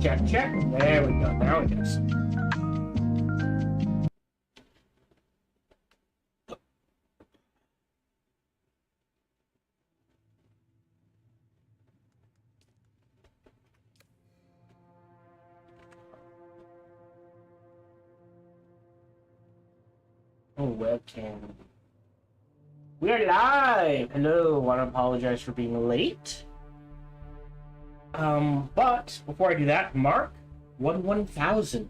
check, check. There we go. Now it is. Oh, webcam. We're live! Hello, I want to apologize for being late. But before I do that, Mark, 1,000.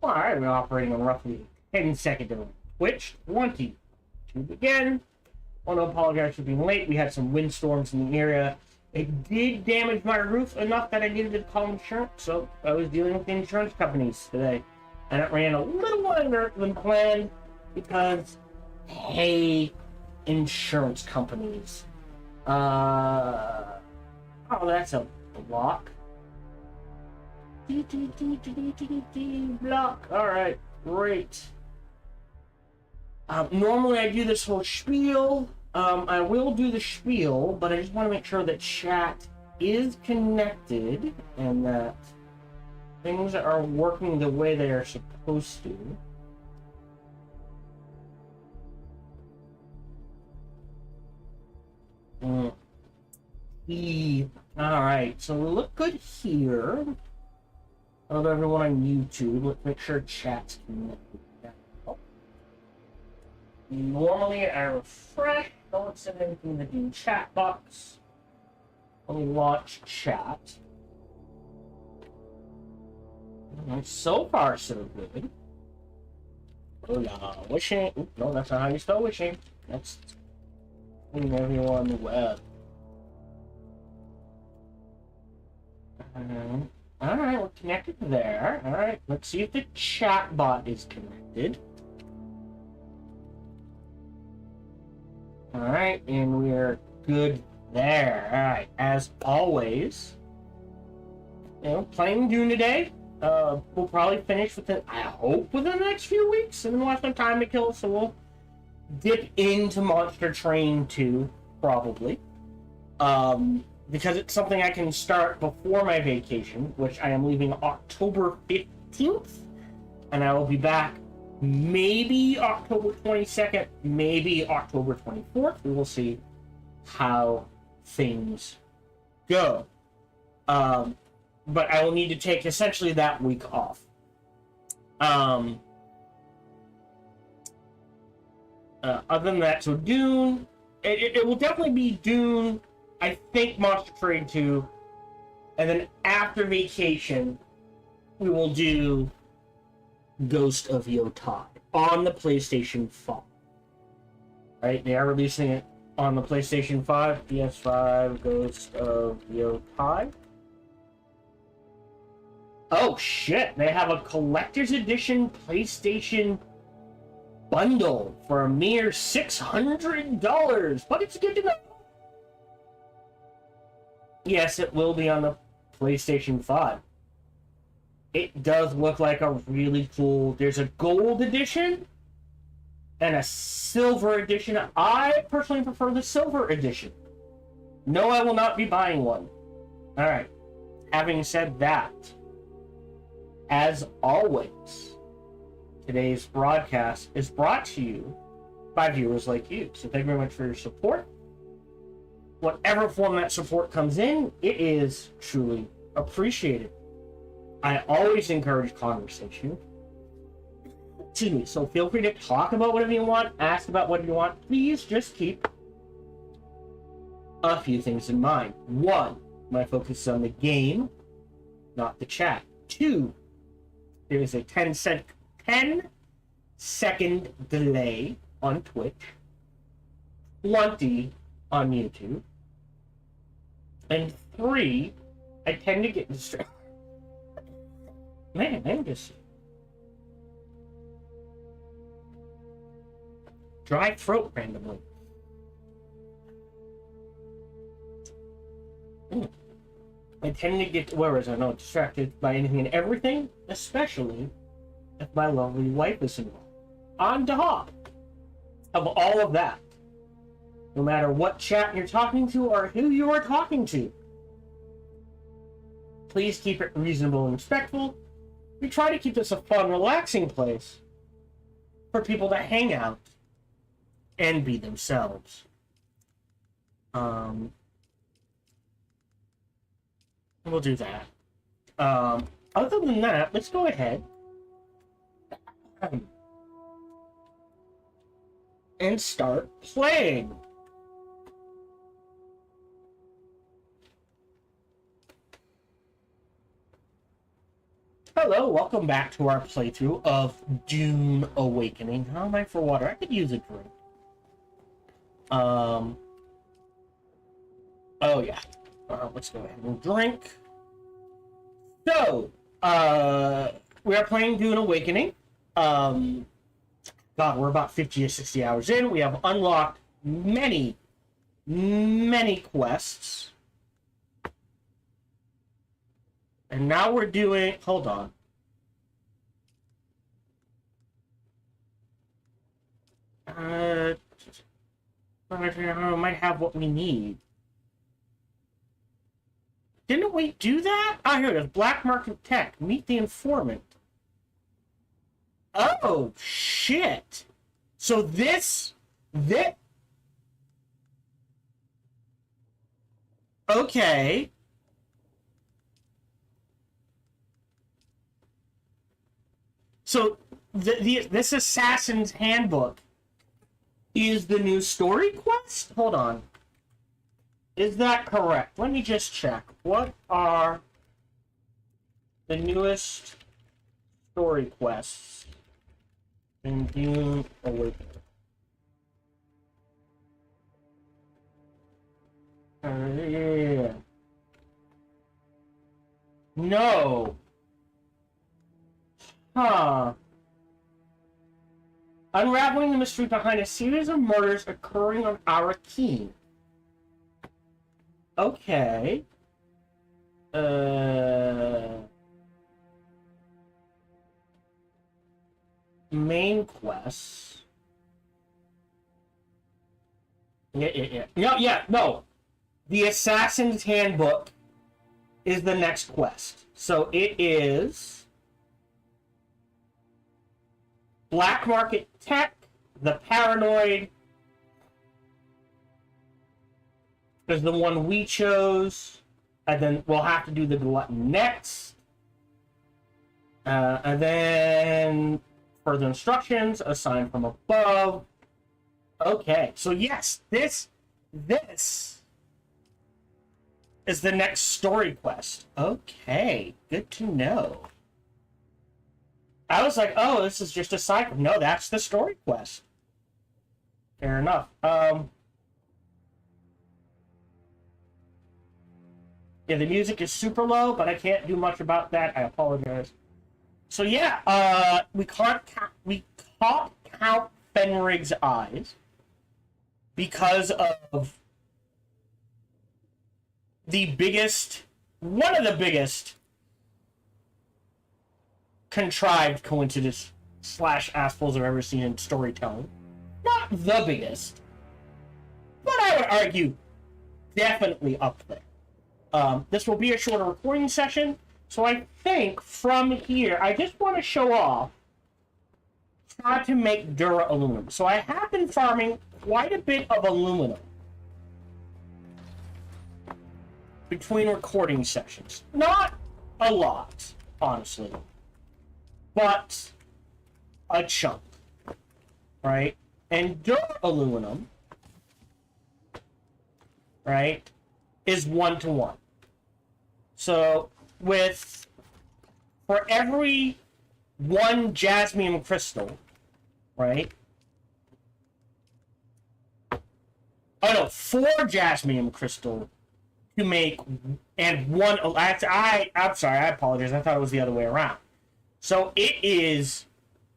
Alright, we're operating on roughly 10-second delay. Twitch, 20. To begin. I want to apologize for being late. We had some windstorms in the area. It did damage my roof enough that I needed to call insurance, so I was dealing with the insurance companies today. And it ran a little longer than planned because, hey, insurance companies. Oh, that's a block. Block. Alright, great. Normally I do this whole spiel. I will do the spiel, but I just want to make sure that chat is connected and that things are working the way they are supposed to. Alright, so we look good here. Hello everyone on YouTube. Let's make sure chat's connected. Normally I refresh. Don't send anything in the Dune chat box. Let me launch chat. So far, so good. Hola, wishing. Oops, no, that's not how you spell wishing. That's everyone on the web. Alright, we're connected there. Alright, let's see if the chat bot is connected. Alright, and we're good there. Alright, as always, playing Dune today. We'll probably finish within, I hope, within the next few weeks, and then we'll have some time to kill, so we'll dip into Monster Train 2, probably. Because it's something I can start before my vacation, which I am leaving October 15th, and I will be back maybe October 22nd, maybe October 24th. We will see how things go. But I will need to take essentially that week off. Other than that, so Dune, it will definitely be Dune, I think Monster Train 2, and then after vacation, we will do Ghost of Yotai on the PlayStation 5. Right, they are releasing it on the PlayStation 5, PS5, Ghost of Yotai. Oh shit, they have a collector's edition PlayStation bundle for a mere $600, but it's good to know. Yes, it will be on the PlayStation 5. It does look like a really cool... There's a gold edition and a silver edition. I personally prefer the silver edition. No, I will not be buying one. Alright. Having said that, as always, today's broadcast is brought to you by viewers like you. So thank you very much for your support. Whatever form that support comes in, it is truly appreciated. I always encourage conversation. Excuse me, so feel free to talk about whatever you want, ask about whatever you want. Please just keep a few things in mind. 1, my focus is on the game, not the chat. 2, there is a 10-second delay on Twitch, 20 on YouTube, and 3, I tend to get distracted. Man, I'm just dry throat randomly. I tend to get, distracted by anything and everything, especially if my lovely wife is involved. On behalf of all of that, no matter what chat you're talking to or who you are talking to, please keep it reasonable and respectful. We try to keep this a fun, relaxing place for people to hang out and be themselves. We'll do that. Other than that, let's go ahead and start playing. Hello, welcome back to our playthrough of Dune Awakening. How am I for water? I could use a drink. Oh yeah. Let's go ahead and drink. So, we are playing Dune Awakening. God, we're about 50 or 60 hours in. We have unlocked many quests. And now we're doing... Hold on. I might have what we need. Didn't we do that? Ah, here it is. Black Market Tech. Meet the informant. Oh, shit. So this... Okay. So, this Assassin's Handbook is the new story quest? Hold on. Is that correct? Let me just check. What are the newest story quests in Dune Awakening? Yeah. No. Huh. Unraveling the mystery behind a series of murders occurring on Arrakeen. Okay. Main quests. Yeah. No. The Assassin's Handbook is the next quest. So it is Black Market Tech, the Paranoid is the one we chose, and then we'll have to do the Glutton next. And then further instructions, assigned from above. Okay, so yes, this is the next story quest. Okay, good to know. I was like, oh, this is just a cycle. No, that's the story quest. Fair enough. Yeah, the music is super low, but I can't do much about that. I apologize. So yeah, we caught Count Fenrig's eyes because of one of the biggest contrived coincidence / assholes I've ever seen in storytelling. Not the biggest, but I would argue definitely up there. This will be a shorter recording session, so I think from here, I just want to show off how to make duraluminum. So I have been farming quite a bit of aluminum between recording sessions. Not a lot, honestly, but a chunk, right? And duraluminum, right, is 1-to-1. So for every 1 jasmium crystal, right? Oh no, 4 jasmium crystal to make, and 1. I'm sorry, I apologize. I thought it was the other way around. So it is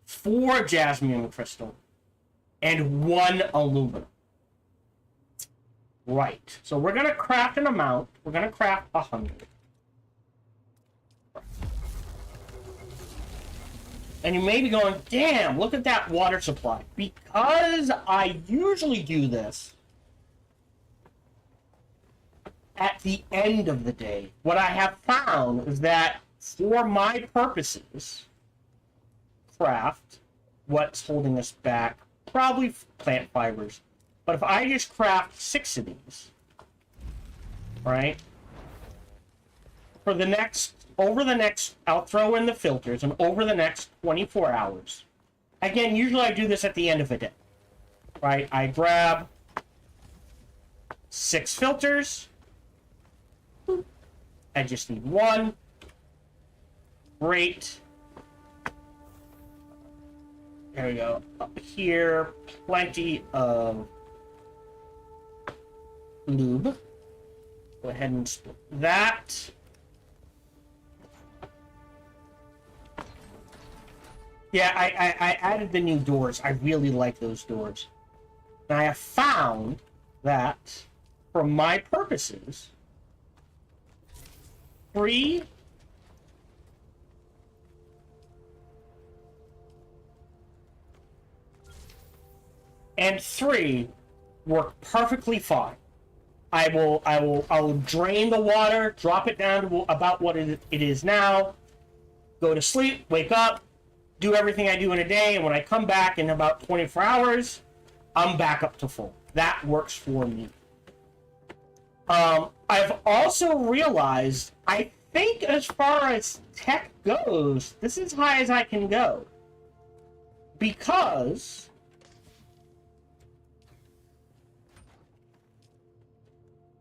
4 jasmium crystal and 1 aluminum. Right. So we're gonna craft an amount. We're gonna craft 100. And you may be going, damn, look at that water supply. Because I usually do this at the end of the day, what I have found is that for my purposes, craft, what's holding us back, probably plant fibers. But if I just craft 6 of these, right, for the next, I'll throw in the filters, and over the next 24 hours, again, usually I do this at the end of a day, right? I grab 6 filters. I just need 1. Great. There we go. Up here, plenty of lube. Go ahead and split that. Yeah, I added the new doors. I really like those doors. And I have found that, for my purposes, 3 and 3 work perfectly fine. I'll drain the water, drop it down to about what it is now, go to sleep, wake up, do everything I do in a day, and when I come back in about 24 hours, I'm back up to full. That works for me. I've also realized, I think as far as tech goes, this is as high as I can go. Because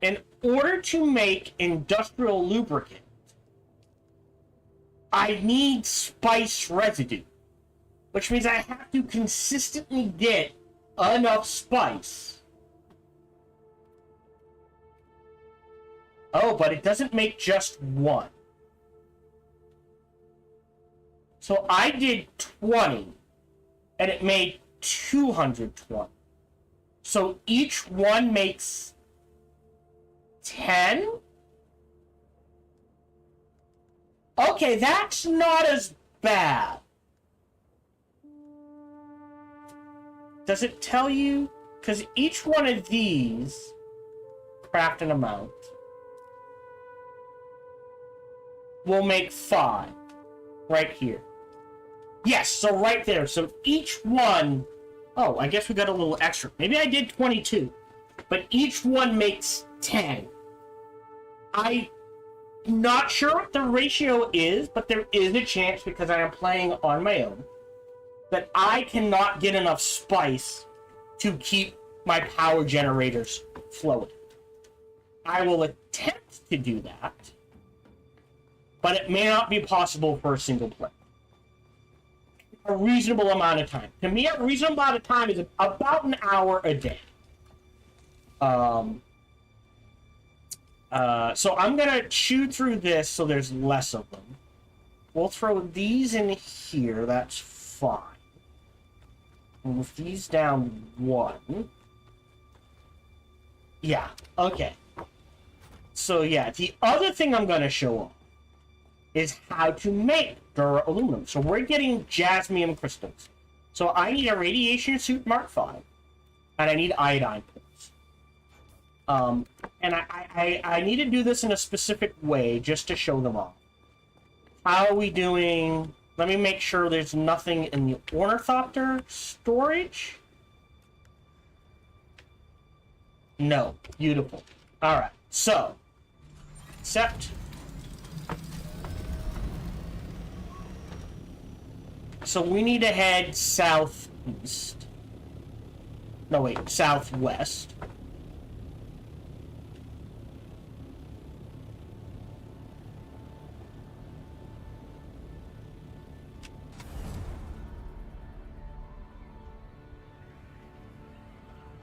in order to make industrial lubricant, I need spice residue, which means I have to consistently get enough spice. Oh, but it doesn't make just 1. So I did 20, and it made 220. So each one makes 10? Okay, that's not as bad. Does it tell you? Because each one of these craft an amount will make 5 right here. Yes, so right there. So each one, oh, I guess we got a little extra. Maybe I did 22, but each one makes 10. I'm not sure what the ratio is, but there is a chance, because I am playing on my own, that I cannot get enough spice to keep my power generators flowing. I will attempt to do that, but it may not be possible for a single player. A reasonable amount of time. To me, a reasonable amount of time is about an hour a day. So I'm gonna chew through this so there's less of them. We'll throw these in here, that's fine. Move these down 1. Yeah, okay. So yeah, the other thing I'm gonna show off is how to make duraluminum. So we're getting jasmium crystals. So I need a radiation suit Mark V, and I need iodine pills. And I need to do this in a specific way just to show them off. How are we doing? Let me make sure there's nothing in the ornithopter storage. No. Beautiful. Alright, so accept. So we need to head southeast. No, wait, southwest.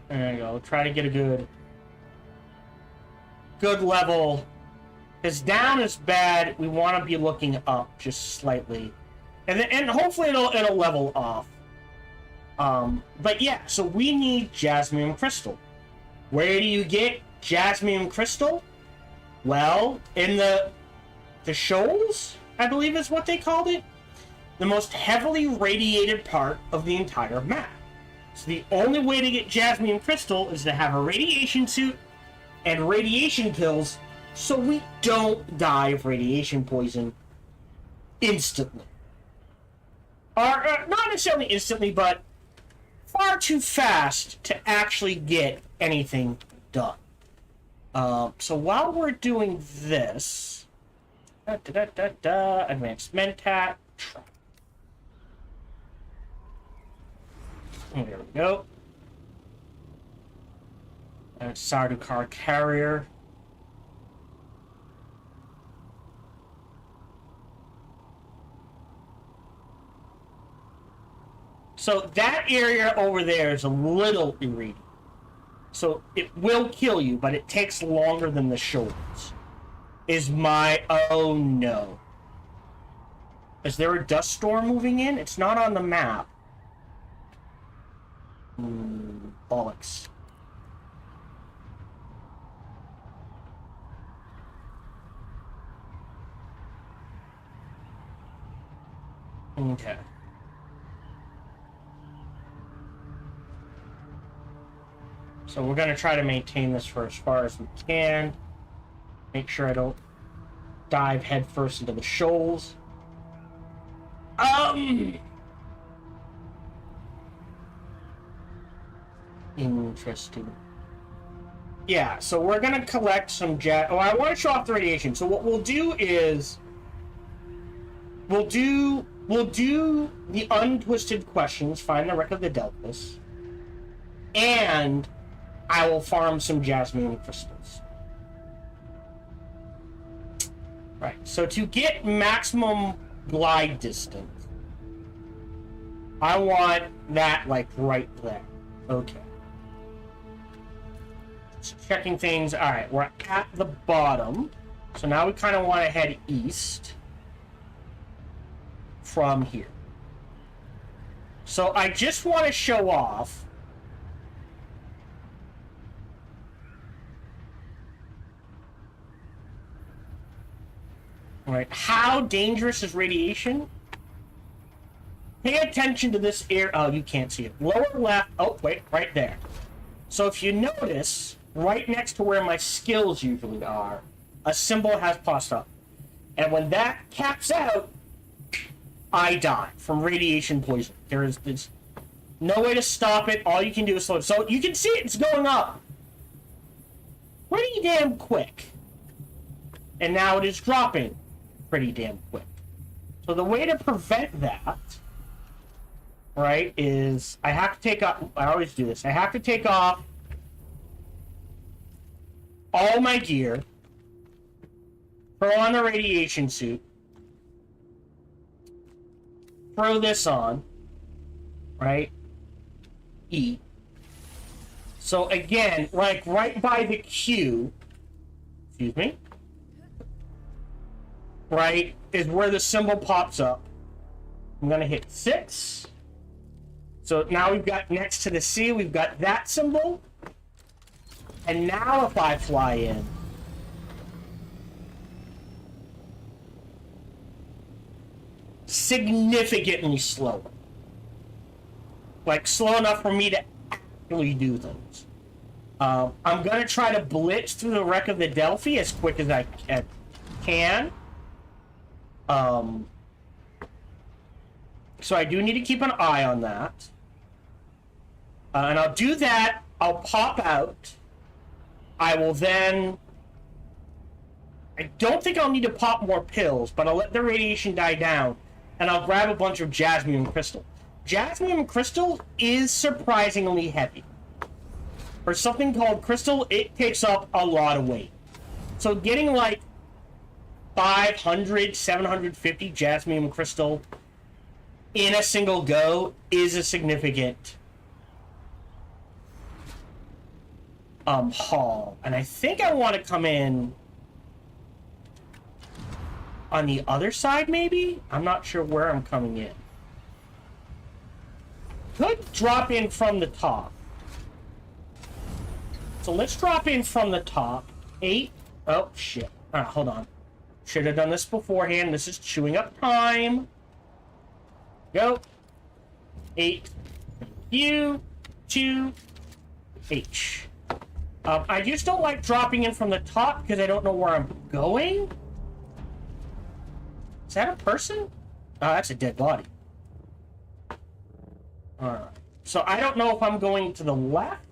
There you go. Try to get a good level. Because down is bad. We want to be looking up just slightly. And hopefully it'll level off. But yeah, so we need jasmium crystal. Where do you get jasmium crystal? Well, in the shoals, I believe is what they called it. the most heavily radiated part of the entire map. So the only way to get jasmine crystal is to have a radiation suit and radiation kills, so we don't die of radiation poison instantly. Or not necessarily instantly, but far too fast to actually get anything done. So while we're doing this, advanced mentat. There we go. And Sardukar carrier. So that area over there is a little irradiated. So it will kill you, but it takes longer than the shoulders. Oh no. Is there a dust storm moving in? It's not on the map. Bollocks. Okay. So we're going to try to maintain this for as far as we can. Make sure I don't dive headfirst into the shoals. Interesting. Yeah, so we're going to collect some jet. Oh, I want to show off the radiation. So what we'll do is we'll do the untwisted questions, find the wreck of the Delphus, and I will farm some jasmine crystals. Right, so to get maximum glide distance, I want that, like, right there. Okay. Just checking things. Alright, we're at the bottom. So now we kind of want to head east from here. So I just want to show off how dangerous is radiation? Pay attention to this air. Oh, you can't see it. Lower left. Oh, wait, right there. So if you notice, right next to where my skills usually are, a symbol has popped up. And when that caps out, I die from radiation poison. There's no way to stop it. All you can do is slow it. So you can see it. It's going up pretty damn quick. And now it is dropping pretty damn quick. So the way to prevent that, right, is I have to take off. I always do this. I have to take off all my gear, throw on the radiation suit, throw this on, right? E. So again, like right by the Q, excuse me, right, is where the symbol pops up. I'm gonna hit 6. So now we've got next to the C, we've got that symbol. And now if I fly in, significantly slower. Like slow enough for me to actually do things. I'm gonna try to blitz through the wreck of the Delphi as quick as I can. So I do need to keep an eye on that. And I'll do that. I'll pop out. I will then... I don't think I'll need to pop more pills, but I'll let the radiation die down, and I'll grab a bunch of jasmine crystal. Jasmine crystal is surprisingly heavy. For something called crystal, it takes up a lot of weight. So getting like 500, 750 jasmine crystal in a single go is a significant haul. And I think I want to come in on the other side, maybe? I'm not sure where I'm coming in. Could drop in from the top. So let's drop in from the top. 8. Oh, shit. Alright, hold on. Should have done this beforehand. This is chewing up time. go. 8. U, 2, H. I just don't like dropping in from the top because I don't know where I'm going. Is that a person? Oh, that's a dead body. Alright. So I don't know if I'm going to the left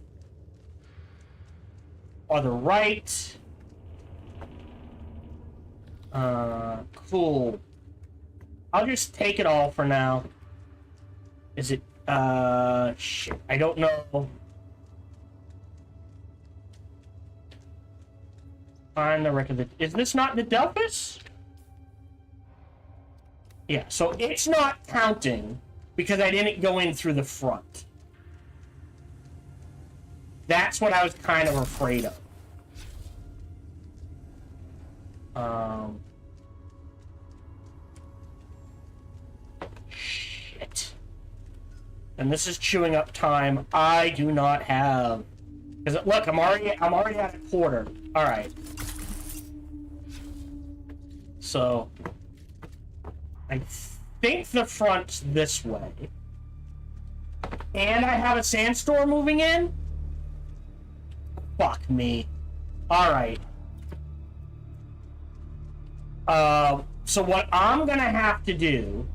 or the right. Cool. I'll just take it all for now. Is it, shit. I don't know. Find the record. Is this not the Delphus? Yeah, so it's not counting because I didn't go in through the front. That's what I was kind of afraid of. Shit. And this is chewing up time I do not have. Because look, I'm already at a quarter. All right. So I think the front's this way. And I have a sandstorm moving in? Fuck me. Alright. So what I'm gonna have to do...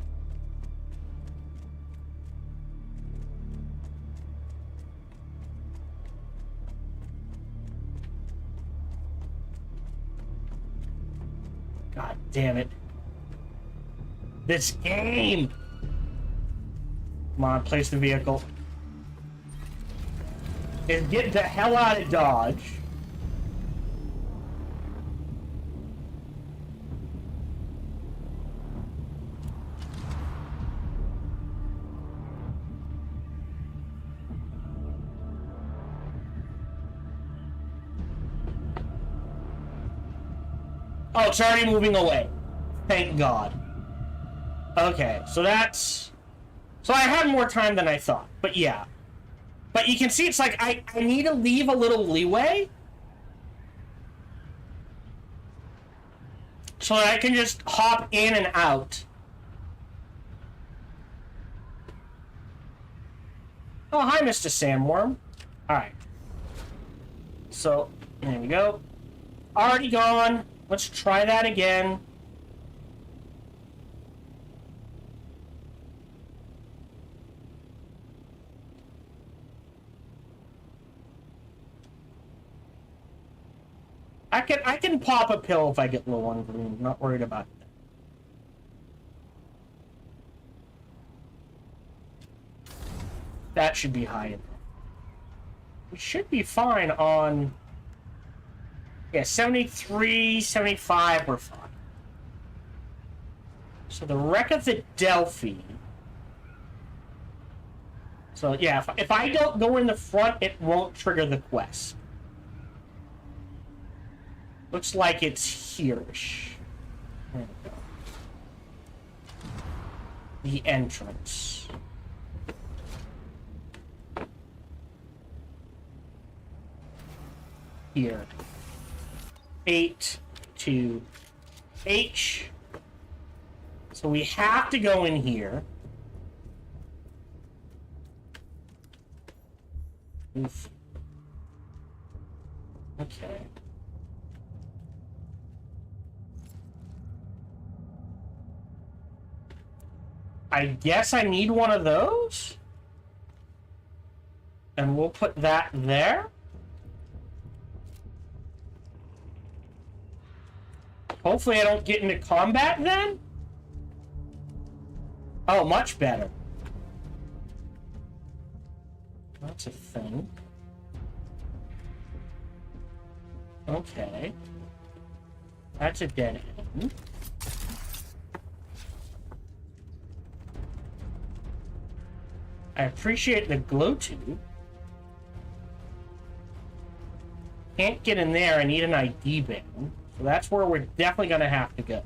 God damn it. This game! Come on, place the vehicle. Is get the hell out of Dodge. Oh, it's already moving away. Thank God. Okay, so that's... So I had more time than I thought, but yeah. But you can see it's like, I need to leave a little leeway. So that I can just hop in and out. Oh, hi, Mr. Sandworm. Alright. So, there we go. Already gone. Let's try that again. I can pop a pill if I get low on green. I'm not worried about that. That should be high enough. We should be fine on... Yeah, 73, 75, we're fine. So the wreck of the Delphi. So yeah, if I don't go in the front, it won't trigger the quest. Looks like it's here-ish. There we go. The entrance. Here. 8 to H. So we have to go in here. Oof. Okay. I guess I need one of those? And we'll put that there. Hopefully I don't get into combat then. Oh, much better. That's a thing. Okay. That's a dead end. I appreciate the glow tube. Can't get in there. I need an ID band. So that's where we're definitely going to have to go.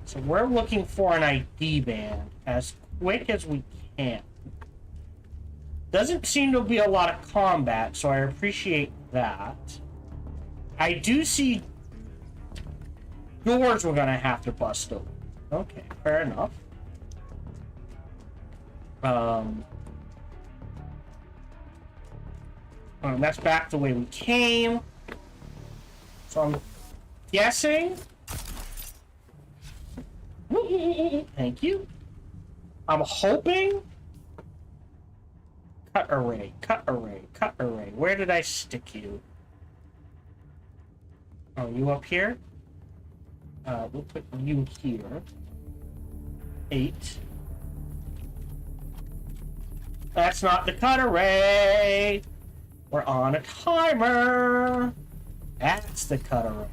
So we're looking for an ID band as quick as we can. Doesn't seem to be a lot of combat, so I appreciate that. I do see doors we're going to have to bust open. Okay, fair enough. Um, that's back the way we came. So I'm guessing. Thank you. I'm hoping. Cut array, cut array, cut array. Where did I stick you? Oh, you up here? We'll put you here. 8. That's not the cut array. We're on a timer. That's the cut array.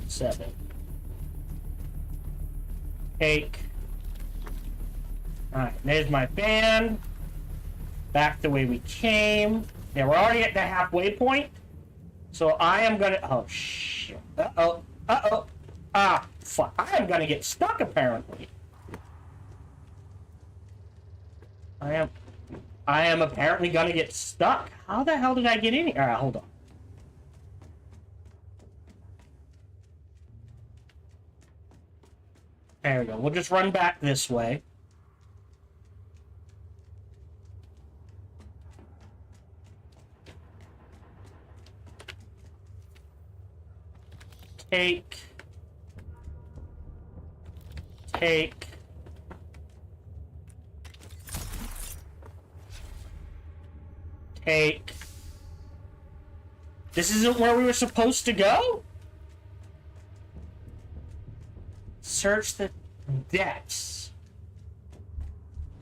7. Take. Alright, there's my band. Back the way we came. Yeah, we're already at the halfway point. So I am gonna... Oh, shit. Uh-oh. Uh-oh. Ah, fuck. I am gonna get stuck, apparently. I am apparently gonna get stuck. How the hell did I get in here? Alright, hold on. There we go. We'll just run back this way. Take. This isn't where we were supposed to go? Search the depths.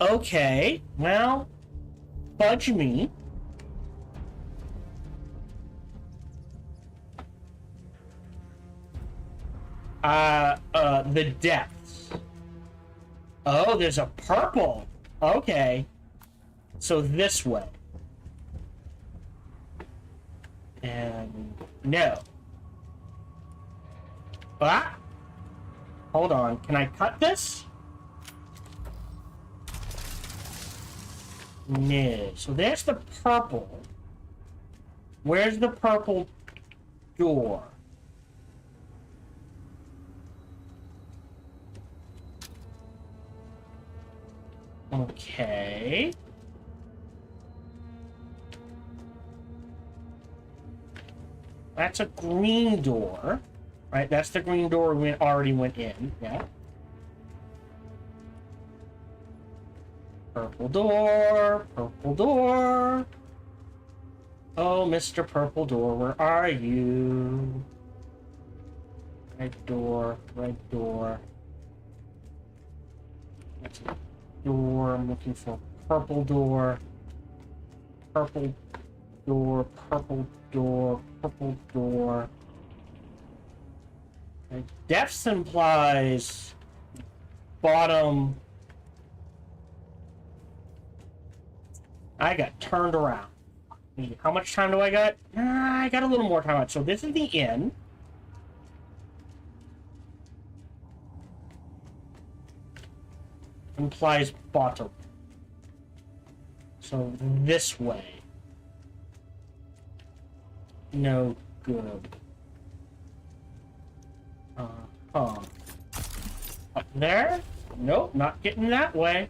Okay, well, fudge me. The depths. Oh, there's a purple. Okay. So this way. And no. Ah! Hold on. Can I cut this? No. So there's the purple. Where's the purple door? Okay. That's a green door. Right, that's the green door we already went in. Yeah. Purple door. Purple door. Oh, Mr. Purple Door, where are you? Red door. Red door. That's a door. I'm looking for purple door. Purple door. Purple door. Purple door. Depths implies bottom. I got turned around. How much time do I got? I got a little more time. So this is the inn. Implies bottom. So this way. No good. Up there? Nope, not getting that way.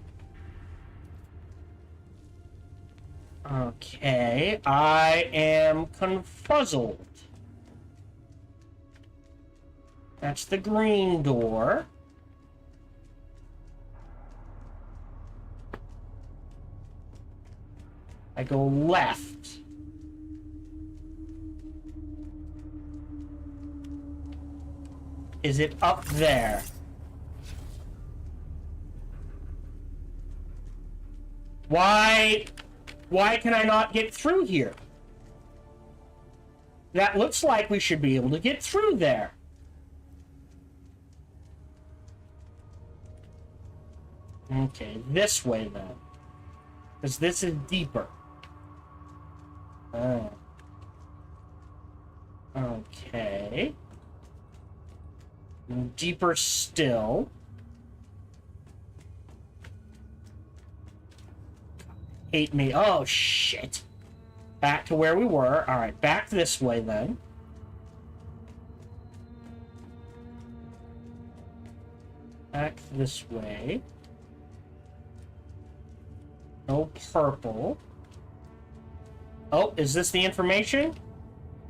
Okay, I am confuzzled. That's the green door. I go left. Is it up there? Why can I not get through here? That looks like we should be able to get through there. Okay, this way then. Because this is deeper. Oh. Okay. Deeper still. Hate me. Oh, shit. Back to where we were. Alright, back this way then. Back this way. No purple. Oh, is this the information?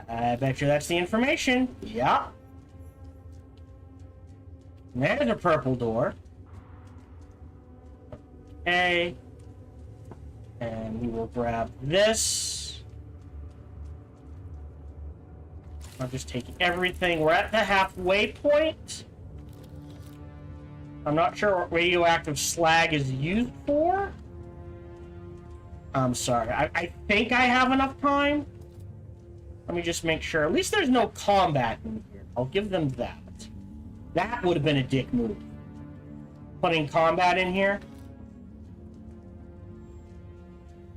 I bet you that's the information. Yeah. There's a purple door. Okay. And we will grab this. I'll just take everything. We're at the halfway point. I'm not sure what radioactive slag is used for. I'm sorry. I think I have enough time. Let me just make sure. At least there's no combat in here. I'll give them that. That would have been a dick move. Putting combat in here.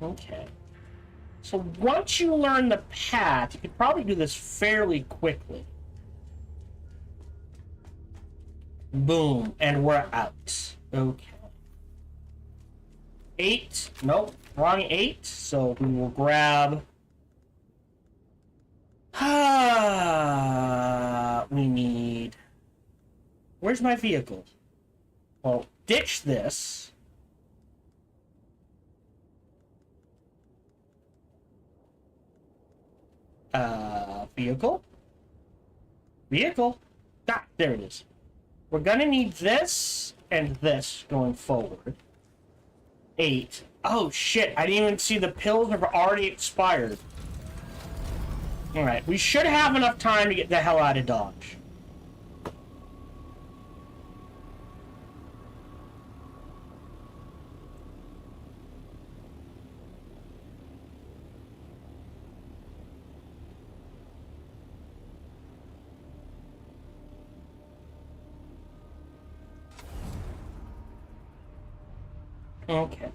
Okay. So once you learn the path, you could probably do this fairly quickly. Boom. And we're out. Okay. 8. Nope. Wrong 8. So we will grab... we need... Where's my vehicle? Well, ditch this. Vehicle? Vehicle? Ah, there it is. We're gonna need this and this going forward. 8. Oh, shit. I didn't even see the pills have already expired. Alright, we should have enough time to get the hell out of Dodge. Okay.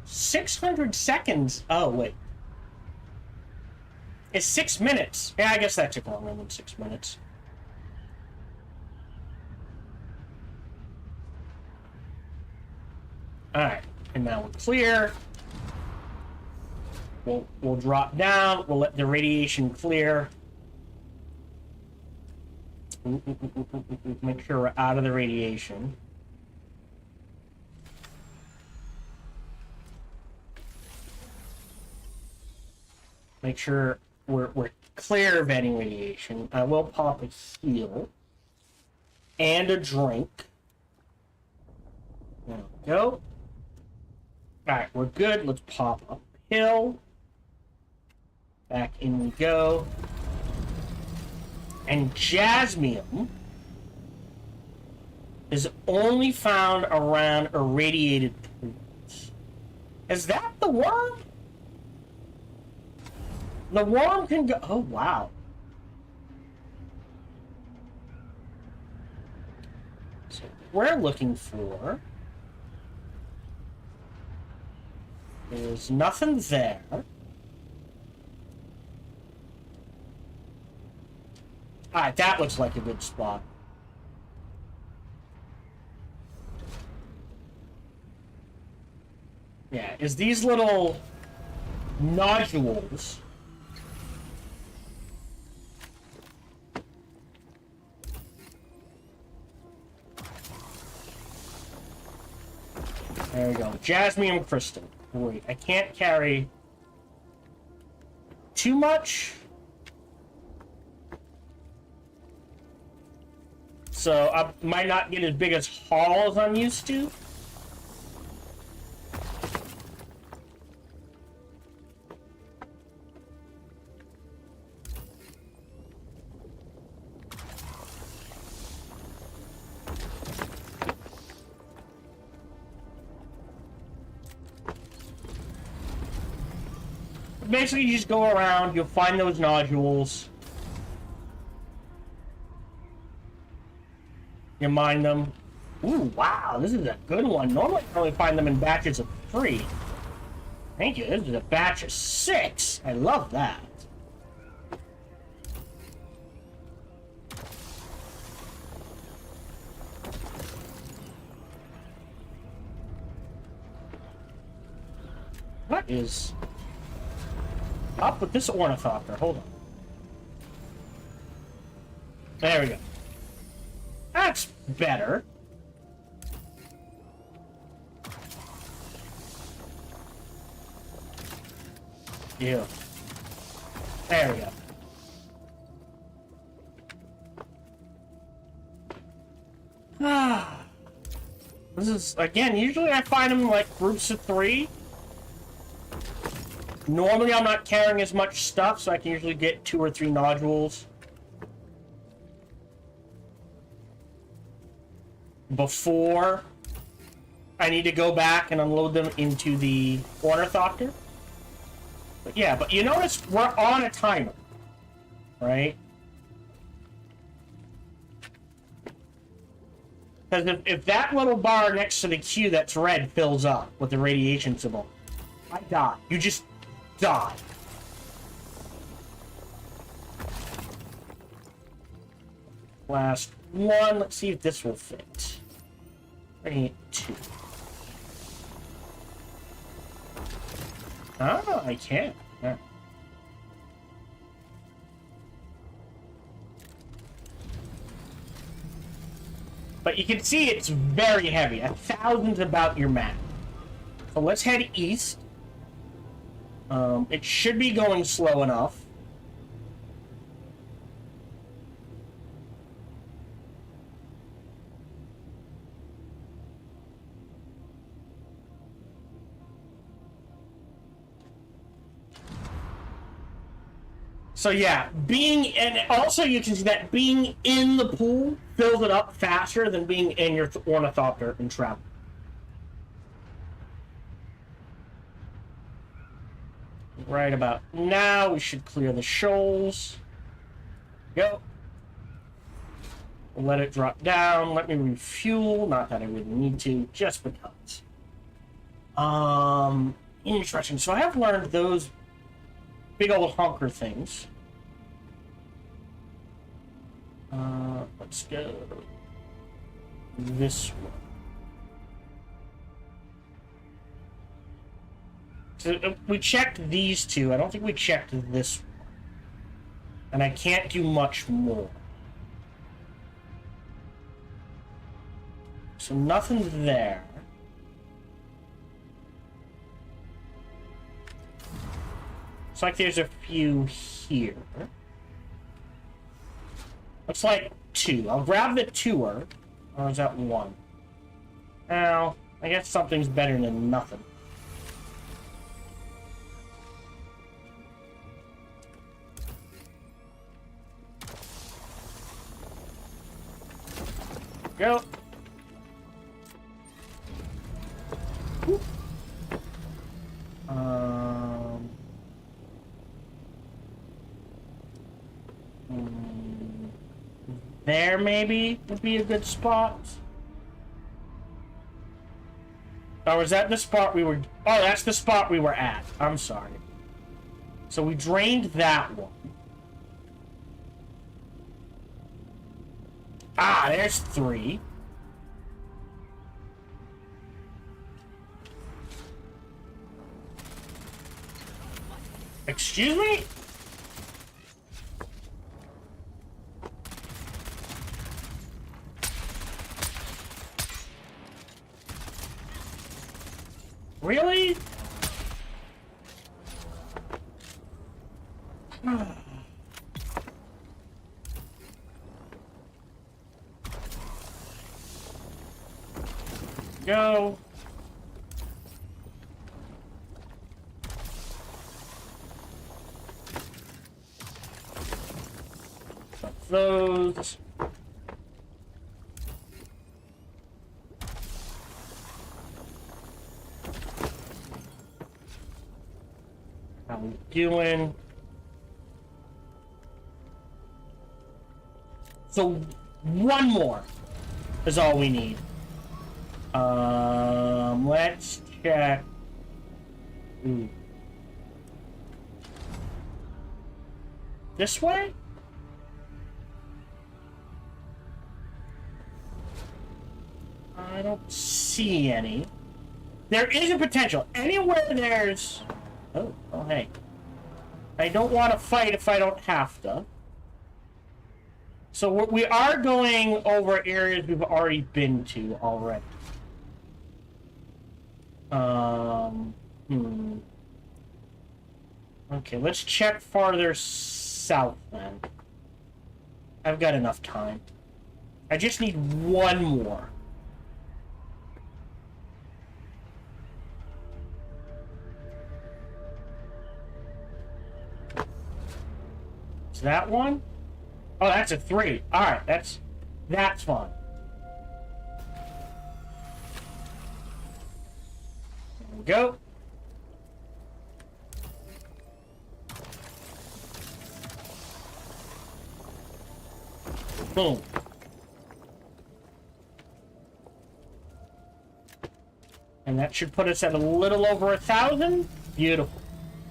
$600. Oh, wait. It's 6 minutes. Yeah, I guess that took longer than 6 minutes. Alright. And now we're clear. We'll drop down. We'll let the radiation clear. Make sure we're out of the radiation. Make sure we're clear of any radiation. I will pop a heal and a drink. There we go. Alright, we're good. Let's pop a pill. Back in we go. And jasmium is only found around irradiated pools. Is that the worm? The worm can go... Oh, wow. So we're looking for... There's nothing there. Alright, that looks like a good spot. Yeah, is these little nodules... There we go. Jasmium crystal. Wait, I can't carry too much. So I might not get as big as haul as I'm used to. Basically, you just go around, you'll find those nodules. You mine them. Ooh, wow, this is a good one. Normally, I only find them in batches of 3. Thank you. This is a batch of 6. I love that. that is up with this ornithopter. Hold on. There we go. That's better. Yeah. There we go. Ah. This is, again, usually I find them like groups of 3. Normally I'm not carrying as much stuff, so I can usually get 2 or 3 nodules before I need to go back and unload them into the ornithopter. But yeah, but you notice we're on a timer, right? Because if that little bar next to the Q that's red fills up with the radiation symbol, I die. You just die. Last one. Let's see if this will fit. 2. Ah, I can. Yeah. But you can see it's very heavy. 1,000's about your map. So let's head east. It should be going slow enough. So yeah, and also you can see that being in the pool fills it up faster than being in your ornithopter and travel. Right about now, we should clear the shoals. Go. Let it drop down. Let me refuel. Not that I really need to, just because. Interesting. So I have learned those big old honker things. Let's go this way. So we checked these 2. I don't think we checked this one. And I can't do much more. So nothing there. Looks like there's a few here. Looks like 2. I'll grab the 2er. Or is that 1? Now, I guess something's better than nothing. Go. Whoop. There maybe would be a good spot. Or was that the spot we were... Oh, that's the spot we were at. I'm sorry. So we drained that one. Ah, there's 3. Excuse me? Really? Go. Those. How we doing? So one more is all we need. Let's check. Ooh. This way? I don't see any. There is a potential. Anywhere there's Oh, hey. I don't want to fight if I don't have to. So we are going over areas we've already been to already. Okay, let's check farther south then. I've got enough time. I just need one more. Is that one? Oh, that's a 3. Alright, that's fine. There we go. Boom. And that should put us at a little over 1,000. Beautiful.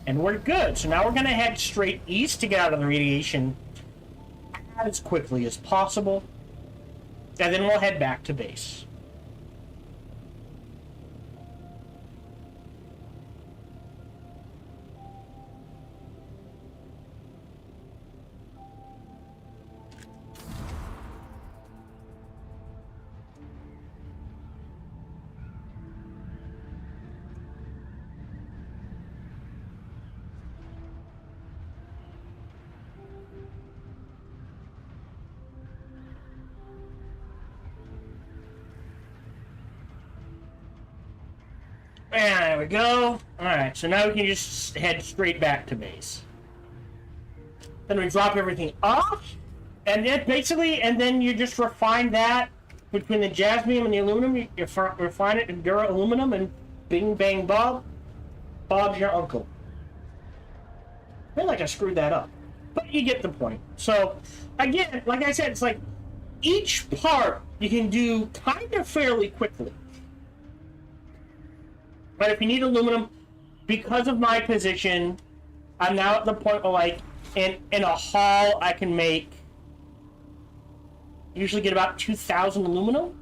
And we're good. So now we're going to head straight east to get out of the radiation as quickly as possible. And then we'll head back to base. And there we go. Alright, so now we can just head straight back to base. Then we drop everything off, and then basically, and then you just refine that between the jasmium and the aluminum. You refine it in duraluminum, and bing bang bob. Bob's your uncle. I feel like I screwed that up. But you get the point. So, again, like I said, it's like each part you can do kind of fairly quickly. But if you need aluminum, because of my position, I'm now at the point where, like, in a haul, I can make, usually get about 2,000 aluminum,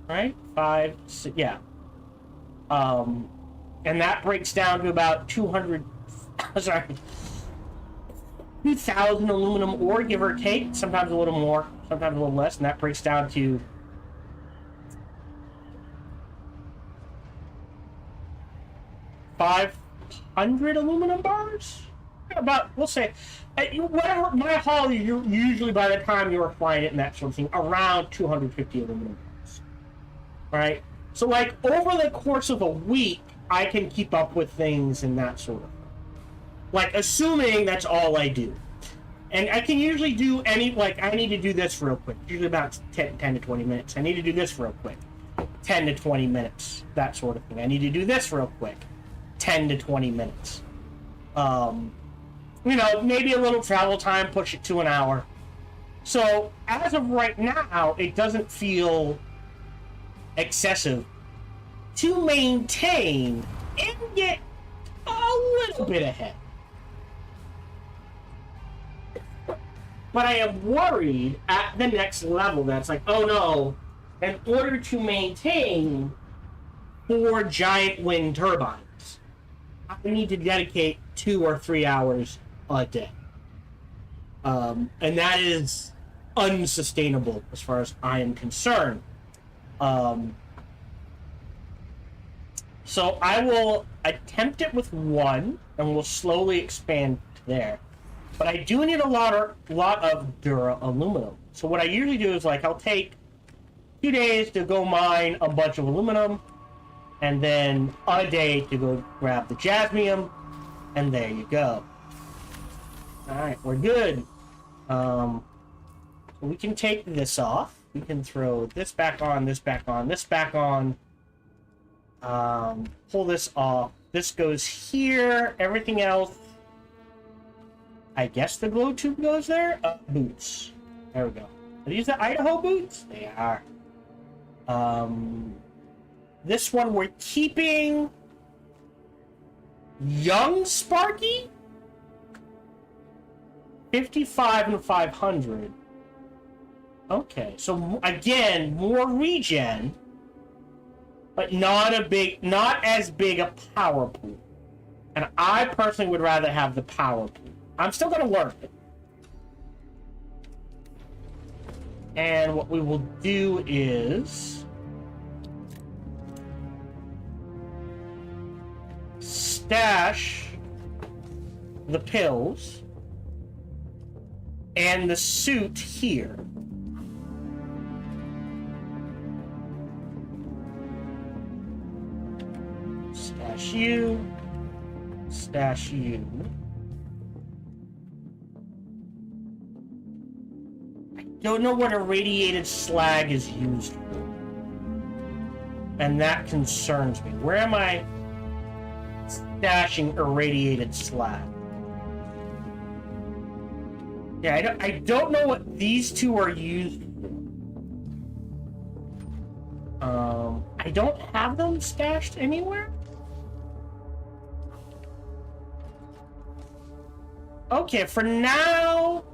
right? 5, 6, yeah. And that breaks down to about 200, sorry, 2,000 aluminum ore, give or take. Sometimes a little more, sometimes a little less, and that breaks down to 500 aluminum bars? About, we'll say, whatever, my haul, usually by the time you refine it and that sort of thing, around 250 aluminum bars. Right? So, like, over the course of a week, I can keep up with things and that sort of thing. Like, assuming that's all I do. And I can usually do any, like, I need to do this real quick. Usually about 10 to 20 minutes. I need to do this real quick. 10 to 20 minutes. That sort of thing. I need to do this real quick. 10 to 20 minutes. You know, maybe a little travel time, push it to an hour. So, as of right now, it doesn't feel excessive to maintain and get a little bit ahead. But I am worried at the next level that's like, oh no, in order to maintain 4 giant wind turbines, I need to dedicate 2 or 3 hours a day. And that is unsustainable as far as I am concerned. So I will attempt it with 1, and we'll slowly expand there. But I do need a lot of duraluminum. So what I usually do is, like, I'll take 2 days to go mine a bunch of aluminum, and then a day to go grab the jasmium, and there you go. Alright, we're good. We can take this off. We can throw this back on, this back on, this back on. Pull this off. This goes here. Everything else, I guess the glow tube goes there. Boots. There we go. Are these the Idaho boots? They are. This one we're keeping young Sparky. 55 and 500. Okay, so again, more regen, but not as big a power pool. And I personally would rather have the power pool. I'm still going to learn it. And what we will do is stash the pills and the suit here. Stash you. Stash you. I don't know what irradiated slag is used for. And that concerns me. Where am I stashing irradiated slag? Yeah, I don't know what these two are used for. I don't have them stashed anywhere? Okay, for now,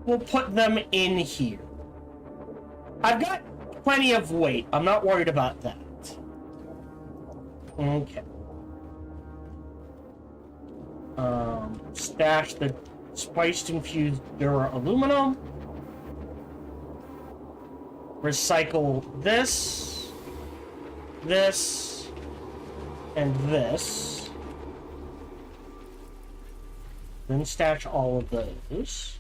we'll put them in here. I've got plenty of weight. I'm not worried about that. Okay. Stash the spiced infused duraluminum. Recycle this, this, and this. Then stash all of those.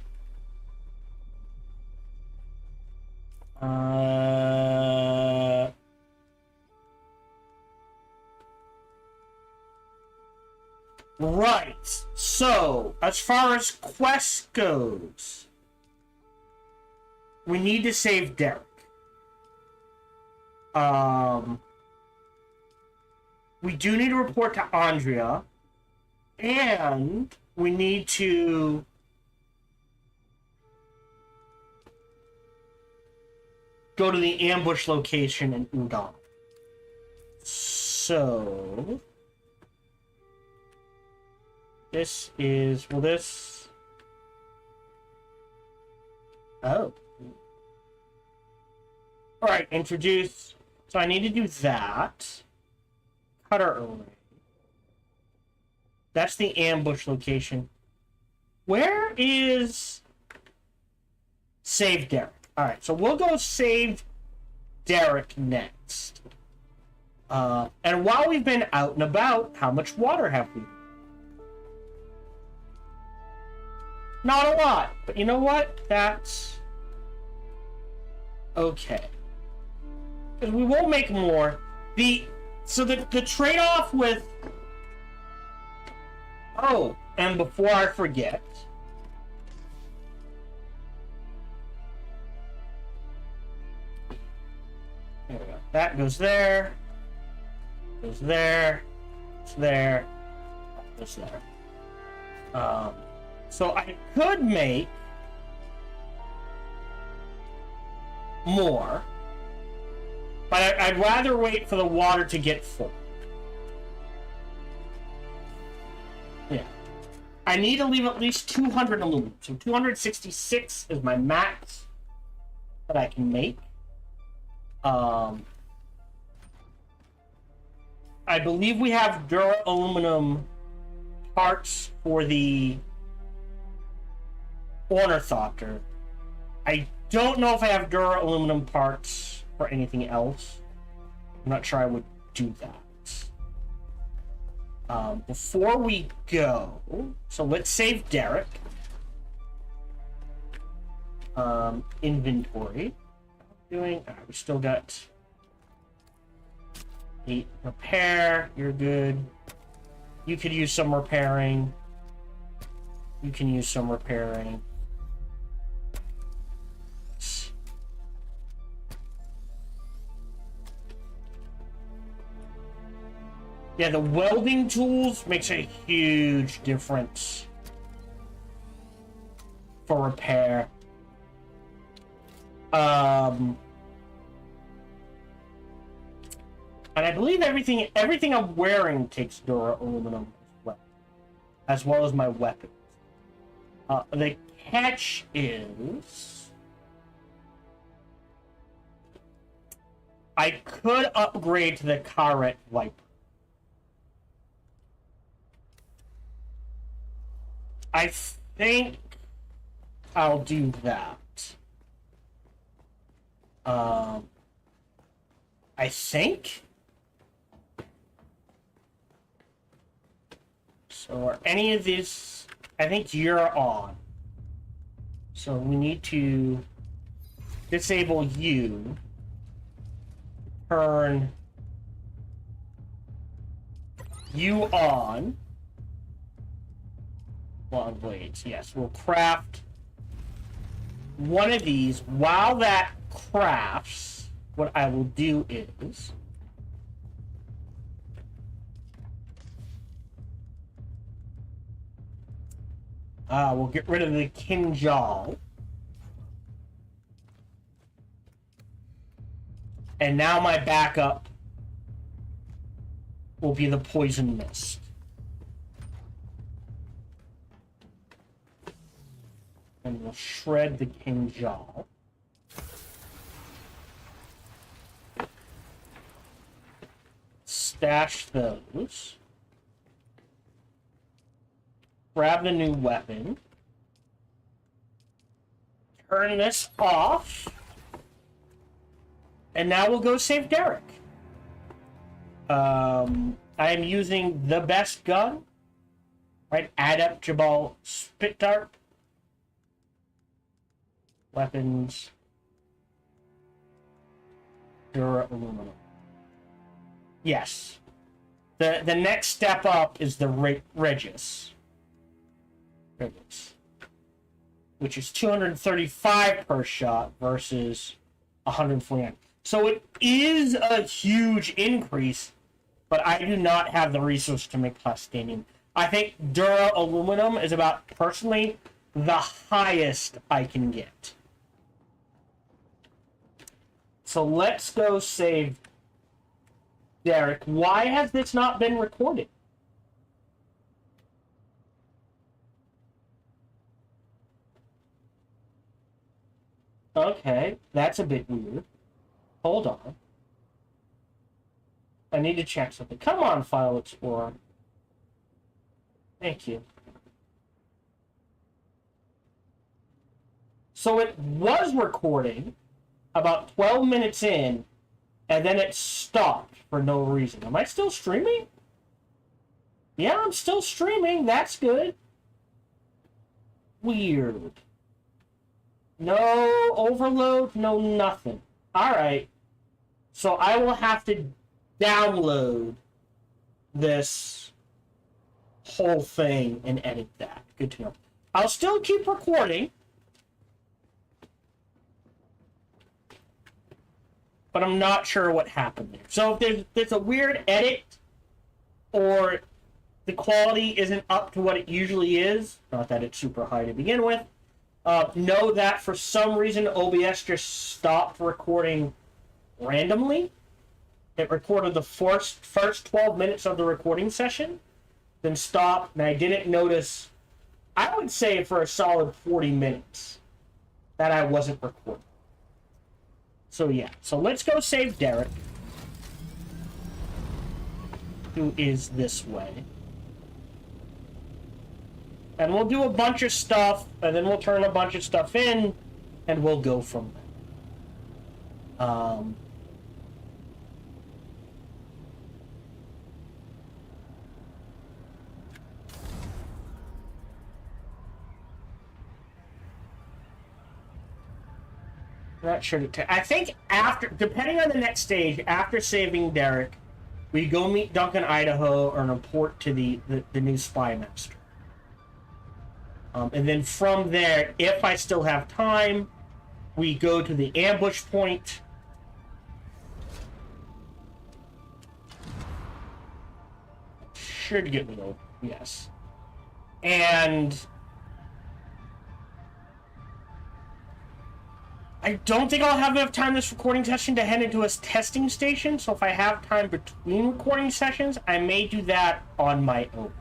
Right. So, as far as quest goes, we need to save Derek. We do need to report to Andrea, and we need to go to the ambush location in Udon. So this is, well, this, oh, all right, introduce. So I need to do that. Cutter array. That's the ambush location. Where is save Derek? All right, so we'll go save Derek next. And while we've been out and about, how much water have we? Not a lot, but you know what? That's okay. Because we will make more. So the trade-off with... Oh, and before I forget... There we go. That goes there. Goes there. It's there. Goes there. So I could make more, but I'd rather wait for the water to get full. Yeah. I need to leave at least 200 aluminum. So 266 is my max that I can make. I believe we have duraluminum parts for the Ornithopter. I don't know if I have duraluminum parts for anything else. I'm not sure I would do that. Before we go, so let's save Derek. Inventory. Doing. We still got 8 repair. You're good. You could use some repairing. You can use some repairing. Yeah, the welding tools makes a huge difference for repair. And I believe everything I'm wearing takes duraluminum as well as my weapons. The catch is I could upgrade to the Carret Viper. I think I'll do that. I think. So are any of these... I think you're on. So we need to disable you. Turn you on. Long blades. Yes, we'll craft one of these. While that crafts, what I will do is... we'll get rid of the Kinjal. And now my backup will be the Poison Mist. And we'll shred the Kinjal. Stash those. Grab the new weapon. Turn this off. And now we'll go save Derek. I am using the best gun. Right? Adept Jabal Spit Dart. Weapons. Duraluminum. Yes. The next step up is the Regis. Which is 235 per shot versus 149. So it is a huge increase, but I do not have the resource to make plastinium. I think Dura Aluminum is about, personally, the highest I can get. So let's go save Derek. Why has this not been recorded? Okay, that's a bit weird. Hold on. I need to check something. Come on, File Explorer. Thank you. So it was recording about 12 minutes in, and then it stopped for no reason. Am I still streaming? Yeah, I'm still streaming. That's good. Weird. No overload, no nothing. Alright. So I will have to download this whole thing and edit that. Good to know. I'll still keep recording. But I'm not sure what happened there. So if there's a weird edit, or the quality isn't up to what it usually is, not that it's super high to begin with, know that for some reason OBS just stopped recording randomly. It recorded the first 12 minutes of the recording session, then stopped, and I didn't notice, I would say for a solid 40 minutes, that I wasn't recording. So yeah, so let's go save Derek, who is this way. And we'll do a bunch of stuff, and then we'll turn a bunch of stuff in, and we'll go from there. Not sure to I think after, depending on the next stage, after saving Derek, we go meet Duncan, Idaho, or report to the new Spy Master. And then from there, if I still have time, we go to the ambush point. Should get me over, yes. And I don't think I'll have enough time this recording session to head into a testing station, so if I have time between recording sessions, I may do that on my own.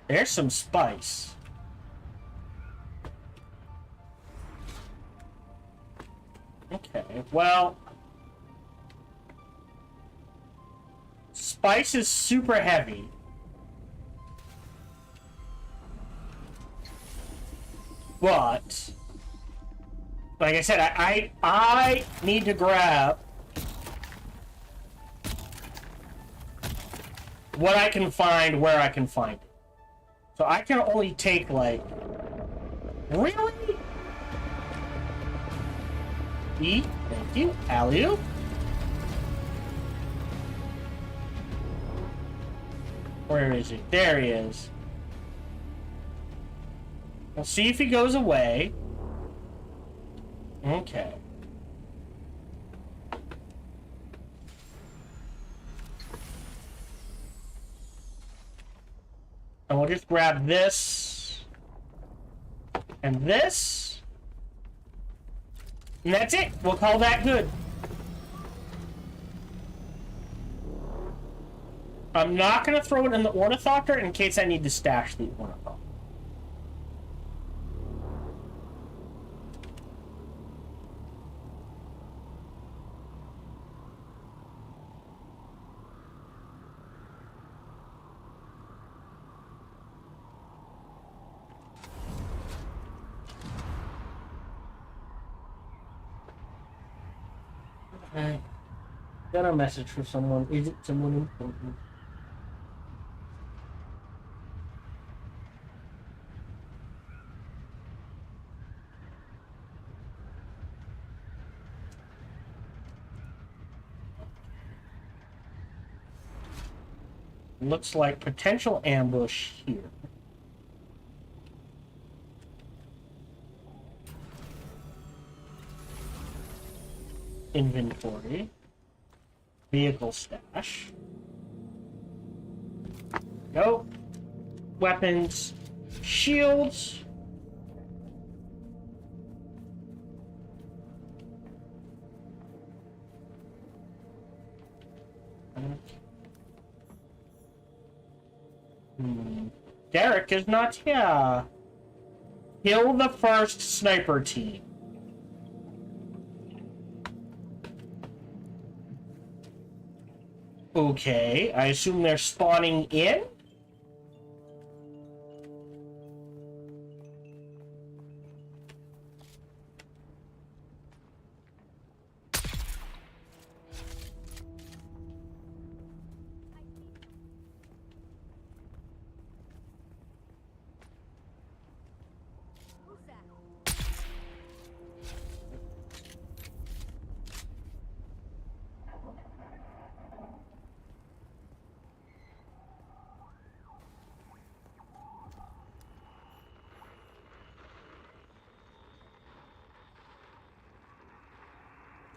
There's some spice. Okay, well, spice is super heavy. But, like I said, I need to grab what I can find where I can find it. So I can only take, like... Really? E, thank you. Alley-oop. Where is he? There he is. We'll see if he goes away. Okay. And we'll just grab this. And this. And that's it. We'll call that good. I'm not going to throw it in the Ornithopter in case I need to stash the Ornithopter. I got a message for someone. Is it someone important? Looks like potential ambush here. Inventory. Vehicle stash. Go. Weapons. Shields. Derek is not here. Kill the first sniper team. Okay, I assume they're spawning in?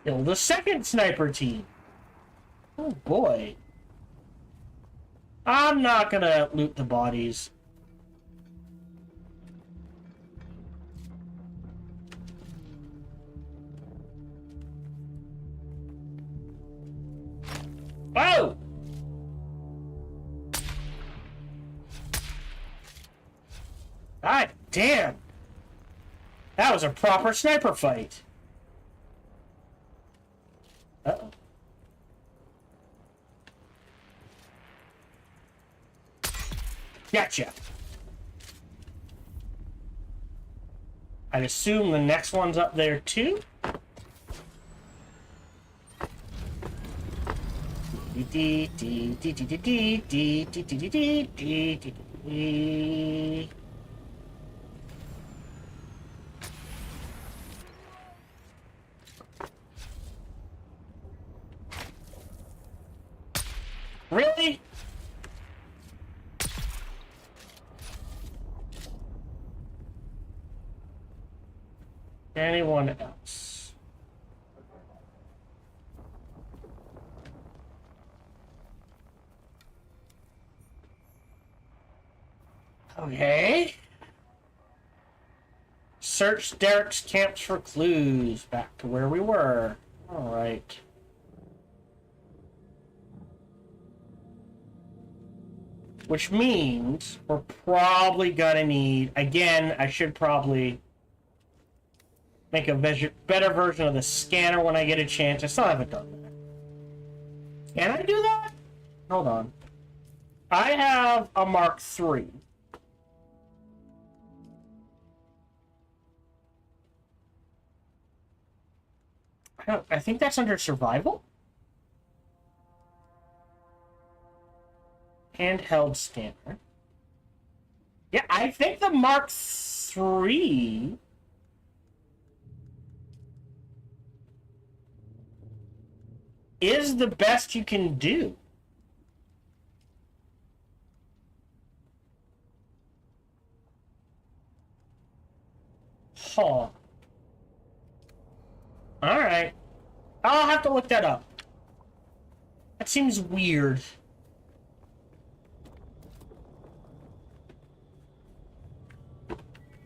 Kill the second sniper team. Oh boy. I'm not gonna loot the bodies. Oh! God damn! That was a proper sniper fight. Uh-oh. Gotcha. I'd assume the next one's up there too. Really? Anyone else? Okay. Search Derek's camps for clues. Back to where we were. All right. Which means we're probably gonna need, again, I should probably make a better version of the scanner when I get a chance. I still haven't done that. Can I do that? hold on. I have a Mark III. I think that's under survival. Handheld scanner. Yeah, I think the Mark III is the best you can do. Huh. Alright. I'll have to look that up. That seems weird.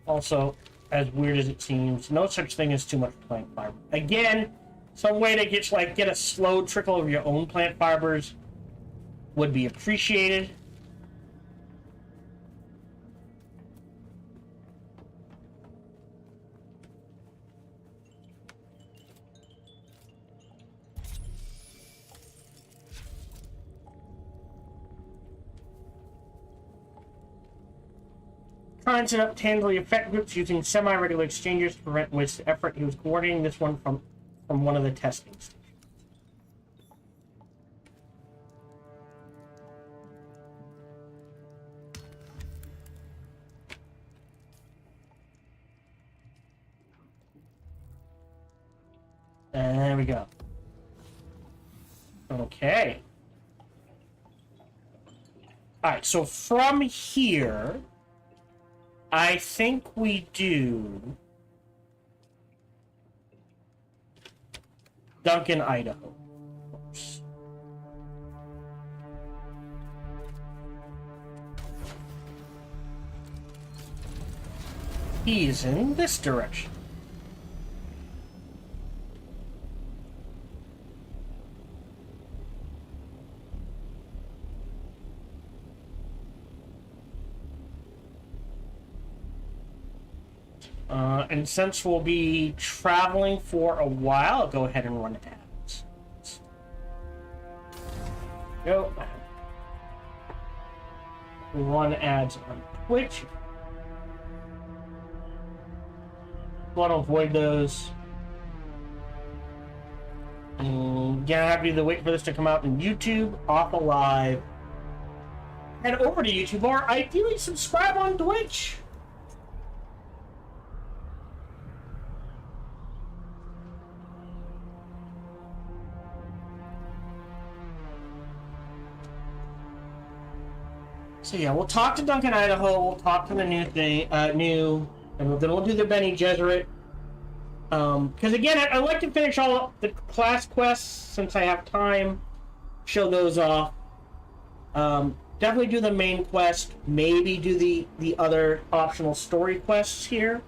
Also, as weird as it seems, no such thing as too much plant fiber. Again, some way to get a slow trickle of your own plant fibers would be appreciated. Trying to set up tangibly effect groups using semi-regular exchanges to prevent wasted effort. He was coordinating this one from one of the testing stations. And there we go. Okay. Alright, so from here, I think we do Duncan, Idaho. He's in this direction. And since we'll be traveling for a while, I'll go ahead and run ads. Go. Run ads on Twitch. Want to avoid those. Gonna have to either wait for this to come out in YouTube, off a live, head over to YouTube, or ideally subscribe on Twitch. So yeah, we'll talk to Duncan, Idaho. We'll talk to the new thing, and then we'll do the Bene Gesserit. Because again, I like to finish all the class quests since I have time. Show those off. Definitely do the main quest. Maybe do the other optional story quests here,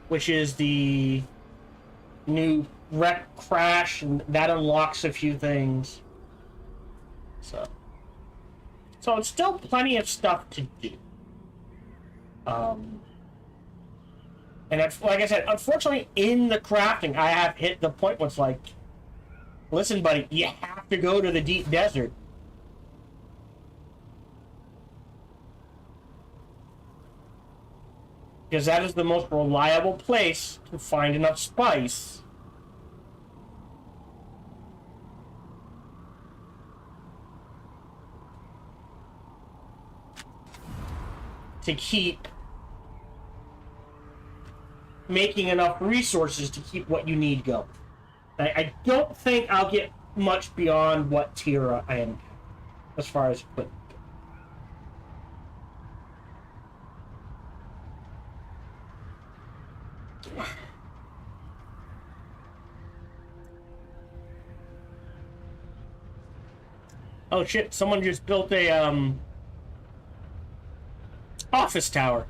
which is the new wreck crash, and that unlocks a few things. So it's still plenty of stuff to do. And it's, like I said, unfortunately, in the crafting, I have hit the point where it's like, listen, buddy, you have to go to the deep desert. Because that is the most reliable place to find enough spice to keep making enough resources to keep what you need going. I don't think I'll get much beyond what tier I am as far as equipment. Oh shit, someone just built a office tower.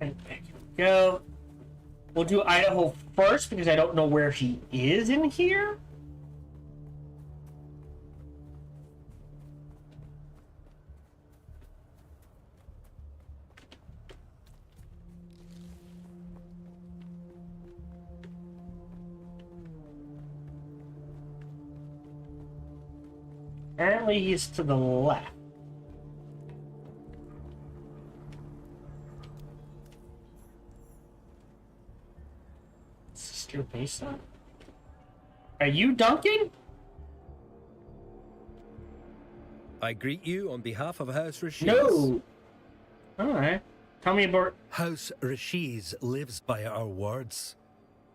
And here we go. We'll do Idaho first because I don't know where he is in here. Apparently he's to the left. Sister Mesa? Are you Duncan? I greet you on behalf of House Rashiz. No! Alright. Tell me about... House Rashiz lives by our words.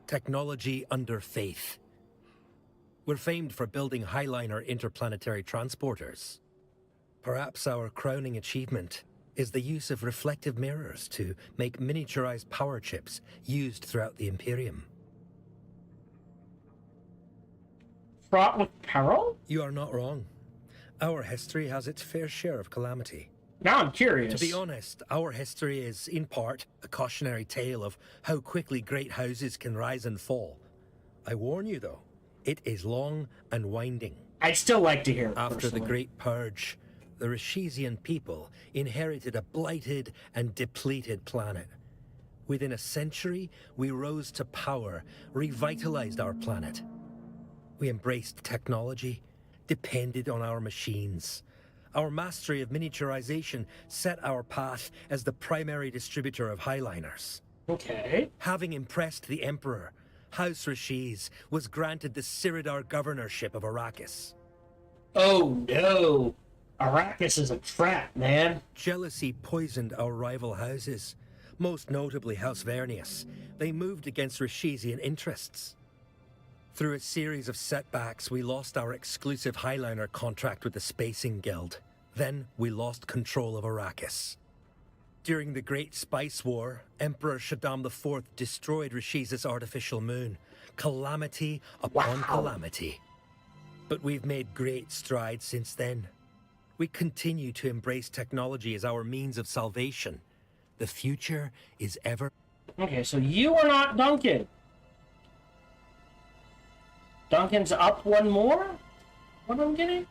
Technology under faith. We're famed for building Highliner interplanetary transporters. Perhaps our crowning achievement is the use of reflective mirrors to make miniaturized power chips used throughout the Imperium. Fraught with peril? You are not wrong. Our history has its fair share of calamity. Now I'm curious. To be honest, our history is, in part, a cautionary tale of how quickly great houses can rise and fall. I warn you, though, it is long and winding. I'd still like to hear it, After personally. the Great Purge, the Rashizian people inherited a blighted and depleted planet. Within a century, we rose to power, revitalized our planet. We embraced technology, depended on our machines. Our mastery of miniaturization set our path as the primary distributor of Highliners. Okay. Having impressed the Emperor, House Rashiz was granted the Siridar governorship of Arrakis. Oh no! Arrakis is a trap, man. Jealousy poisoned our rival houses, most notably House Vernius. They moved against Rashizian interests. Through a series of setbacks, we lost our exclusive Highliner contract with the Spacing Guild. Then we lost control of Arrakis. During the Great Spice War, Emperor Shaddam IV destroyed Rashiz's artificial moon. Calamity upon calamity. But we've made great strides since then. We continue to embrace technology as our means of salvation. The future is ever... Okay, so you are not Duncan. Duncan's up one more? What am I getting?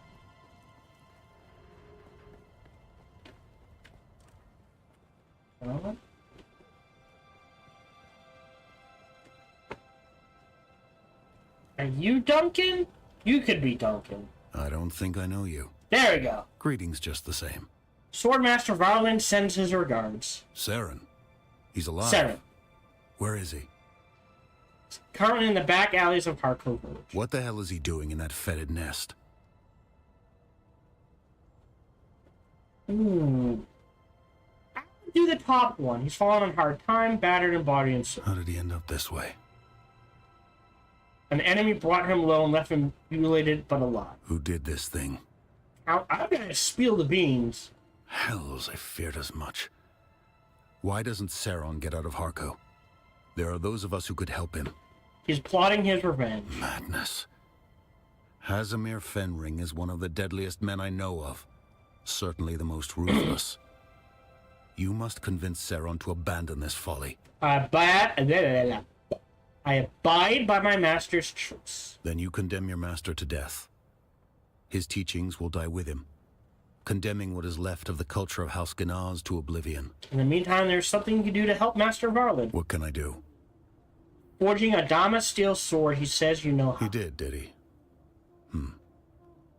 Are you Duncan? You could be Duncan. I don't think I know you. There we go. Greetings just the same. Swordmaster Varlin sends his regards. Saren. He's alive. Saren. Where is he? Currently in the back alleys of Harco Village. What the hell is he doing in that fetid nest? Do the top one. He's fallen on hard time, battered in body and soul. How did he end up this way? An enemy brought him low and left him mutilated but alive. Who did this thing? I'm gonna spill the beans. Hells, I feared as much. Why doesn't Saron get out of Harco? There are those of us who could help him. He's plotting his revenge. Madness. Hazimir Fenring is one of the deadliest men I know of. Certainly the most ruthless. You must convince Saron to abandon this folly. I abide by my master's truths. Then you condemn your master to death. His teachings will die with him, condemning what is left of the culture of House Ganaz to oblivion. In the meantime, there's something you can do to help Master Varlin. What can I do? Forging a Damas steel sword, he says you know how. He did he?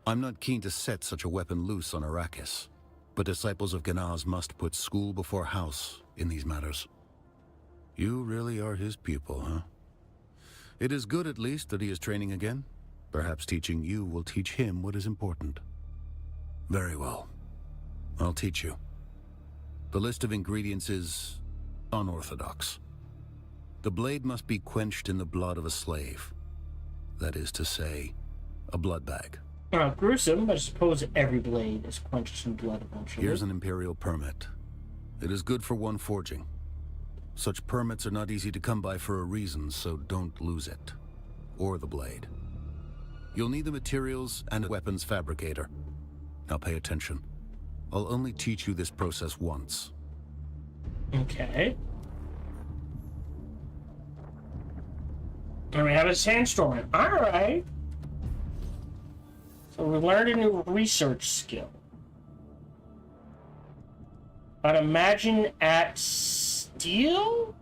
I'm not keen to set such a weapon loose on Arrakis, but disciples of Ganaz must put school before house in these matters. You really are his pupil, huh? It is good, at least, that he is training again. Perhaps teaching you will teach him what is important. Very well. I'll teach you. The list of ingredients is unorthodox. The blade must be quenched in the blood of a slave. That is to say, a blood bag. Gruesome, but I suppose every blade is quenched in blood eventually. Here's an Imperial permit. It is good for one forging. Such permits are not easy to come by for a reason, so don't lose it. Or the blade. You'll need the materials and a weapons fabricator. Now pay attention. I'll only teach you this process once. Okay. And we have a sandstorm. Alright. So we learned a new research skill. I'd imagine at steel?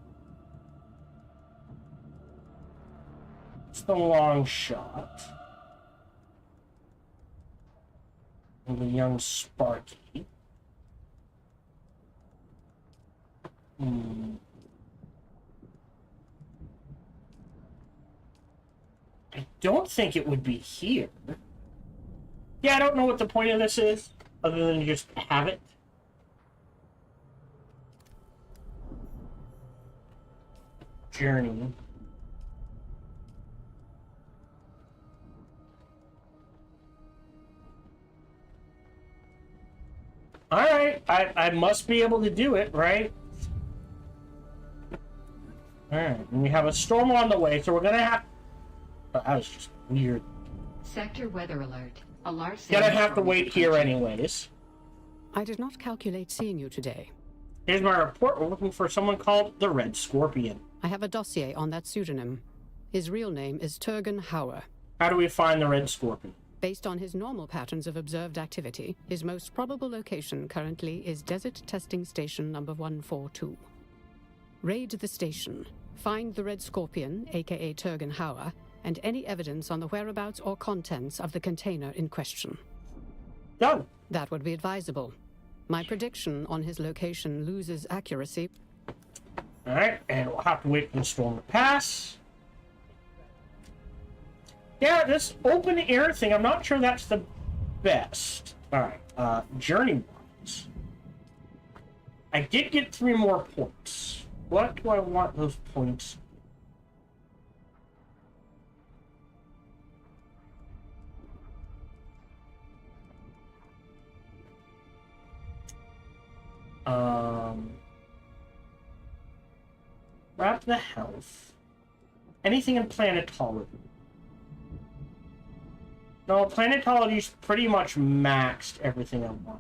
It's the long shot. And the young Sparky. I don't think it would be here. Yeah, I don't know what the point of this is, other than just have it. Journey. Alright, I must be able to do it, right? Alright, and we have a storm on the way, so we're gonna have... Oh, that was just weird. Sector weather alert. A large... Gonna have to wait here anyways. I did not calculate seeing you today. Here's my report. We're looking for someone called the Red Scorpion. I have a dossier on that pseudonym. His real name is Turgan Hauer. How do we find the Red Scorpion? Based on his normal patterns of observed activity, his most probable location currently is Desert Testing Station number 142. Raid the station, find the Red Scorpion, aka Turgan Hauer, and any evidence on the whereabouts or contents of the container in question. Done. That would be advisable. My prediction on his location loses accuracy. Alright, and we'll have to wait for the storm to pass. Yeah, this open air thing, I'm not sure that's the best. Alright, journey-wise. I did get 3 more points. What do I want those points? Wrap the health. Anything in planetology? No, planetology's pretty much maxed everything I want.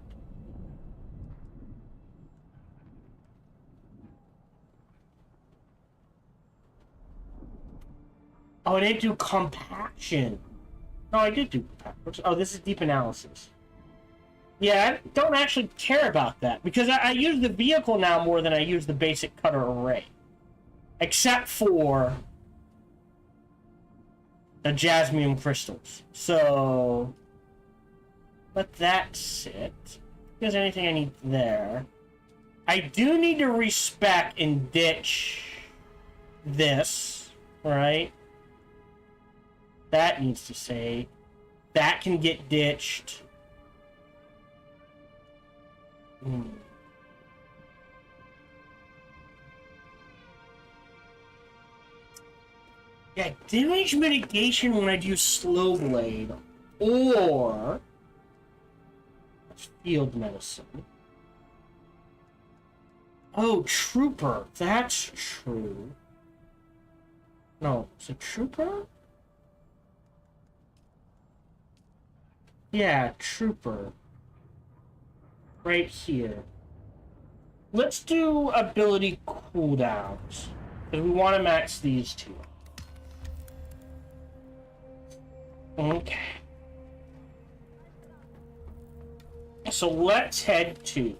Oh, I didn't do compaction. No, I did do compaction. Oh, this is deep analysis. Yeah, I don't actually care about that, because I use the vehicle now more than I use the basic cutter array. Except for the jasmium crystals. So, let that sit. If there's anything I need there. I do need to respec and ditch this, right? That needs to say. That can get ditched. Yeah, damage mitigation when I do slow blade, or field medicine. Oh, trooper. That's true. No, is it trooper? Yeah, trooper. Right here. Let's do ability cooldowns, because we want to max these two. Okay. So let's head to...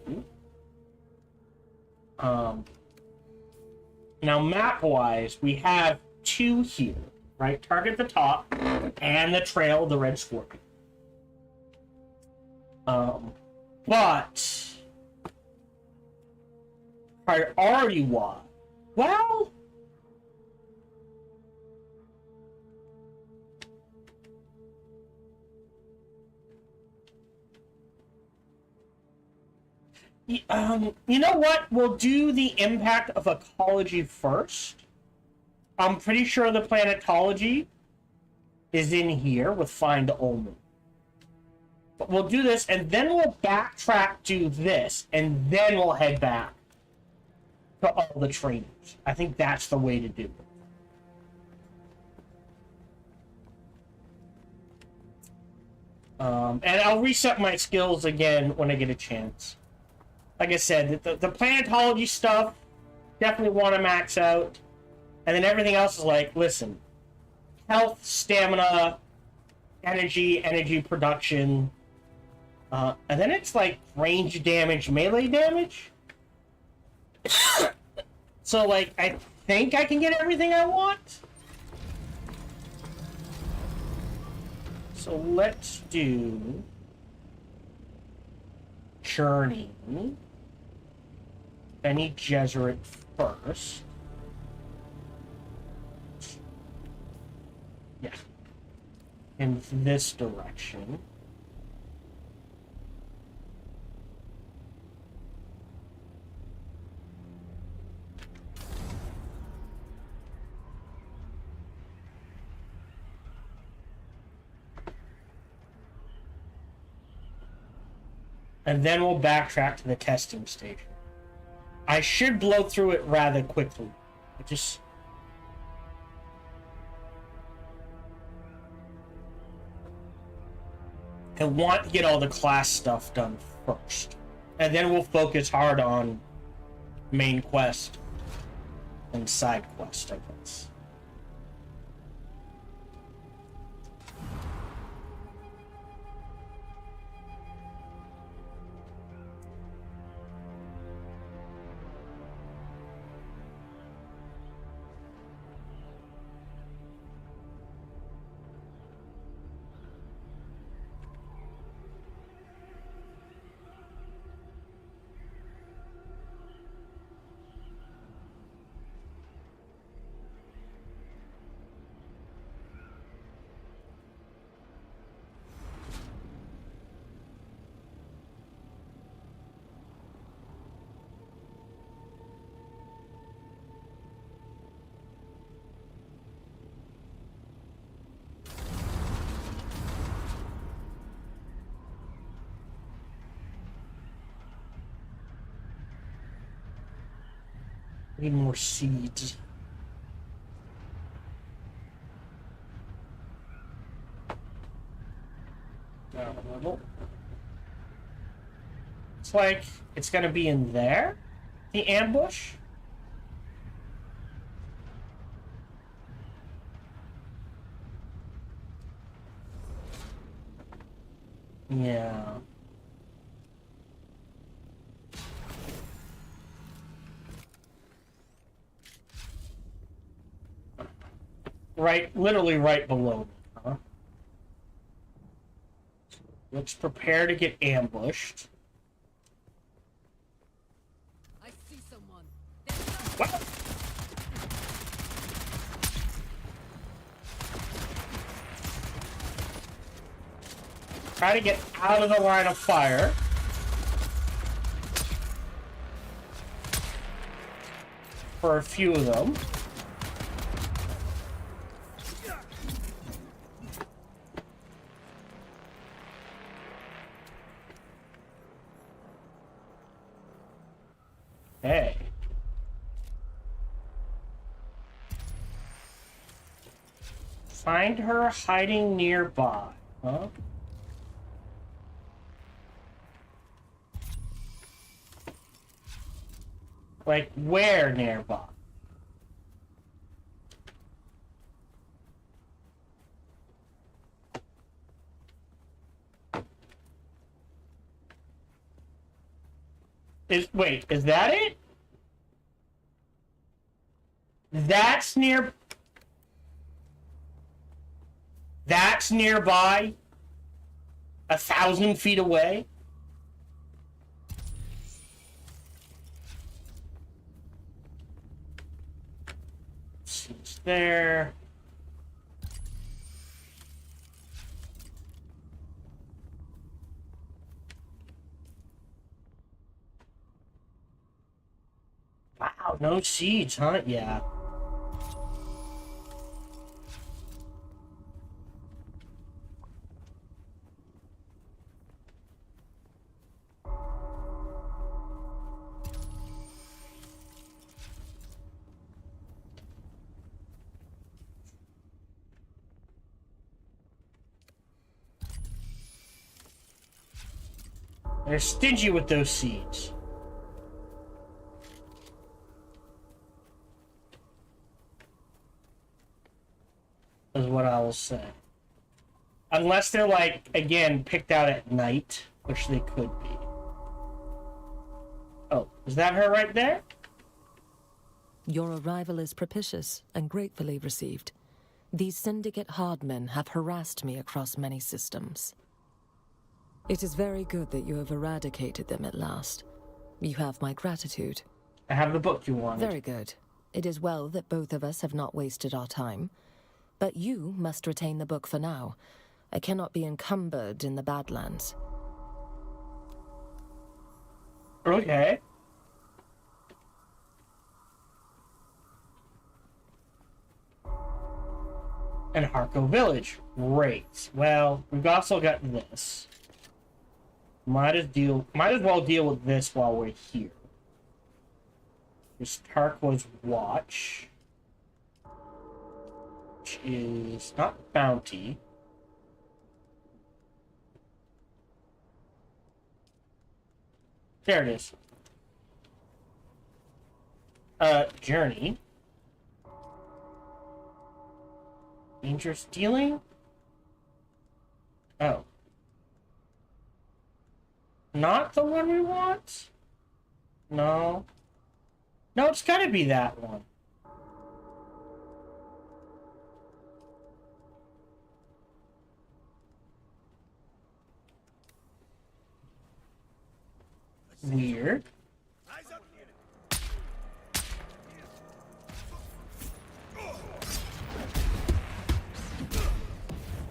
Now, map-wise, we have 2 here, right? Target the top, and the trail of the Red Scorpion. But... priority-wise... Well... you know what? We'll do the impact of ecology first. I'm pretty sure the planetology is in here with Find Omen. But we'll do this, and then we'll backtrack to this, and then we'll head back to all the trainers. I think that's the way to do it. And I'll reset my skills again when I get a chance. Like I said, the planetology stuff, definitely want to max out. And then everything else is like, listen, health, stamina, energy production. And then it's like range damage, melee damage. So, like, I think I can get everything I want. So let's do Journey. Benny Gesserit first. Yeah. In this direction. And then we'll backtrack to the testing station. I should blow through it rather quickly. I want to get all the class stuff done first. And then we'll focus hard on main quest and side quest, I guess. Need more seeds. Level. It's like it's gonna be in there? The ambush? Yeah. Right, literally right below me, huh? Let's prepare to get ambushed. I see someone. What? Try to get out of the line of fire. For a few of them. Hey. Find her hiding nearby, huh? Like, where nearby? Wait, is that it? That's nearby? 1,000 feet away? It's there. Wow, no seeds, huh? Yeah. They're stingy with those seeds. is what I will say. Unless they're, like, again, picked out at night, which they could be. Oh, is that her right there? Your arrival is propitious and gratefully received. These syndicate hardmen have harassed me across many systems. It is very good that you have eradicated them at last. You have my gratitude. I have the book you wanted. Very good. It is well that both of us have not wasted our time. But you must retain the book for now. I cannot be encumbered in the Badlands. Okay. And Harco Village. Great. Well, we've also got this. Might as well deal with this while we're here. There's Tarqua's Watch. Which is not Bounty. There it is. Journey. Dangerous dealing? Oh. Not the one we want? No. No, it's gotta be that one. Weird.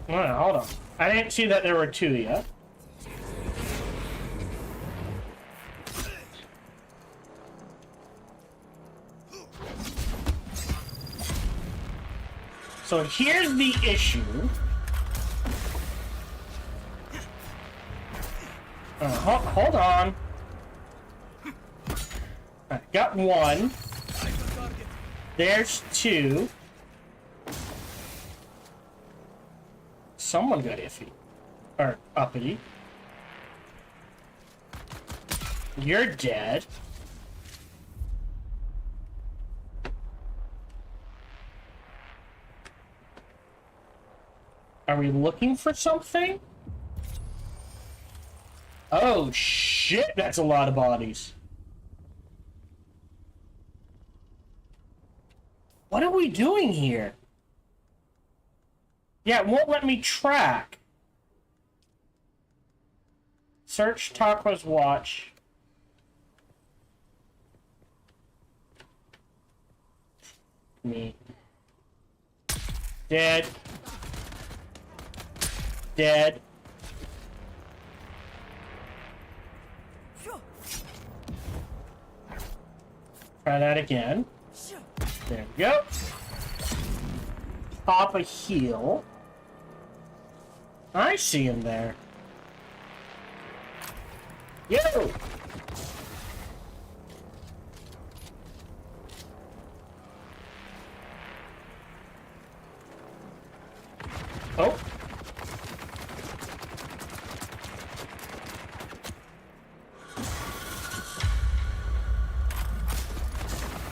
Hold on. I didn't see that there were two yet. So here's the issue. Hold on. Alright, got one. There's two. Someone got iffy. Or uppity. You're dead. Are we looking for something? Oh shit, that's a lot of bodies. What are we doing here? Yeah, it won't let me track. Search Tarqua's Watch. Me. Dead. Dead. Try that again. There we go. Pop a heal. I see him there. Yo! Oh.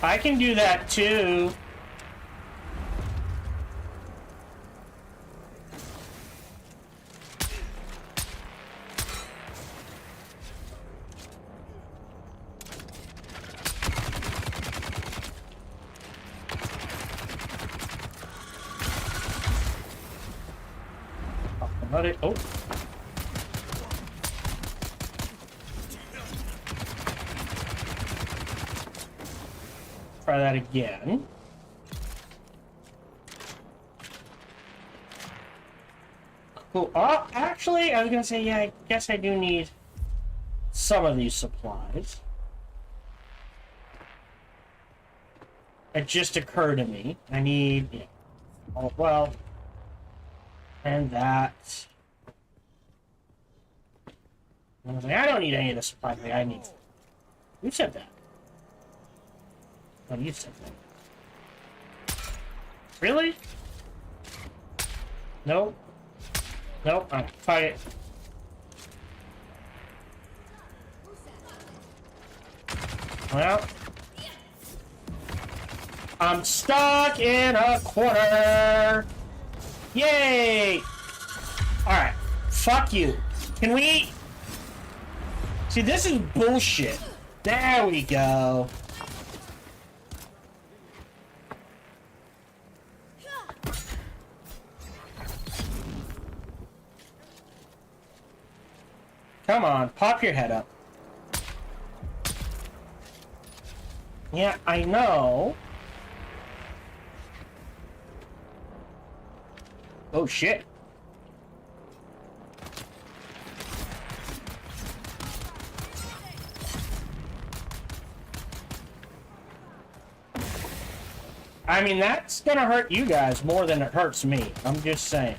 I can do that too. Oh. Try that again. Cool. Oh, actually, I was gonna say, yeah, I guess I do need some of these supplies. It just occurred to me. I need, yeah. Oh, well, and that. I was like, I don't need any of the supplies. I need. Who said that? Oh, you said that. Really? Nope. Nope. Alright, fight it. Well. I'm stuck in a corner. Yay! Alright. Fuck you. Can we... See, this is bullshit. There we go. Come on, pop your head up. Yeah, I know. Oh, shit. I mean, that's gonna hurt you guys more than it hurts me. I'm just saying.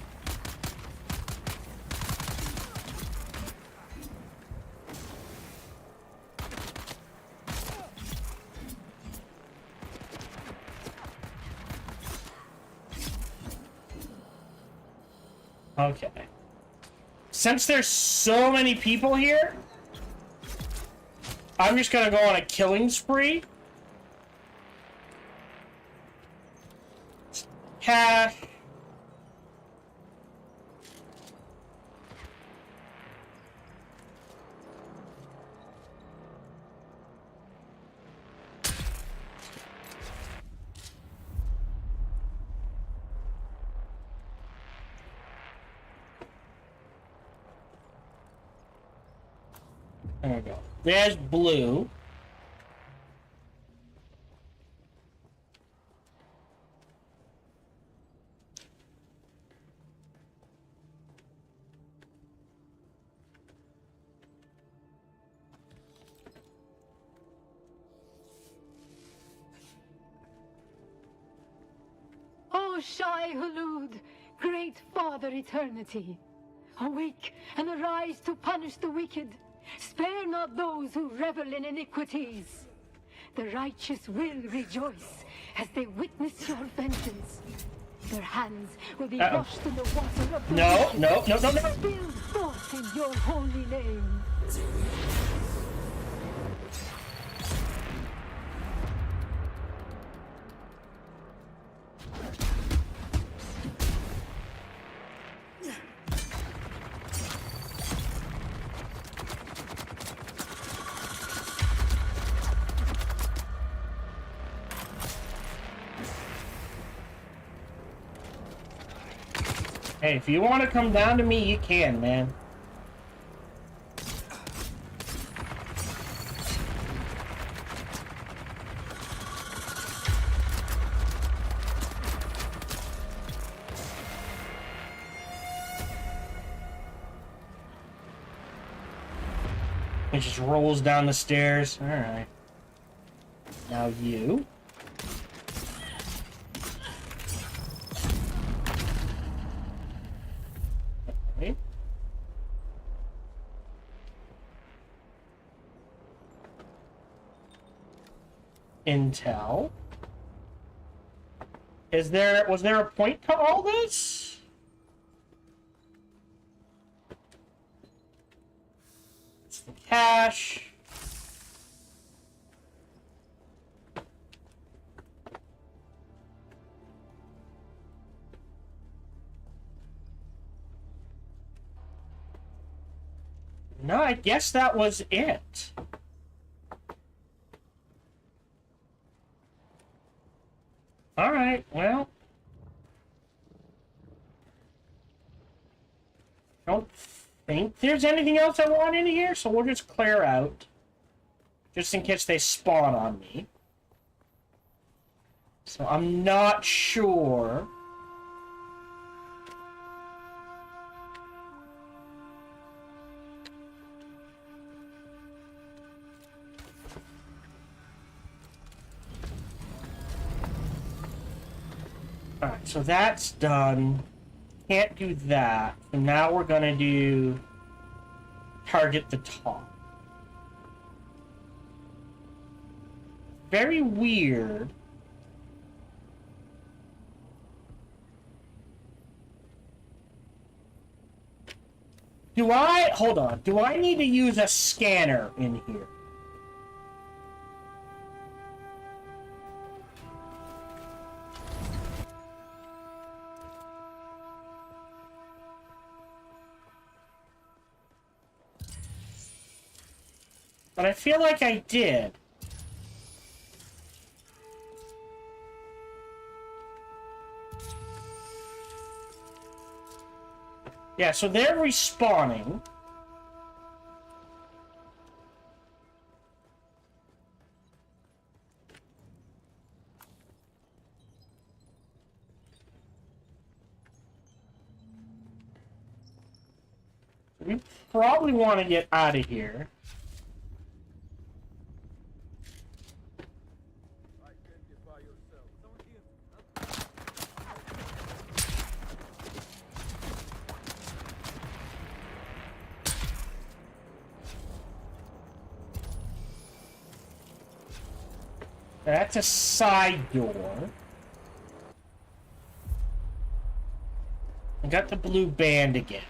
Okay. Since there's so many people here, I'm just gonna go on a killing spree. Cash. There we go. There's blue. O Shai Hulud, great Father Eternity, awake and arise to punish the wicked. Spare not those who revel in iniquities. The righteous will rejoice as they witness your vengeance. Their hands will be washed in the water of the wicked. No. Spilled forth in your holy name. Hey, if you want to come down to me, you can, man. It just rolls down the stairs. Alright. Now you. Okay. Intel. Was there a point to all this? It's the cache. No, I guess that was it. Alright, well. Don't think there's anything else I want in here, so we'll just clear out. Just in case they spawn on me. So I'm not sure. Alright, so that's done. Can't do that. So now we're gonna do target the top. Very weird. Hold on. Do I need to use a scanner in here? But I feel like I did. Yeah, so they're respawning. We probably want to get out of here. That's a side door. I got the blue band again.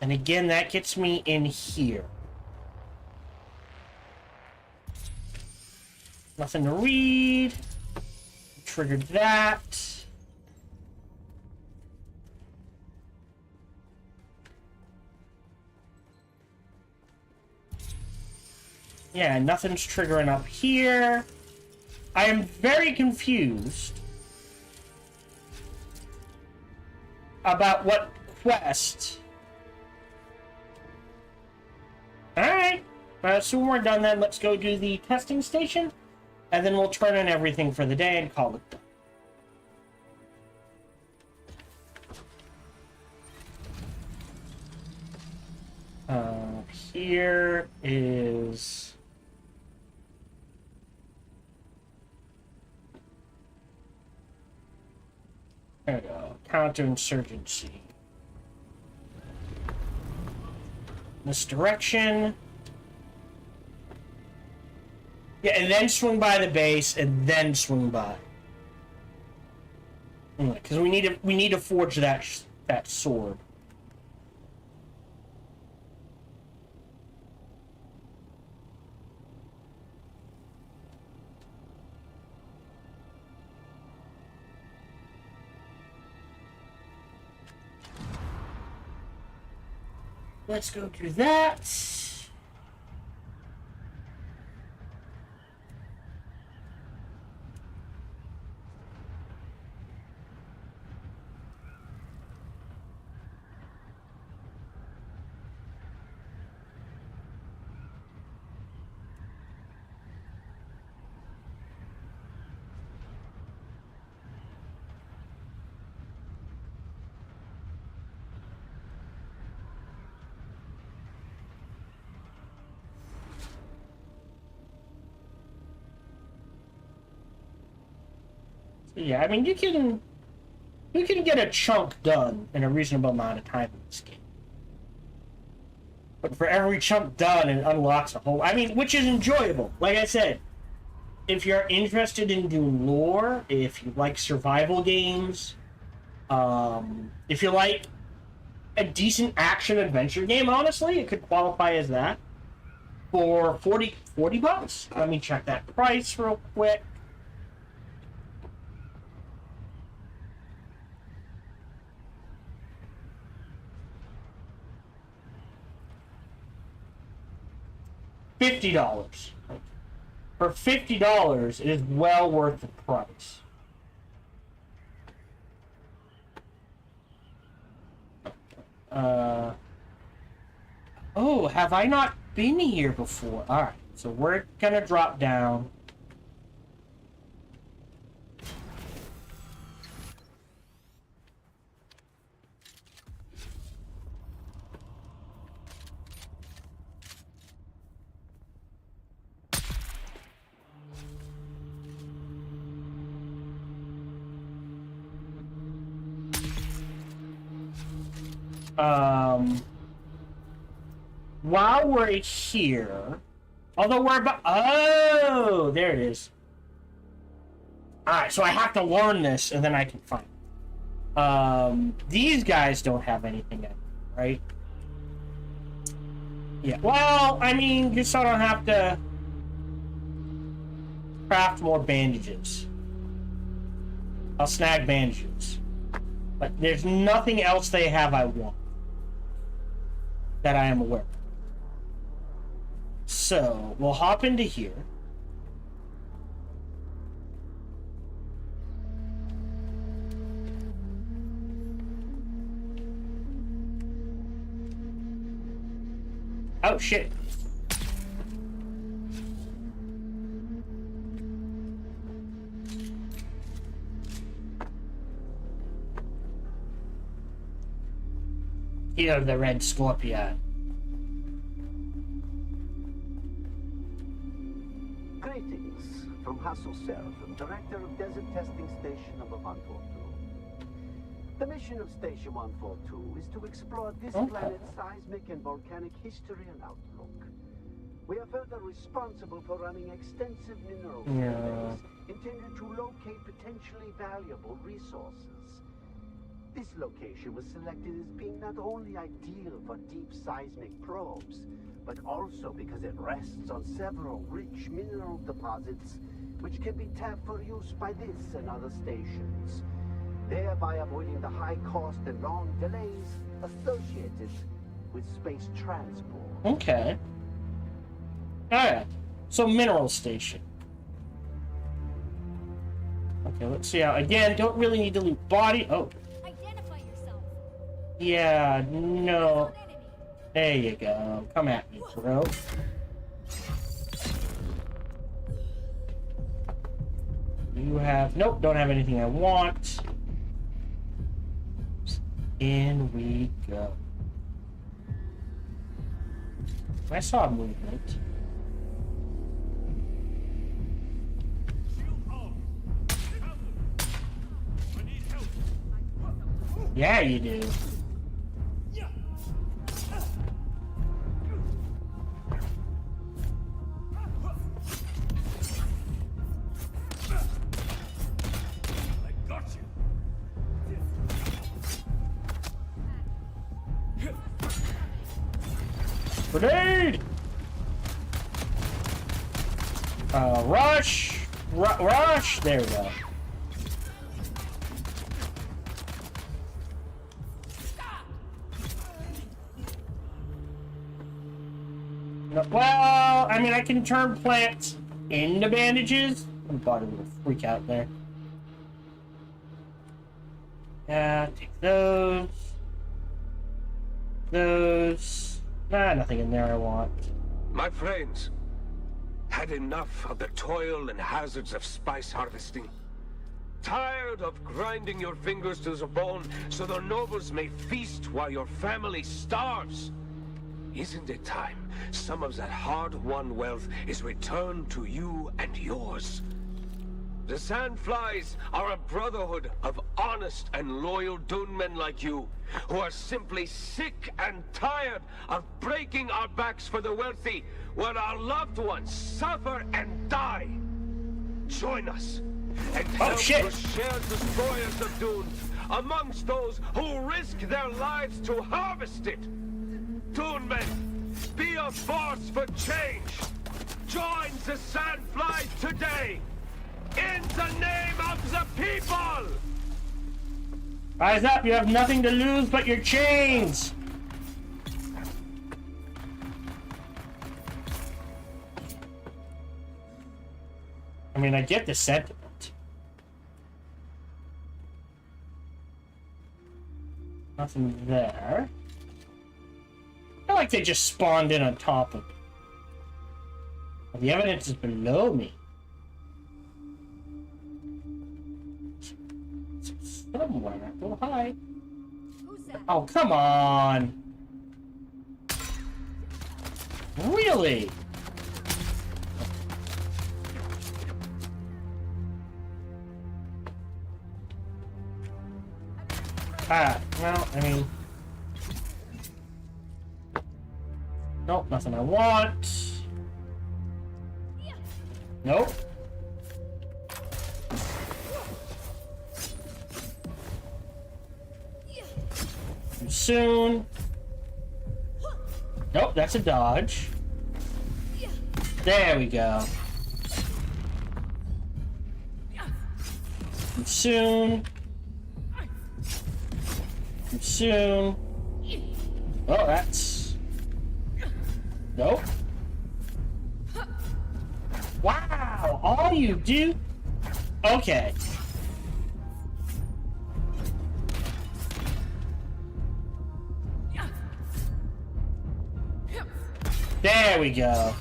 And again, that gets me in here. Nothing to read. Triggered that. Yeah, nothing's triggering up here. I am very confused about what quest. Alright. So when we're done then, let's go do the testing station. And then we'll turn in everything for the day and call it done. Here is... There we go. Counterinsurgency. This direction. Yeah, and then swing by the base, and then swing by. Because we need to forge that sword. Let's go do that. Yeah, I mean, you can get a chunk done in a reasonable amount of time in this game. But for every chunk done, it unlocks a whole... I mean, which is enjoyable. Like I said, if you're interested in doing lore, if you like survival games, if you like a decent action-adventure game, honestly, it could qualify as that. For 40 bucks? Let me check that price real quick. $50. For $50, it is well worth the price. Oh, have I not been here before? Alright, so we're gonna drop down. While we're here, although we're about... Oh, there it is. Alright, so I have to learn this, and then I can find it. These guys don't have anything in, right? Yeah, well, I mean, just so I don't have to craft more bandages. I'll snag bandages. But there's nothing else they have I want. that I am aware of. So, we'll hop into here. Oh, shit. Here, the Red Scorpion. Greetings from Hassel Seraph, Director of Desert Testing Station number 142. The mission of Station 142 is to explore this planet's seismic and volcanic history and outlook. We are further responsible for running extensive mineral surveys intended to locate potentially valuable resources. This location was selected as being not only ideal for deep seismic probes, but also because it rests on several rich mineral deposits which can be tapped for use by this and other stations, thereby avoiding the high cost and long delays associated with space transport. Okay. Alright. So, mineral station. Okay, let's see how. Again, don't really need to loot body. Oh. Identify yourself. Yeah, no. There you go. Come at me, bro. You have... Nope, don't have anything I want. In we go. I saw movement. Yeah, you do. Grenade! Rush! Rush! There we go. No, well, I mean, I can turn plants into bandages. My body will freak out there. Yeah, take those. Those. Nah, nothing in there I want. My friends, had enough of the toil and hazards of spice harvesting? Tired of grinding your fingers to the bone so the nobles may feast while your family starves? Isn't it time some of that hard-won wealth is returned to you and yours? The Sandflies are a brotherhood of honest and loyal Dune men like you, who are simply sick and tired of breaking our backs for the wealthy, while our loved ones suffer and die. Join us and help to share the spoils of Dune amongst those who risk their lives to harvest it. Dune men, be a force for change. Join the Sandflies today. In the name of the people! Rise up, you have nothing to lose but your chains! I mean, I get the sentiment. Nothing there. I feel like they just spawned in on top of me. Well, the evidence is below me. Somewhere. Oh, hi. Who's that? Oh, come on. Really? Ah, well, I mean... Nope, nothing I want. Nope. Too soon. Nope, that's a dodge. There we go. Too soon. Too soon. Oh, that's Nope. Wow, all you do... Okay. There we go.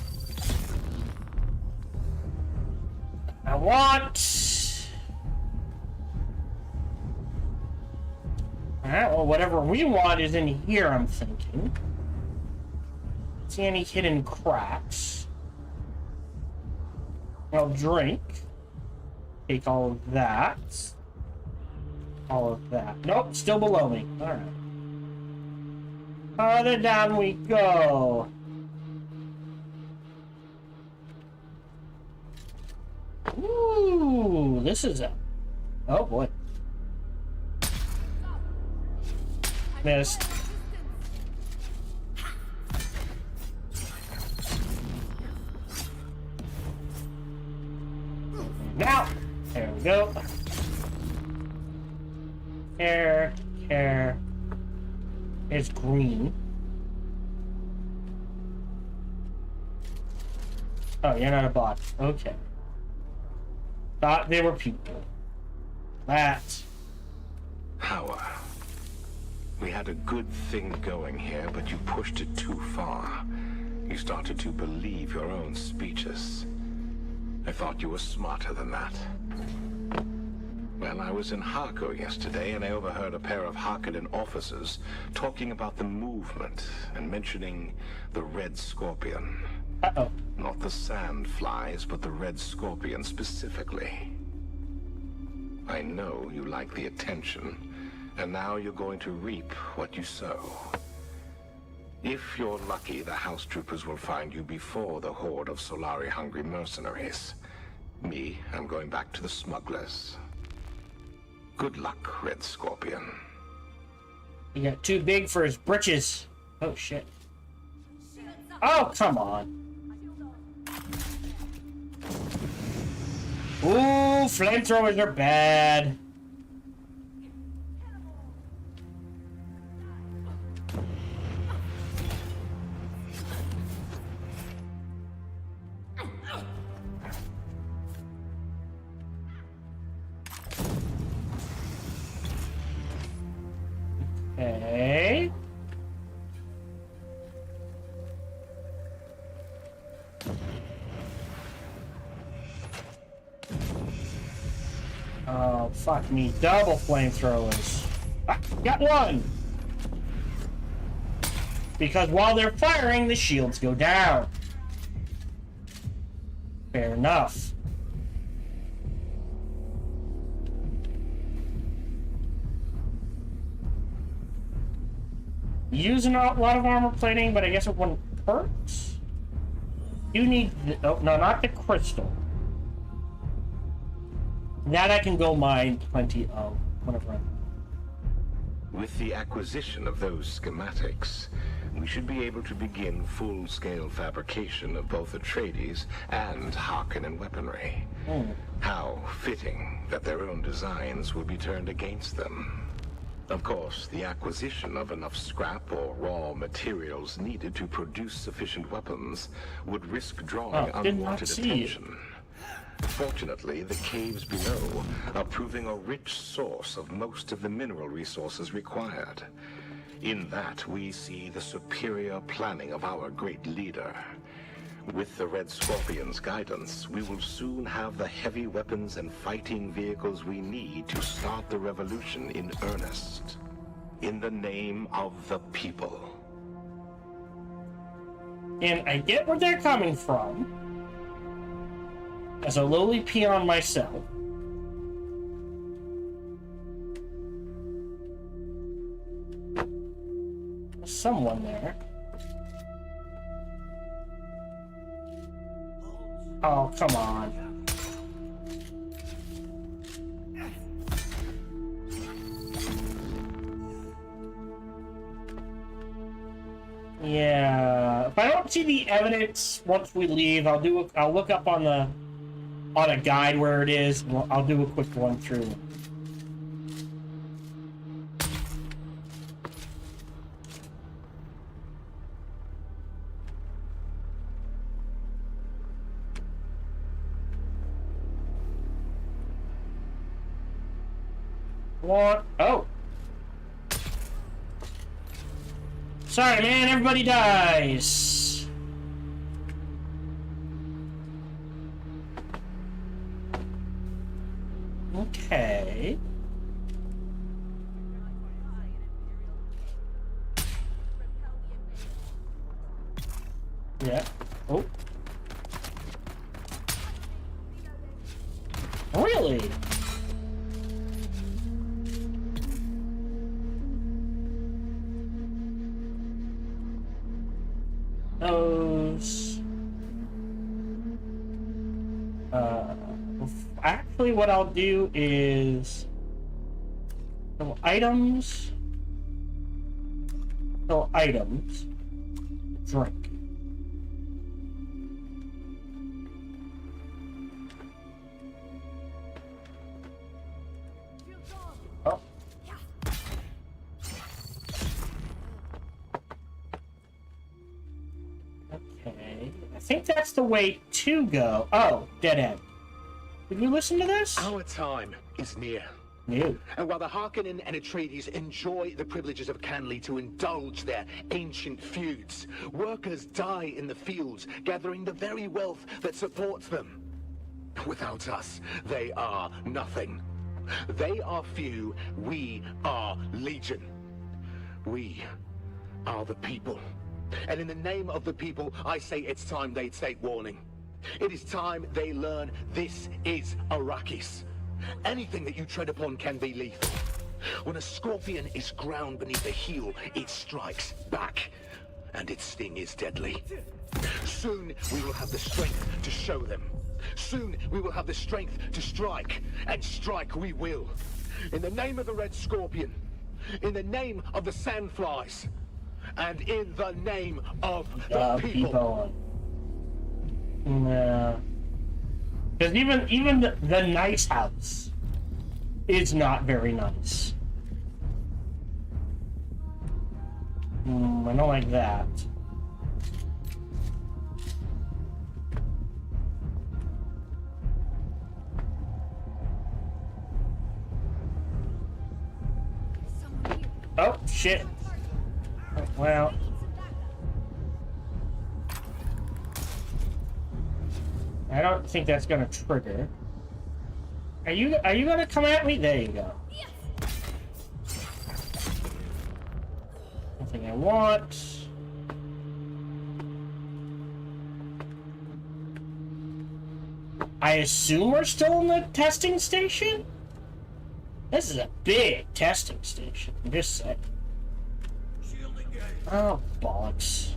I want... Alright, well, whatever we want is in here, I'm thinking. See any hidden cracks? I'll drink. Take all of that. All of that. Nope, still below me. Alright. Further down we go. Ooh, this is a... Oh boy. Missed. Now! There we go. Hair is green. Oh, you're not a bot. Okay. Thought they were people. That. Power. We had a good thing going here, but you pushed it too far. You started to believe your own speeches. I thought you were smarter than that. Well, I was in Harco yesterday, and I overheard a pair of Harkonnen officers talking about the movement and mentioning the Red Scorpion. Uh-oh. Not the sand flies, but the Red Scorpion specifically. I know you like the attention, and now you're going to reap what you sow. If you're lucky, the house troopers will find you before the horde of Solari-hungry mercenaries. Me, I'm going back to the smugglers. Good luck, Red Scorpion. He got too big for his britches. Oh, shit. Oh, come on. Ooh, flamethrowers are bad. Okay. Oh, fuck me. Double flamethrowers. Ah, got one! Because while they're firing, the shields go down. Fair enough. Using a lot of armor plating, but I guess it wouldn't hurt. You need... oh, no, not the crystal. That I can go mine plenty of whenever I'm... With the acquisition of those schematics, we should be able to begin full-scale fabrication of both Atreides and Harkonnen weaponry. How fitting that their own designs will be turned against them. Of course, the acquisition of enough scrap or raw materials needed to produce sufficient weapons would risk drawing unwanted attention. Fortunately, the caves below are proving a rich source of most of the mineral resources required. In that, we see the superior planning of our great leader. With the Red Scorpion's guidance, we will soon have the heavy weapons and fighting vehicles we need to start the revolution in earnest. In the name of the people. And I get where they're coming from. As a lowly peon myself. There's someone there. Oh, come on. Yeah, if I don't see the evidence once we leave, I'll look up on a guide where it is. I'll do a quick run through. want. Oh. Sorry, man. Everybody dies. Okay. Yeah. Oh. Really? Those. Actually, what I'll do is. So items. So items. Drink. Oh. Okay. I think that's the way to go. Oh, dead end. Did you listen to this? Our time is near. No. And while the Harkonnen and Atreides enjoy the privileges of Canley to indulge their ancient feuds, workers die in the fields, gathering the very wealth that supports them. Without us, they are nothing. They are few, we are legion. We are the people. And in the name of the people, I say it's time they take warning. It is time they learn this is Arrakis. Anything that you tread upon can be lethal. When a scorpion is ground beneath a heel, it strikes back, and its sting is deadly. Soon we will have the strength to show them. Soon we will have the strength to strike, and strike we will. In the name of the Red Scorpion, in the name of the Sandflies, and in the name of the people. Yeah. Because even the nice house is not very nice. I don't like that. Oh, shit. Well. I don't think that's gonna trigger. Are you gonna come at me? There you go. Nothing I want. I assume we're still in the testing station? This is a big testing station. I'm just saying. Oh, bollocks.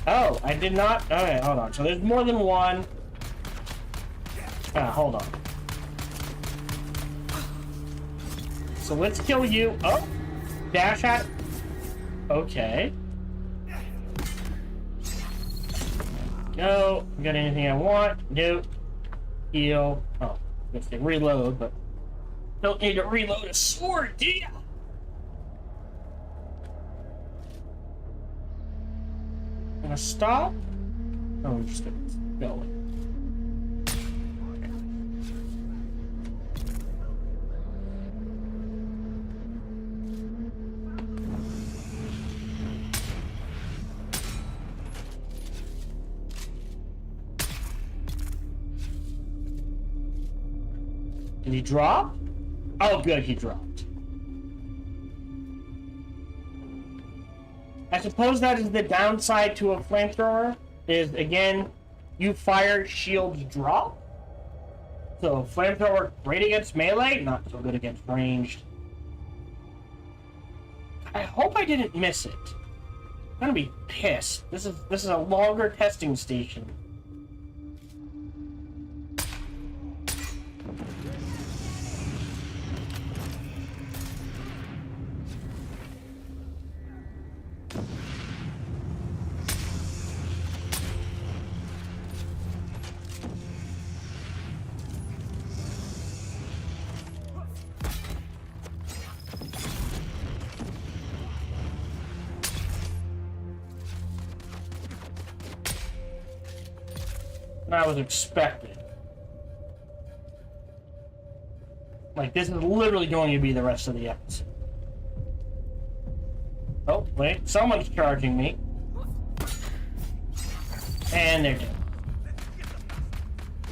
Oh, I did not. Okay, hold on. So there's more than one. Hold on. So let's kill you. Oh, dash at. Okay. Go. Got anything I want? Nope. Heal. Oh, I guess they reload, but don't need to reload a sword, do ya? Gonna stop? Oh, we're just gonna go. Did he drop? Oh, good, he dropped. I suppose that is the downside to a flamethrower, is, again, you fire, shields drop. So, flamethrower, great against melee, not so good against ranged. I hope I didn't miss it. I'm gonna be pissed. This is a longer testing station. I was expecting. Like, this is literally going to be the rest of the episode. Oh, wait. Someone's charging me. And they're dead.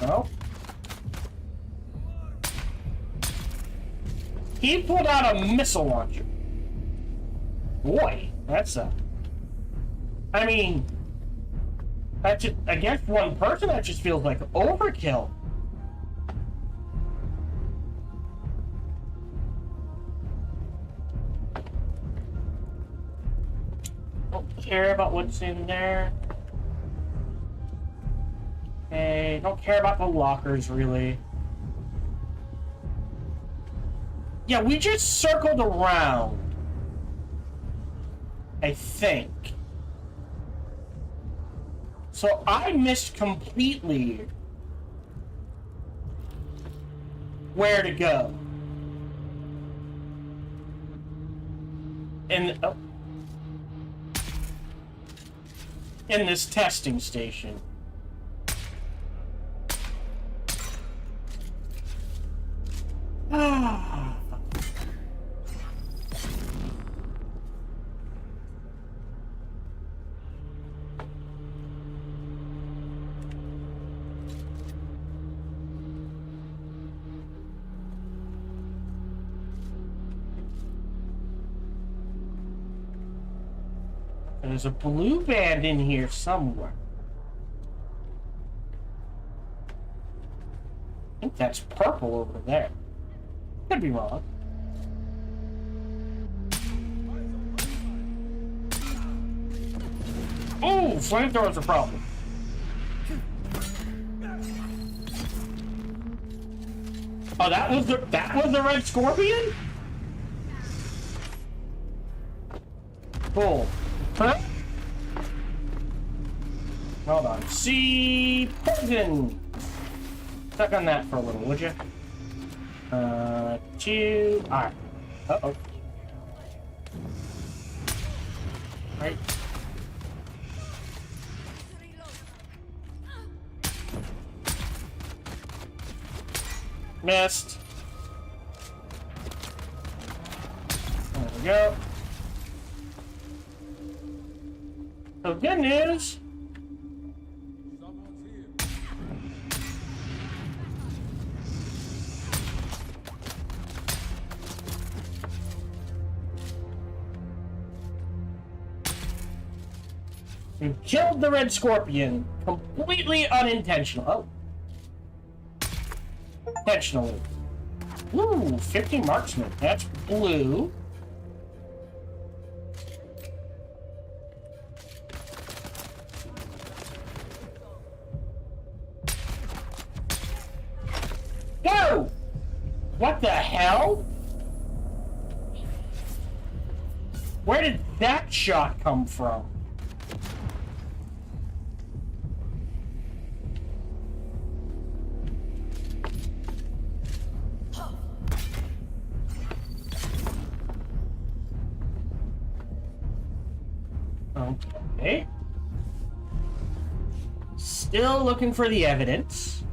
Oh. He pulled out a missile launcher. Boy, that's a... I mean... That just, against one person, that just feels like overkill. Don't care about what's in there. Okay, don't care about the lockers, really. Yeah, we just circled around. I think. So I missed completely where to go. In this testing station. Ah. There's a blue band in here somewhere. I think that's purple over there. Could be wrong. Oh, flamethrowers are a problem. Oh, that was the red scorpion? Cool. Huh? Hold on. See poison. Stuck on that for a little, would you? 2. Alright. Uh-oh. Right. Missed. There we go. So good news. We killed the red scorpion completely unintentional. Oh. Intentionally. Ooh, 50 marksman. That's blue. Whoa! What the hell? Where did that shot come from? Okay. Still looking for the evidence.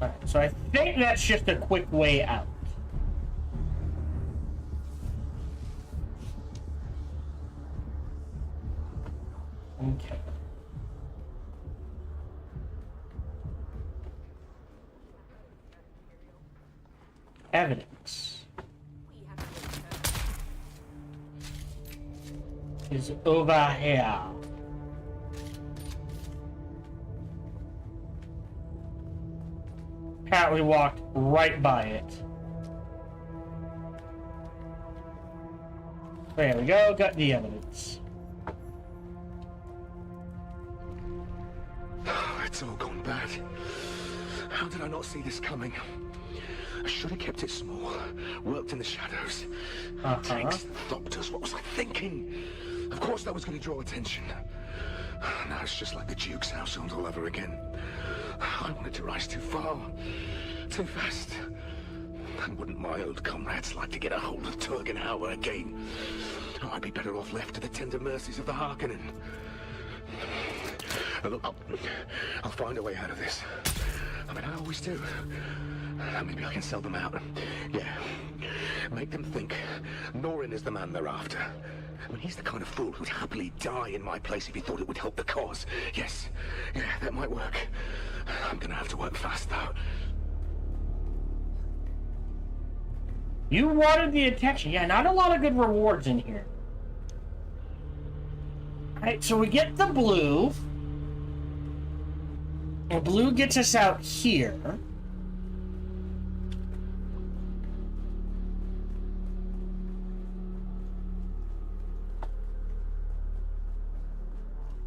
Alright, so I think that's just a quick way out. Okay. Evidence is over here. Apparently walked right by it. There we go, got the evidence. It's all gone bad. How did I not see this coming? I should have kept it small. Worked in the shadows. Tanks, doctors, what was I thinking? Of course that was going to draw attention. Now it's just like the Duke's household all over again. I wanted to rise too far, too fast. And wouldn't my old comrades like to get a hold of Turgenhauer again? I might be better off left to the tender mercies of the Harkonnen. Look, I'll find a way out of this. I mean, I always do. Maybe I can sell them out. Yeah. Make them think Norin is the man they're after. I mean, he's the kind of fool who'd happily die in my place if he thought it would help the cause. Yes. Yeah, that might work. I'm gonna have to work fast, though. You wanted the attention. Yeah, not a lot of good rewards in here. Alright, so we get the blue. And blue gets us out here.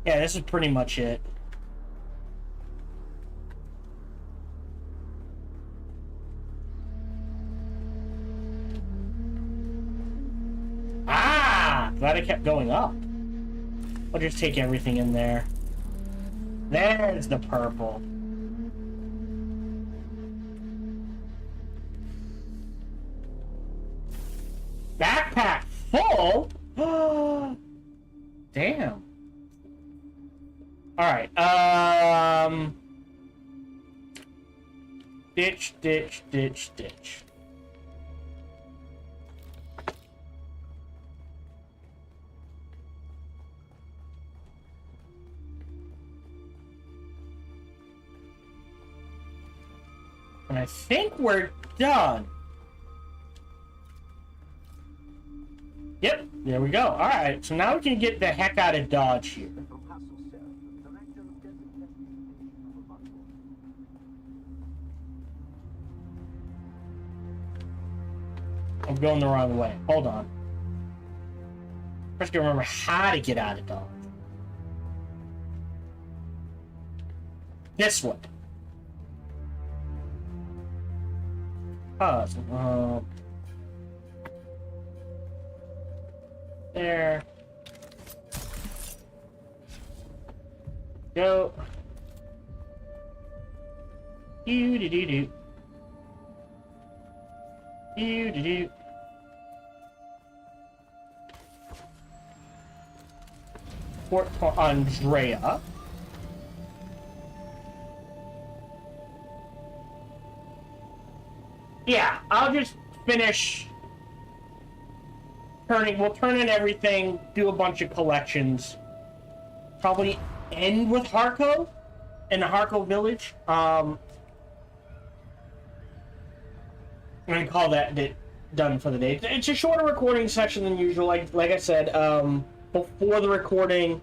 Yeah, this is pretty much it. Ah! Glad I kept going up. I'll just take everything in there. There's the purple. Backpack full? Damn. Alright, ditch, ditch, ditch, ditch. And I think we're done. Yep, there we go. Alright, so now we can get the heck out of Dodge here. I'm going the wrong way. Hold on. First, I gotta remember how to get out of Dodge. This way. There. Go. Do-do-do-do. Do-do-do. Fort Andrea. Yeah, I'll just finish turning. We'll turn in everything, do a bunch of collections. Probably end with Harko in the Harko village. I'm gonna call that done for the day. It's a shorter recording session than usual. Like I said, before the recording,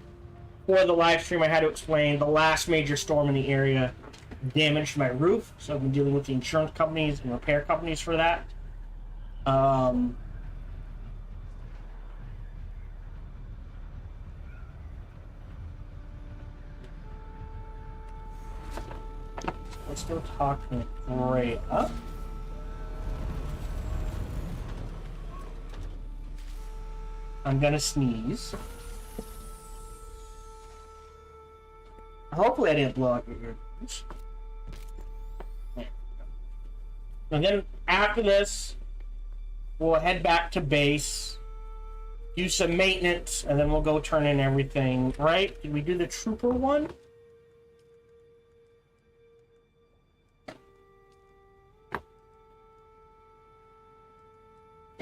for the live stream, I had to explain the last major storm in the area damaged my roof, so I've been dealing with the insurance companies and repair companies for that. Let's go talk to Freya. I'm gonna sneeze. Hopefully I didn't blow out your ears. And then after this, we'll head back to base, do some maintenance, and then we'll go turn in everything, right? Did we do the trooper one?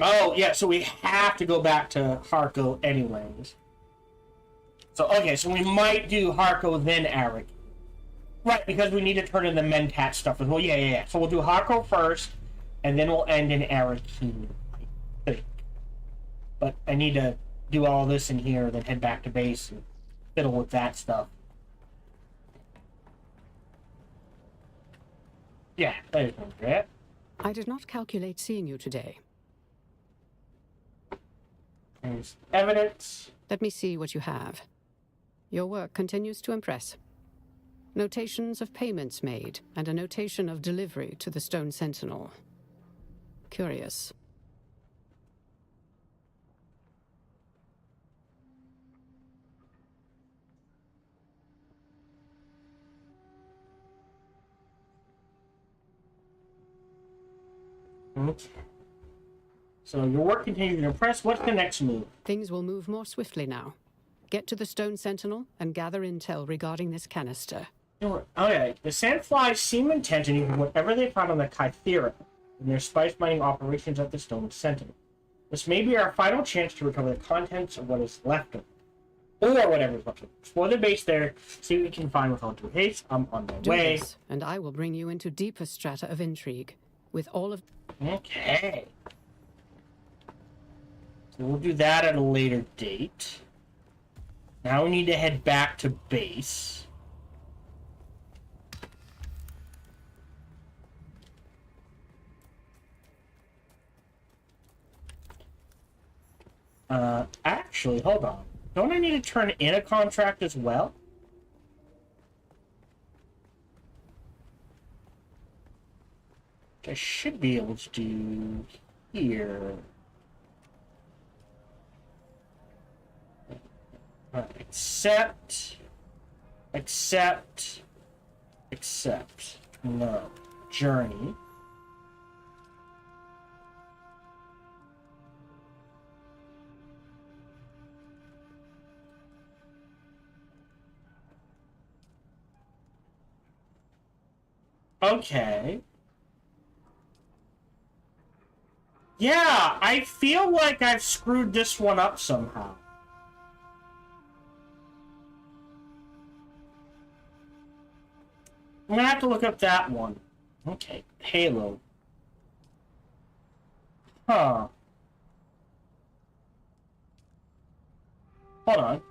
Oh, yeah, so we have to go back to Harko anyways. So, okay, so we might do Harko, then Arik. Right, because we need to turn in the Mentat stuff as well. Yeah. So we'll do Harko first, and then we'll end in Arakeen, I think. But I need to do all this in here, then head back to base and fiddle with that stuff. Yeah, there's no regret. I did not calculate seeing you today. There's evidence. Let me see what you have. Your work continues to impress. Notations of payments made, and a notation of delivery to the Stone Sentinel. Curious. So your work continues to impress. What's the next move? Things will move more swiftly now. Get to the Stone Sentinel and gather intel regarding this canister. Okay, the Sandflies seem intent on using whatever they found on the Kythera in their spice mining operations at the Stone Sentinel. This may be our final chance to recover the contents of what is left of it. Or whatever's left of it. Explore the base there, see what we can find without due haste. I'm on my way. Do this, and I will bring you into deeper strata of intrigue. With all of... Okay. So we'll do that at a later date. Now we need to head back to base. Actually, hold on. Don't I need to turn in a contract as well? Which I should be able to do here. Accept. No. Journey. Okay. Yeah, I feel like I've screwed this one up somehow. I'm gonna have to look up that one. Okay, Halo. Huh. Hold on.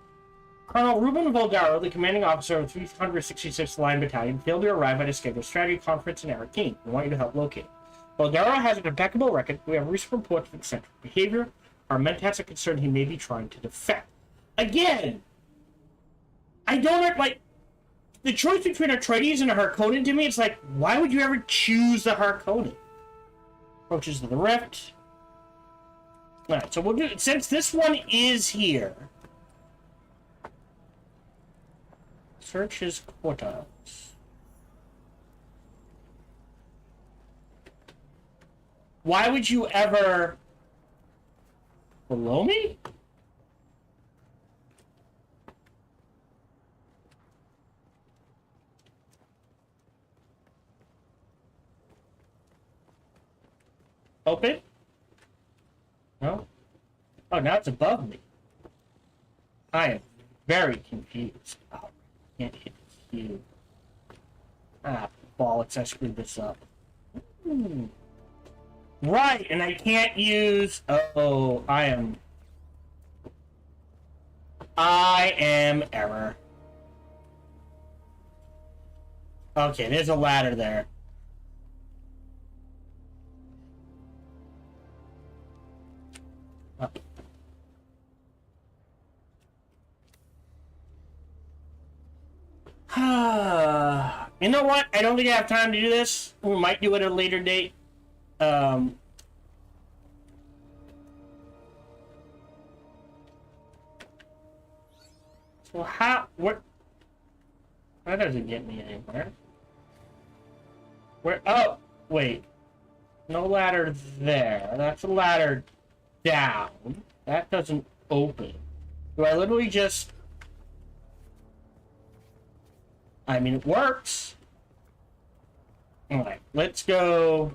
Colonel Ruben Voldaro, the commanding officer of the 366th Line Battalion, failed to arrive at a scheduled strategy conference in Arakeen. We want you to help locate him. Voldaro has an impeccable record. We have recent reports of eccentric behavior. Our mentats are concerned he may be trying to defect. Again! I don't, like... The choice between a Atreides and a Harkonnen, to me, it's like, why would you ever choose the Harkonnen? Approaches to the Rift. Alright, so we'll do... Since this one is here... Search his quartiles. Why would you ever... Below me? Open? No? Oh, now it's above me. I am very confused. Oh, I can't hit you. Ah, bollocks, I screwed this up. Right, and I can't use... Oh, I am error. Okay, there's a ladder there. You know what? I don't think I have time to do this. We might do it at a later date. So what? That doesn't get me anywhere. Where? Oh, wait. No ladder there. That's a ladder down. That doesn't open. Do I literally just... I mean, it works. Alright, let's go...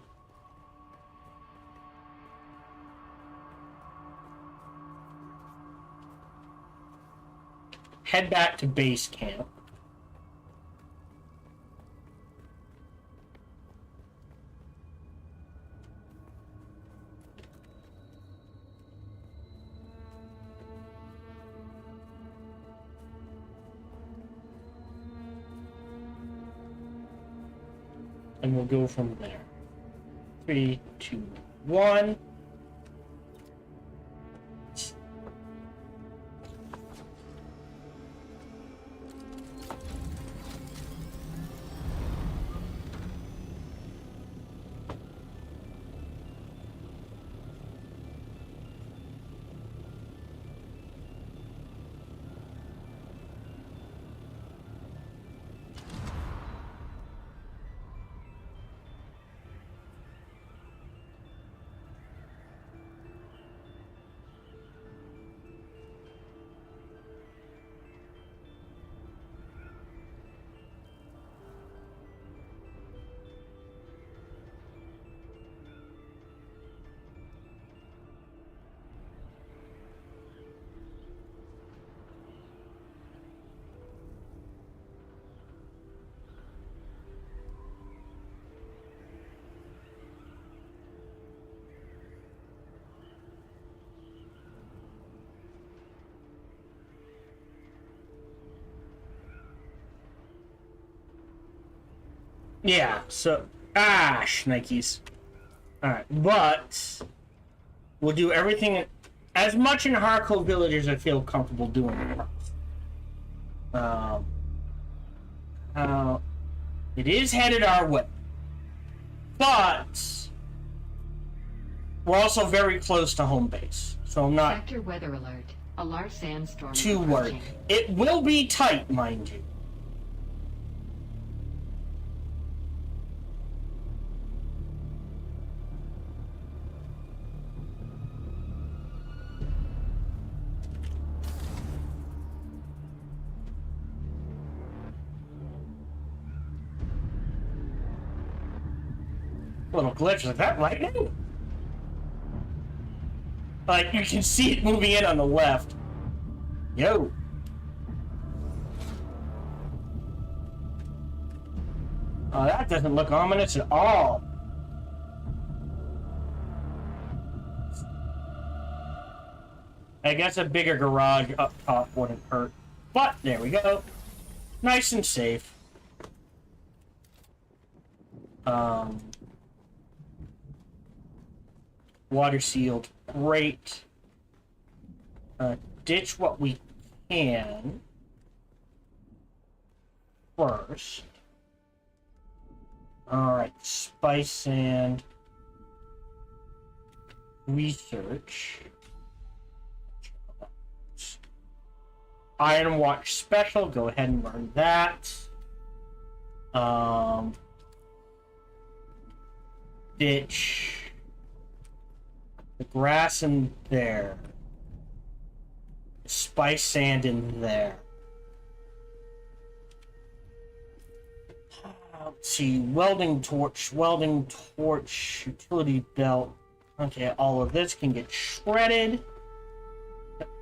Head back to base camp. And we'll go from there. 3, 2, 1. Yeah, so... Nikes. Alright, but... We'll do everything... As much in Harco Village as I feel comfortable doing. It is headed our way. But... We're also very close to home base. So I'm not... Sector weather alert. A large sandstorm too worried. approaching. It will be tight, mind you. Little glitch like that lightning? Like, you can see it moving in on the left. Yo. Oh, that doesn't look ominous at all. I guess a bigger garage up top wouldn't hurt. But, there we go. Nice and safe. Water sealed. Great. Ditch what we can first. Alright, spice sand. Research. Iron Watch Special, go ahead and learn that. Ditch. The grass in there. Spice sand in there. Let's see, welding torch, utility belt. Okay, all of this can get shredded.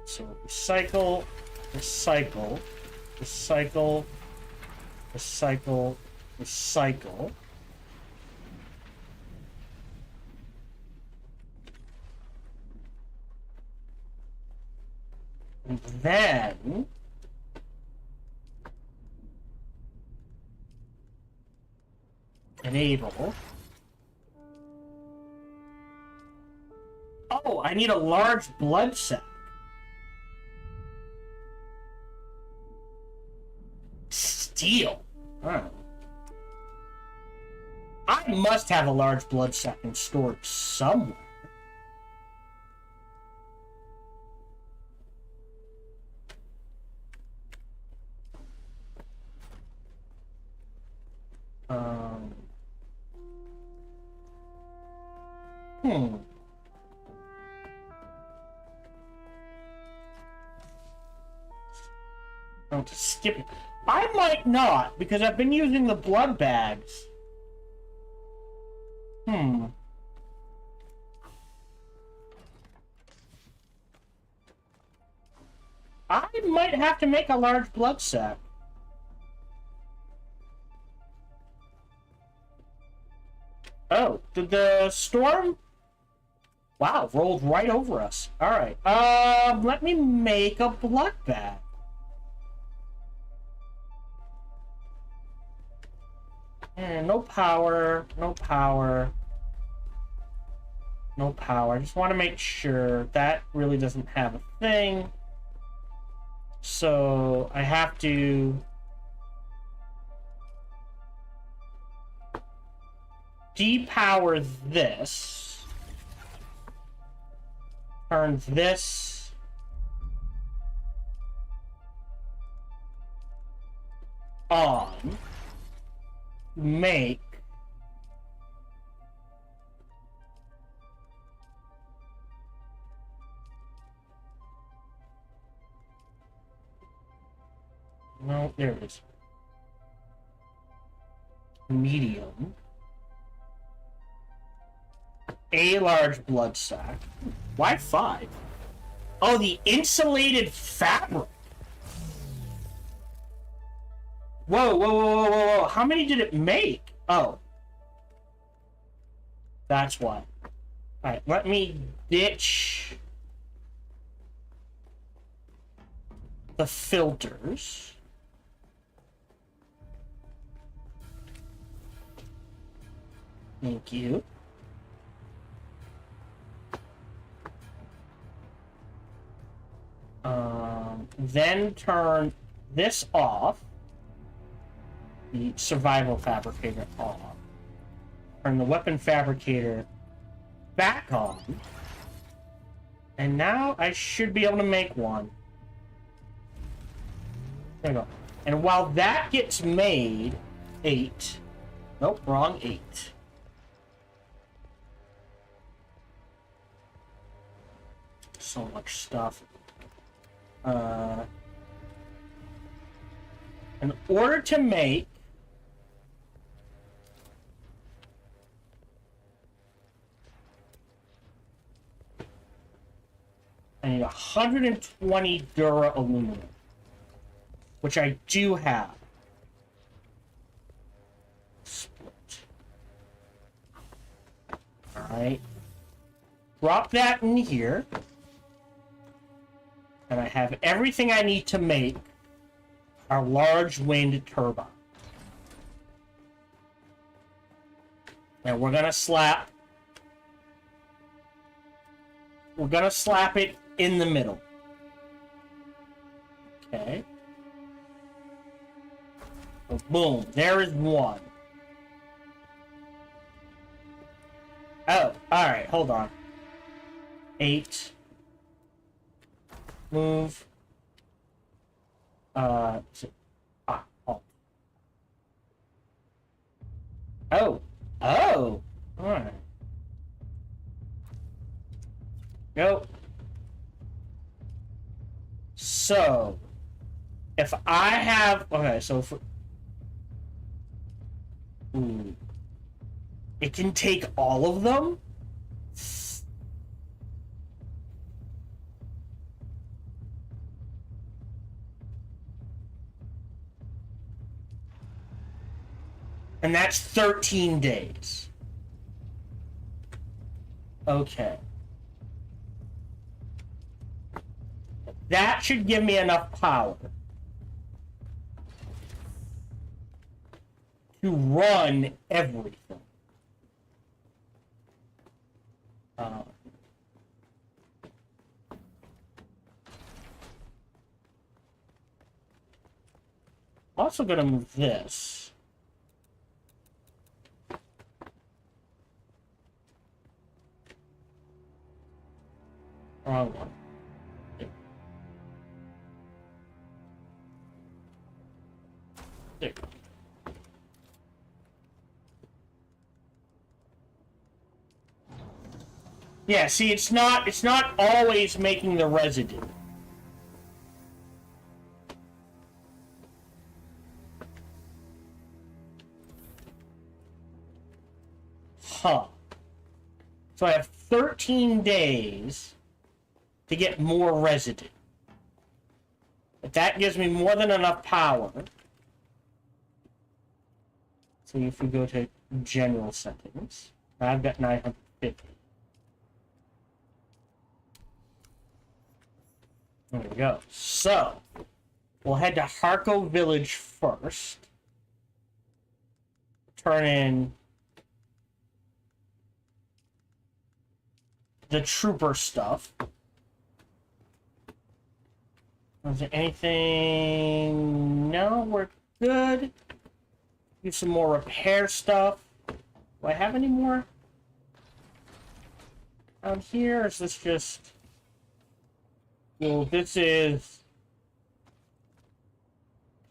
So recycle, recycle, recycle, recycle, recycle. And then enable. Oh, I need a large blood sac. Steel. Oh. I must have a large blood sac in storage somewhere. Oh, to skip it. I might not, because I've been using the blood bags. I might have to make a large blood sac. Oh, did the storm? Wow, rolled right over us. Alright, let me make a blood bag. No power, no power. No power. I just want to make sure that really doesn't have a thing. So I have to depower this. Turn this on. Make no, there it is. Medium. A large blood sac. Why 5? Oh, the insulated fabric. Whoa, whoa, whoa, whoa, whoa, whoa. How many did it make? Oh. That's why. Alright, let me ditch the filters. Thank you. Then turn this off. The survival fabricator off. Turn the weapon fabricator back on. And now I should be able to make one. There we go. And while that gets made, 8. Nope, wrong 8. So much stuff. In order to make I need 120 duraluminum, which I do have. Split. Alright. Drop that in here. And I have everything I need to make our large wind turbine. And we're gonna slap it in the middle. Okay. So boom, there is one. Oh, alright, hold on. 8. Move. Oh. Oh! Alright. Go. So, if I have... Okay, so if... Ooh. It can take all of them? And that's 13 days. Okay. That should give me enough power to run everything. Also gonna move this. Wrong one. There. Yeah, see, it's not always making the residue. Huh. So I have 13 days to get more residue. But that gives me more than enough power. So if we go to general settings, I've got 950. There we go. So, we'll head to Harko Village first. Turn in the trooper stuff. Is there anything? No, we're good. Do some more repair stuff. Do I have any more out here? Or is this just... Well, this is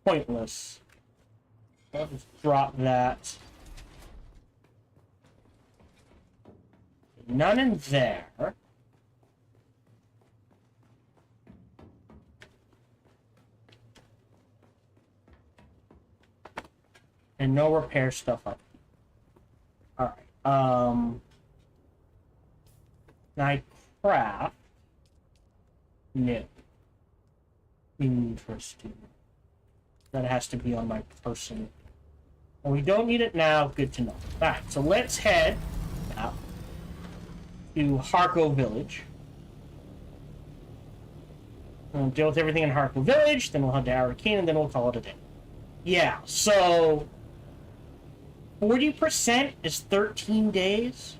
pointless. I'll just drop that. None in there. And no repair stuff up. Alright. I craft. No. Interesting. That has to be on my person. Well, we don't need it now. Good to know. Alright, so let's head out to Harko Village. We'll deal with everything in Harko Village, then we'll head to Arakeen, and then we'll call it a day. Yeah, so... 40% is 13 days?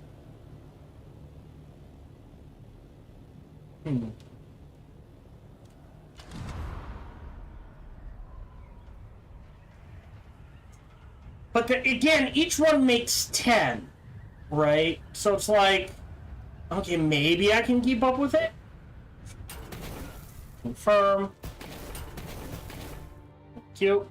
But again, each one makes 10, right? So it's like, okay, maybe I can keep up with it. Confirm. Cute.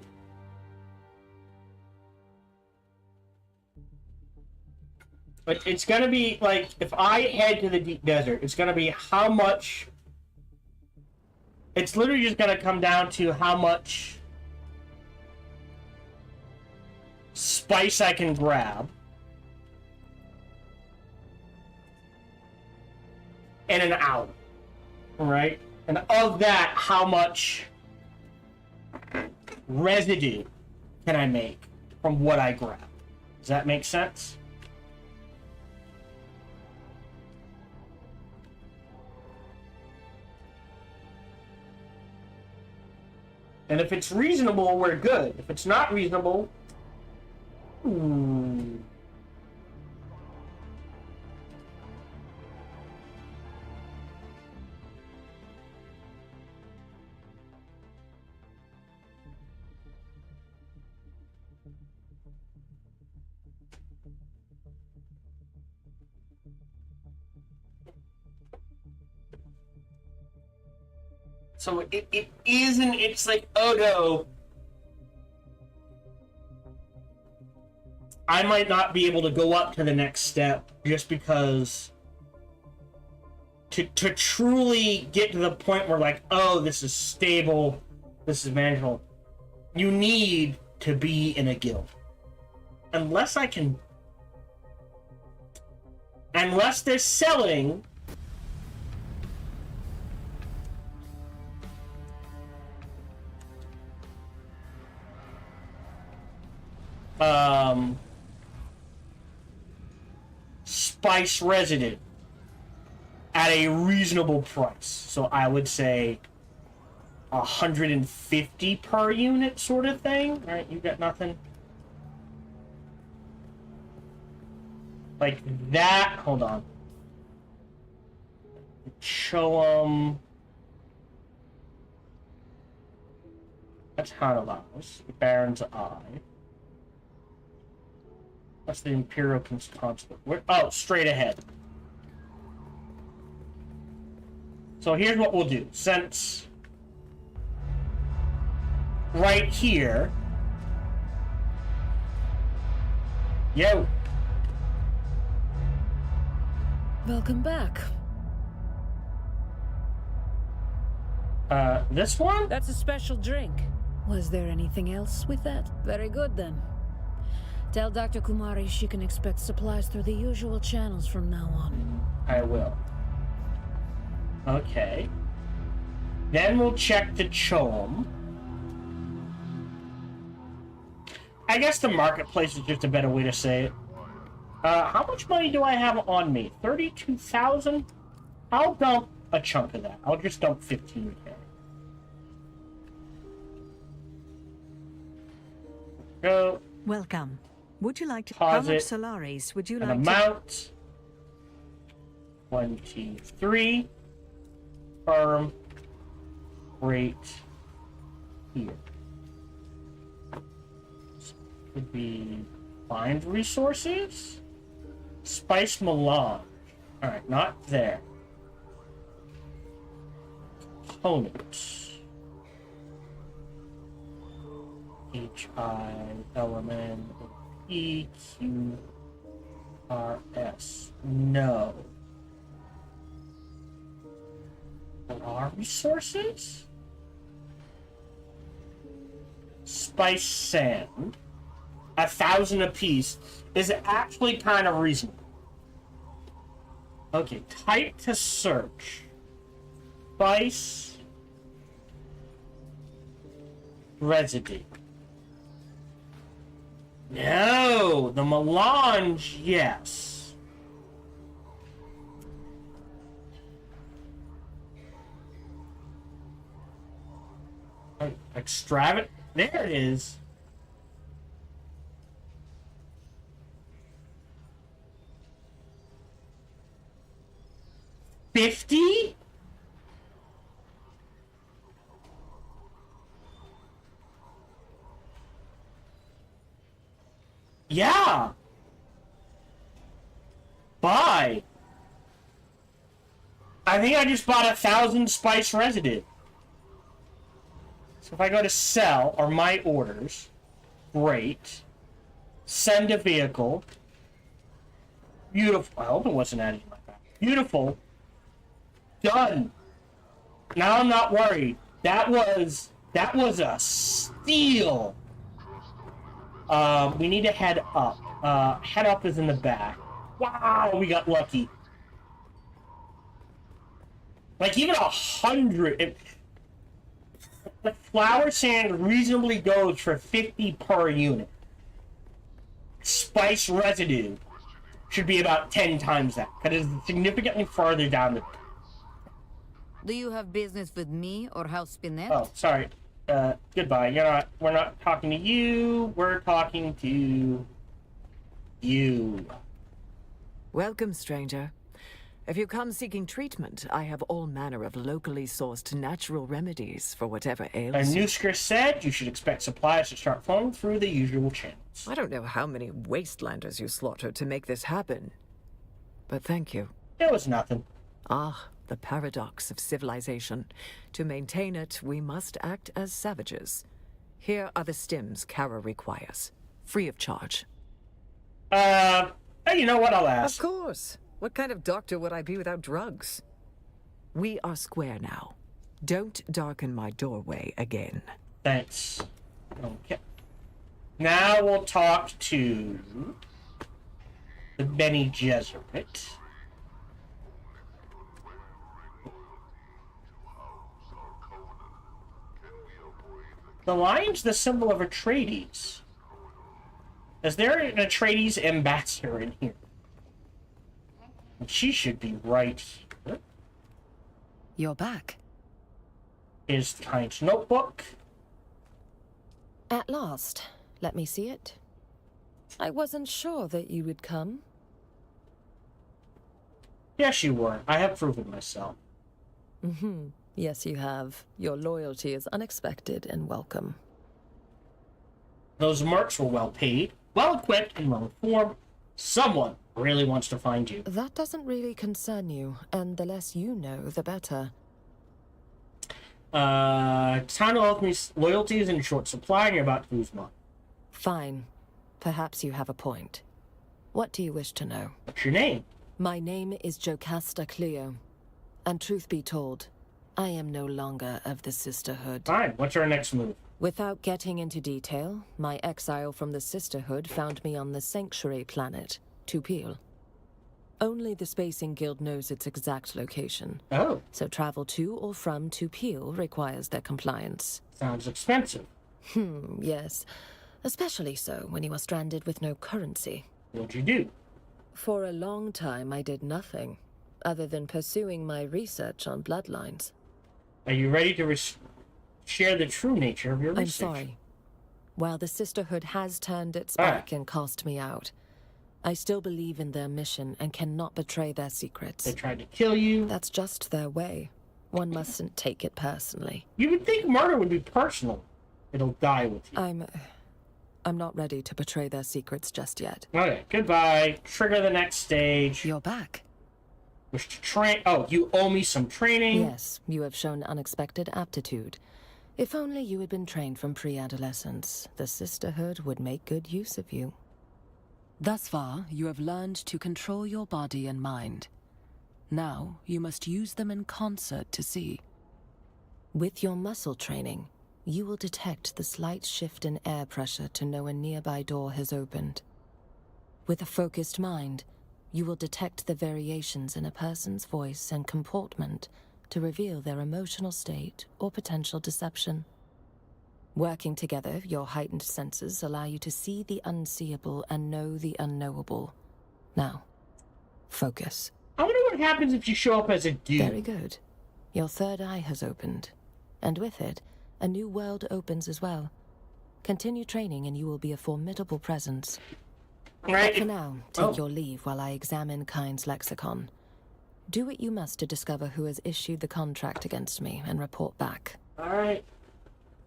But it's gonna be like, if I head to the deep desert, it's gonna be how much. It's literally just gonna come down to how much spice I can grab. In an hour. Right? And of that, how much residue can I make from what I grab? Does that make sense? And if it's reasonable, we're good. If it's not reasonable, So it isn't, it's like, oh no, I might not be able to go up to the next step just because to truly get to the point where like, oh, this is stable, this is manageable, you need to be in a guild. Unless they're selling spice residue at a reasonable price. So I would say 150 per unit sort of thing. All right, you got nothing? Like that, hold on. Show them. That's Hanalaus, Baron's Eye. That's the Imperial Consulate. Oh, straight ahead. So here's what we'll do. Since right here. Yo. Welcome back. This one? That's a special drink. Was there anything else with that? Very good then. Tell Dr. Kumari she can expect supplies through the usual channels from now on. I will. Okay. Then we'll check the Chom. I guess the marketplace is just a better way to say it. How much money do I have on me? 32,000? I'll dump a chunk of that. I'll just dump 15K. Go. Welcome. Would you like to... Pause How much it. Solaris would you An like amount. 23. Firm. Rate. Here. So it could be find resources. Spice melange. Alright, not there. Components. HILMNEQRS. No. What are resources? Spice sand. 1,000 apiece is actually kind of reasonable. Okay, type to search. Spice residue. No, the melange, yes. Extravagant. There it is. 50? Yeah. Buy. I think I just bought 1,000 spice residue. So if I go to sell, or my orders, great. Send a vehicle. Beautiful. I hope it wasn't added to my back. Beautiful. Done. Now I'm not worried. That was a steal. We need to head up. Head up is in the back. Wow, we got lucky. Like, even 100... The flour sand reasonably goes for 50 per unit. Spice residue should be about 10 times that, because it's significantly farther down the... Do you have business with me or House Spinette? Oh, sorry. Goodbye. We're not talking to you. We're talking to you. Welcome, stranger. If you come seeking treatment, I have all manner of locally sourced natural remedies for whatever ails you. Anuskar said you should expect supplies to start flowing through the usual channels. I don't know how many wastelanders you slaughtered to make this happen, but thank you. It was nothing. Ah, the paradox of civilization. To maintain it, we must act as savages. Here are the stims Kara requires, free of charge. You know what? I'll ask. Of course. What kind of doctor would I be without drugs? We are square now. Don't darken my doorway again. Thanks. Okay. Now we'll talk to the Bene Gesserit. The lion's the symbol of Atreides. Is there an Atreides ambassador in here? She should be right here. You're back. Is Kind's notebook. At last. Let me see it. I wasn't sure that you would come. Yes, you were. I have proven myself. Mm-hmm. Yes, you have. Your loyalty is unexpected and welcome. Those mercs were well paid, well equipped, and well informed. Someone really wants to find you. That doesn't really concern you, and the less you know, the better. Town loyalty is in short supply, and you're about to lose mine. Fine. Perhaps you have a point. What do you wish to know? What's your name? My name is Jocasta Cleo. And truth be told, I am no longer of the Sisterhood. Fine. What's our next move? Without getting into detail, my exile from the Sisterhood found me on the Sanctuary planet, Tupil. Only the Spacing Guild knows its exact location. Oh. So travel to or from Tupil requires their compliance. Sounds expensive. Yes. Especially so when you are stranded with no currency. What'd you do? For a long time, I did nothing, other than pursuing my research on bloodlines. Are you ready to share the true nature of your research? I'm sorry. While the Sisterhood has turned its back and cast me out, I still believe in their mission and cannot betray their secrets. They tried to kill you. That's just their way. One mustn't take it personally. You would think murder would be personal. It'll die with you. I'm not ready to betray their secrets just yet. Okay, goodbye. Trigger the next stage. You're back. Wish to train... Oh, you owe me some training? Yes, you have shown unexpected aptitude. If only you had been trained from pre-adolescence, the Sisterhood would make good use of you. Thus far, you have learned to control your body and mind. Now, you must use them in concert to see. With your muscle training, you will detect the slight shift in air pressure to know a nearby door has opened. With a focused mind, you will detect the variations in a person's voice and comportment to reveal their emotional state or potential deception. Working together, your heightened senses allow you to see the unseeable and know the unknowable. Now, focus. I wonder what happens if you show up as a dude. Very good. Your third eye has opened, and with it, a new world opens as well. Continue training and you will be a formidable presence. Right. But for now, take your leave while I examine Kind's lexicon. Do what you must to discover who has issued the contract against me and report back. Alright.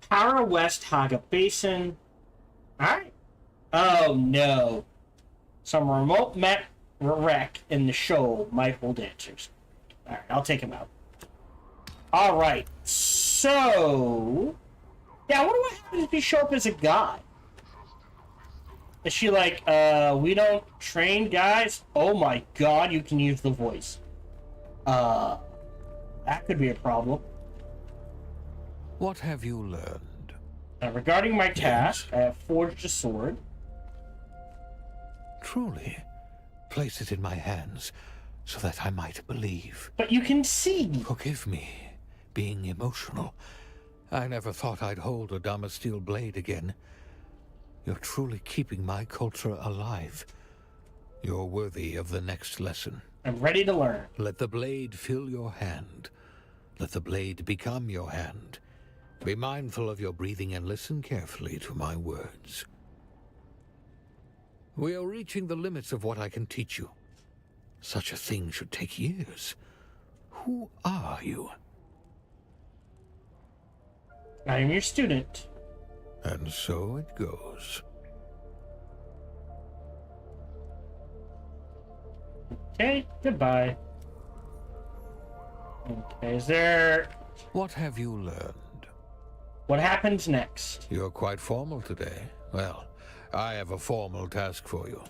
Power West Haga Basin. Alright. Oh no. Some remote wreck in the shoal might hold answers. Alright, I'll take him out. Alright, so... yeah, I wonder what happens if you show up as a guy. Is she like, we don't train guys? Oh my god, you can use the voice. That could be a problem. What have you learned? Regarding my task, I have forged a sword. Truly. Place it in my hands, so that I might believe. But you can see. Forgive me, being emotional. I never thought I'd hold a Damasteel blade again. You're truly keeping my culture alive. You're worthy of the next lesson. I'm ready to learn. Let the blade fill your hand. Let the blade become your hand. Be mindful of your breathing and listen carefully to my words. We are reaching the limits of what I can teach you. Such a thing should take years. Who are you? I am your student. And so it goes. Okay, goodbye. Okay, is there... What have you learned? What happens next? You're quite formal today. Well, I have a formal task for you.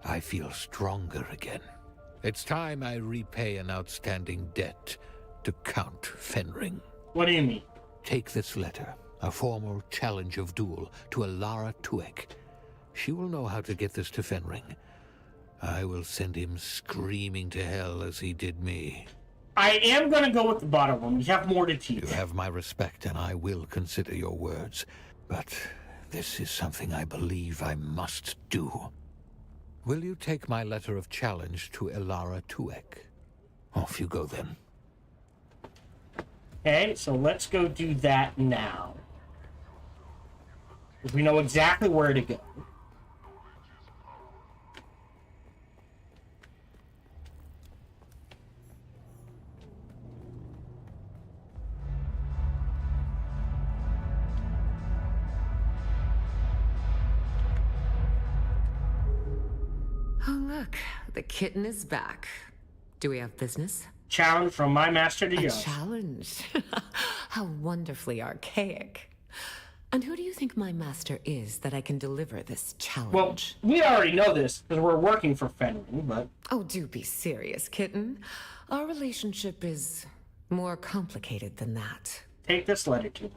I feel stronger again. It's time I repay an outstanding debt to Count Fenring. What do you mean? Take this letter, a formal challenge of duel to Alara Tuek. She will know how to get this to Fenring. I will send him screaming to hell as he did me. I am going to go with the bottom one. We have more to teach. You have my respect, and I will consider your words. But this is something I believe I must do. Will you take my letter of challenge to Alara Tuek? Off you go, then. Okay, so let's go do that now. We know exactly where to go. Oh, look, the kitten is back. Do we have business? Challenge from my master to yours. A challenge? How wonderfully archaic. And who do you think my master is that I can deliver this challenge? Well, we already know this because we're working for Fenring, but... Oh, do be serious, kitten. Our relationship is more complicated than that. Take this letter to him.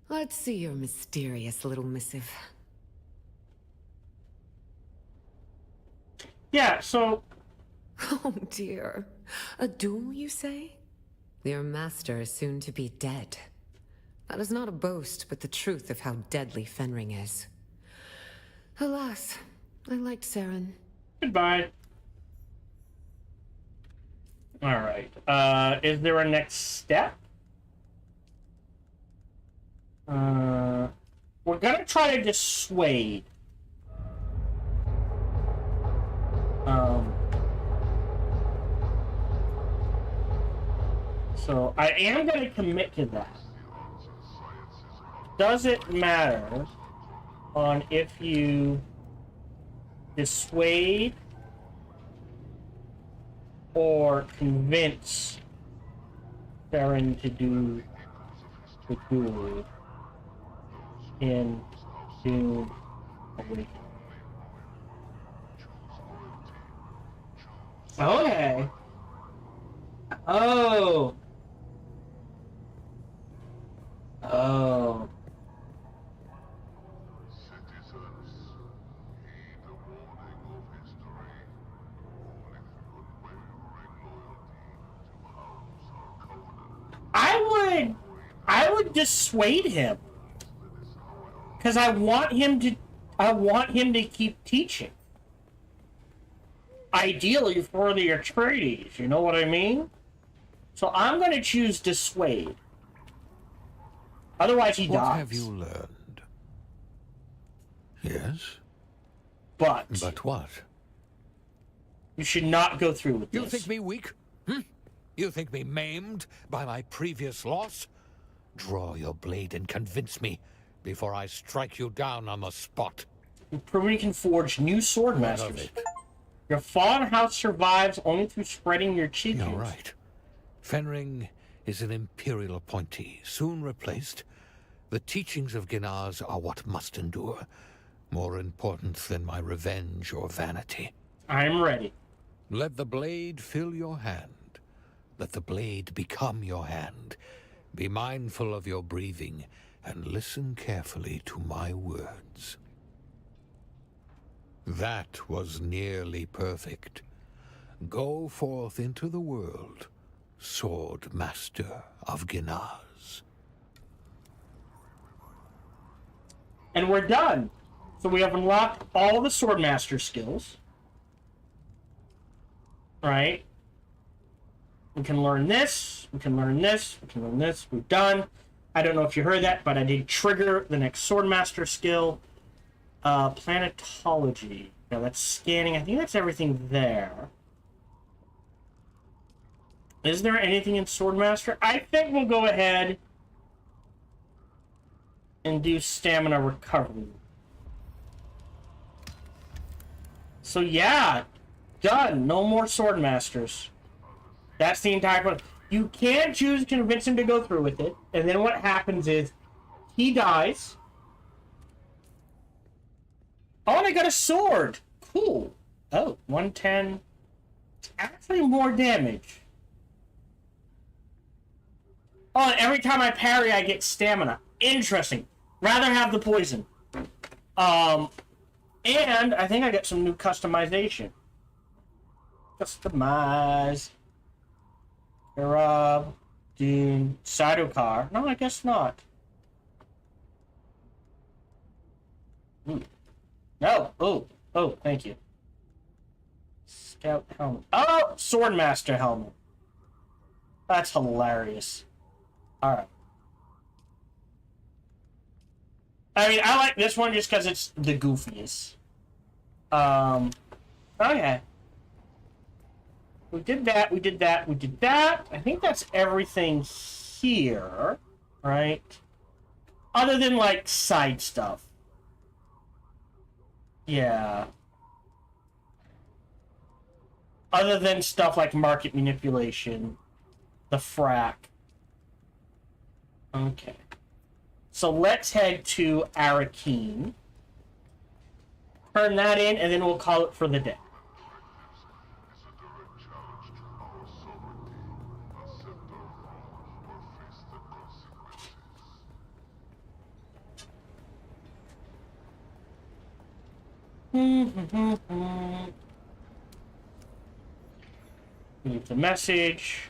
Let's see your mysterious little missive. Yeah, so... Oh dear. A duel, you say? Your master is soon to be dead. That is not a boast, but the truth of how deadly Fenring is. Alas, I liked Saren. Goodbye. Alright, is there a next step? We're gonna try to dissuade. So I am going to commit to that. Does it matter on if you dissuade or convince Saren to do the duel in Dune Awakening? Okay. Oh. Oh. I would dissuade him. Because I want him to keep teaching. Ideally for the Atreides, you know what I mean? So I'm going to choose dissuade. Otherwise he dies. What have you learned? Yes? But what? You should not go through with this. You think me weak? You think me maimed by my previous loss? Draw your blade and convince me before I strike you down on the spot. You've proven you can forge new sword masters. Your fallen house survives only through spreading your teachings. You're right. Fenring is an Imperial appointee, soon replaced. The teachings of Ginaz are what must endure, more important than my revenge or vanity. I'm ready. Let the blade fill your hand. Let the blade become your hand. Be mindful of your breathing, and listen carefully to my words. That was nearly perfect. Go forth into the world, Sword Master of Ginaz. And we're done. So we have unlocked all the Swordmaster skills. Right? We can learn this. We can learn this. We can learn this. We're done. I don't know if you heard that, but I did trigger the next Swordmaster skill. Planetology. Now that's scanning. I think that's everything there. Is there anything in Swordmaster? I think we'll go ahead and do stamina recovery. So yeah, done. No more Swordmasters. That's the entire point. You can choose to convince him to go through with it, and then what happens is he dies. Oh, and I got a sword. Cool. Oh, 110. Actually, more damage. Oh, and every time I parry, I get stamina. Interesting. Rather have the poison. And I think I got some new customization. Customize. Rob. Dune. Sidokar. No, I guess not. No. Oh, thank you. Scout helmet. Oh, Swordmaster helmet. That's hilarious. Alright. I mean, I like this one just because it's the goofiest. Okay. We did that, we did that, we did that. I think that's everything here, right? Other than, like, side stuff. Yeah. Other than stuff like market manipulation, the frack. Okay. So let's head to Arakeen. Turn that in, and then we'll call it for the day. Leave the message.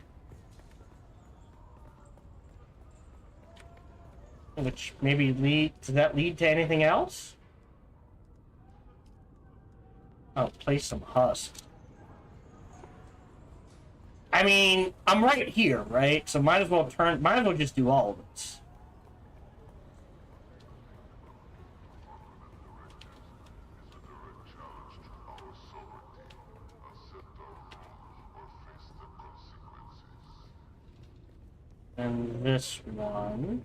Which maybe does that lead to anything else? Oh, place some husk. I mean, I'm right here, right? So might as well just do all of this. And this one,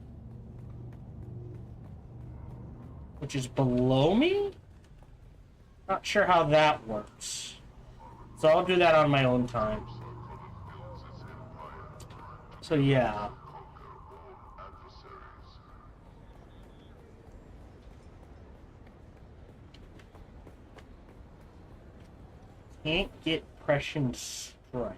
which is below me? Not sure how that works. So I'll do that on my own time. So yeah. Can't get Prescient Strike.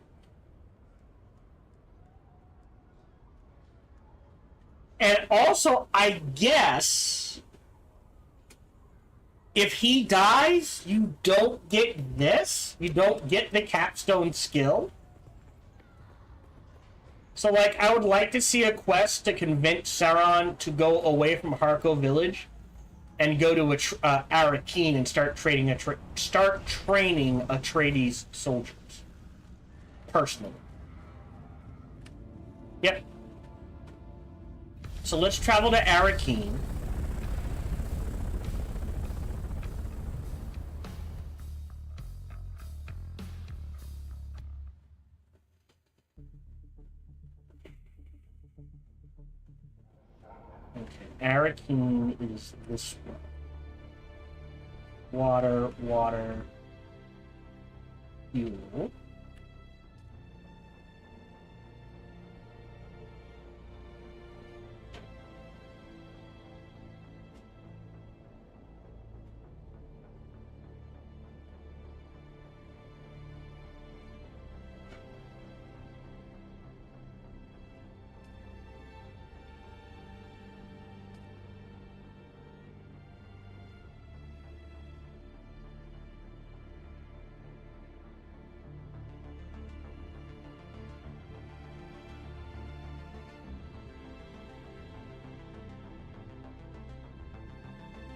And also, I guess, if he dies, you don't get this. You don't get the capstone skill. So, like, I would like to see a quest to convince Sauron to go away from Harko Village and go to Arakeen and start training Atreides soldiers. Personally. Yep. So let's travel to Arakeen. Okay, Arakeen is this one. Water, water, fuel.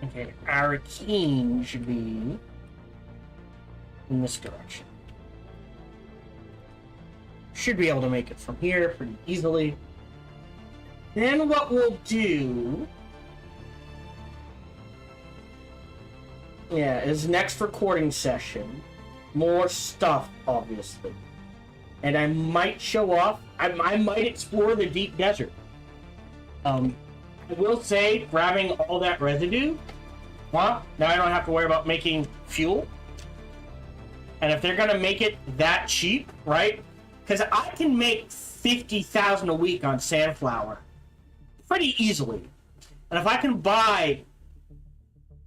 Okay, Arakeen should be in this direction. Should be able to make it from here pretty easily. Then what we'll do... Yeah, is next recording session. More stuff, obviously. And I might show off... I might explore the deep desert. I will say, grabbing all that residue, well, now I don't have to worry about making fuel. And if they're gonna make it that cheap, right? Because I can make 50,000 a week on Sandflower pretty easily. And if I can buy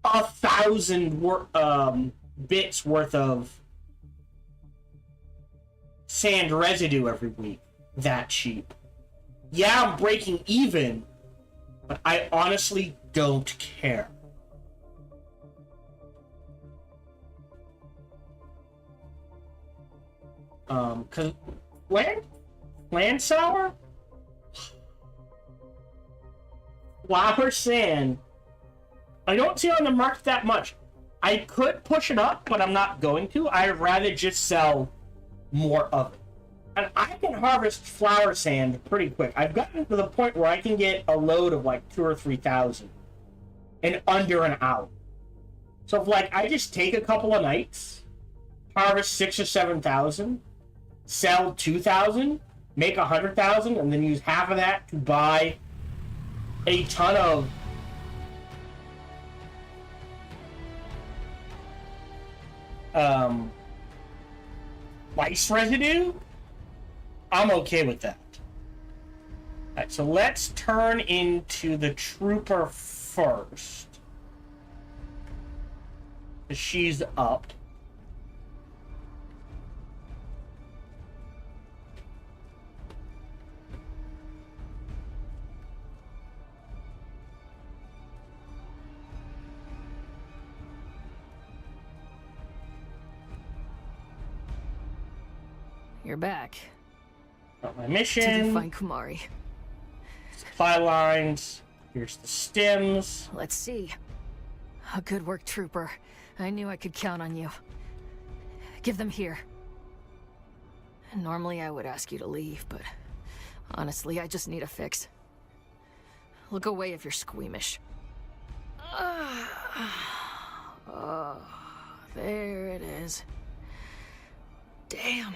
1,000 bits worth of sand residue every week, that cheap. Yeah, I'm breaking even, but I honestly don't care. Cause land sour? Flour sand. I don't see it on the market that much. I could push it up, but I'm not going to. I'd rather just sell more of it. And I can harvest flour sand pretty quick. I've gotten to the point where I can get a load of like 2,000 or 3,000 in under an hour. So if like I just take a couple of nights, harvest 6,000 or 7,000, sell 2,000, make 100,000, and then use half of that to buy a ton of spice residue, I'm okay with that. Alright, so let's turn into the trooper first. She's up. You're back. Got my mission. Did you find Kumari? Supply lines. Here's the stems. Let's see. Good work, Trooper. I knew I could count on you. Give them here. Normally I would ask you to leave, but honestly, I just need a fix. Look away if you're squeamish. Oh, there it is. Damn.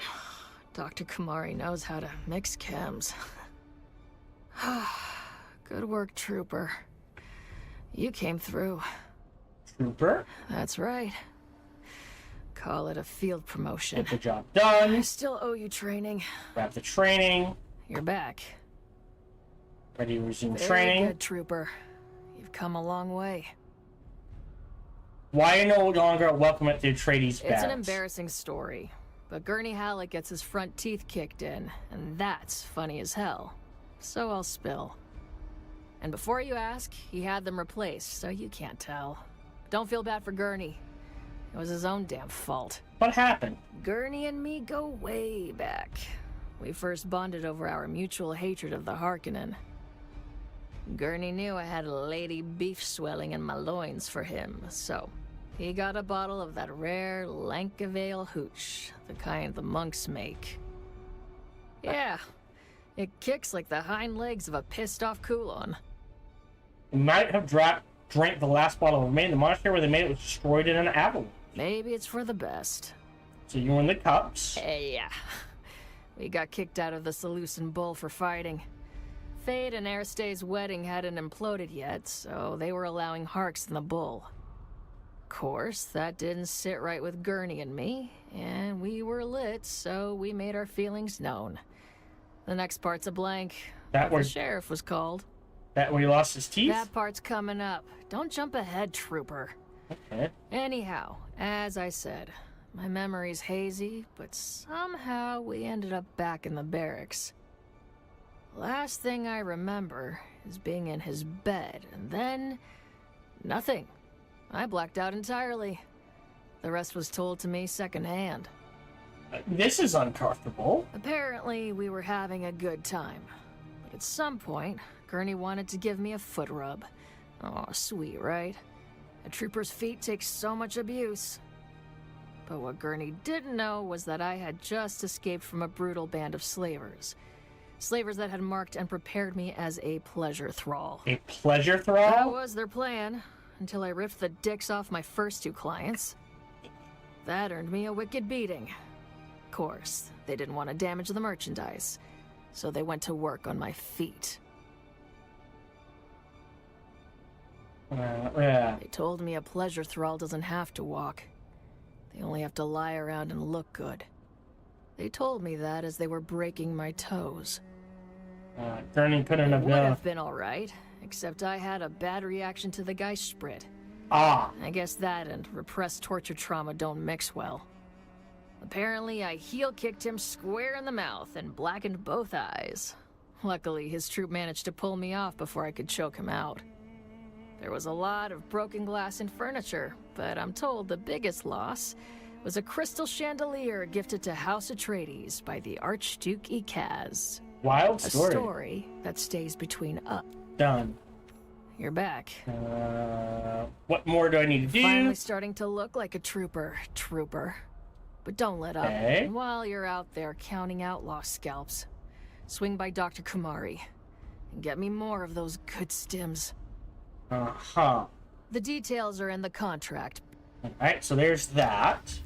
Dr. Kumari knows how to mix chems. Good work, Trooper. You came through. Trooper? That's right. Call it a field promotion. Get the job done. I still owe you training. Grab the training. You're back. Ready to resume Very training. good, Trooper. You've come a long way. Why no longer welcome at the Atreides It's an barracks? embarrassing story, but Gurney Halleck gets his front teeth kicked in, and that's funny as hell. So I'll spill. And before you ask, he had them replaced, so you can't tell. Don't feel bad for Gurney. It was his own damn fault. What happened? Gurney and me go way back. We first bonded over our mutual hatred of the Harkonnen. Gurney knew I had a lady beef swelling in my loins for him, so he got a bottle of that rare Lankavale hooch, the kind the monks make. Yeah, it kicks like the hind legs of a pissed-off Kulon. You might have drank the last bottle of remain. The monastery where they made it was destroyed in an avalanche. Maybe it's for the best. So you were in the cups. Yeah. We got kicked out of the Seleucid Bull for fighting. Fate and Aristay's wedding hadn't imploded yet, so they were allowing Harks in the Bull. Of course, that didn't sit right with Gurney and me, and we were lit, so we made our feelings known. The next part's a blank. The sheriff was called. That where he lost his teeth? That part's coming up. Don't jump ahead, trooper. Okay. Anyhow, as I said, my memory's hazy, but somehow we ended up back in the barracks. Last thing I remember is being in his bed, and then... nothing. I blacked out entirely. The rest was told to me secondhand. This is uncomfortable. Apparently, we were having a good time. But at some point, Gurney wanted to give me a foot rub. Oh, sweet, right? A trooper's feet take so much abuse. But what Gurney didn't know was that I had just escaped from a brutal band of slavers. Slavers that had marked and prepared me as a pleasure thrall. A pleasure thrall? That was their plan, until I ripped the dicks off my first 2 clients. That earned me a wicked beating. Of course, they didn't want to damage the merchandise, so they went to work on my feet. Yeah. They told me a pleasure thrall doesn't have to walk. They only have to lie around and look good. They told me that as they were breaking my toes. Gurney couldn't have It would have been alright, except I had a bad reaction to the Geist Sprit. Ah. I guess that and repressed torture trauma don't mix well. Apparently, I heel-kicked him square in the mouth and blackened both eyes. Luckily, his troop managed to pull me off before I could choke him out. There was a lot of broken glass and furniture, but I'm told the biggest loss was a crystal chandelier gifted to House Atreides by the Archduke Ikaz. Wild story. A story that stays between us. Done. You're back. What more do I need to do? Finally starting to look like a trooper. But don't let up. Okay. And while you're out there counting outlaw scalps, swing by Dr. Kumari and get me more of those good stims. Uh-huh. The details are in the contract. Alright, so there's that.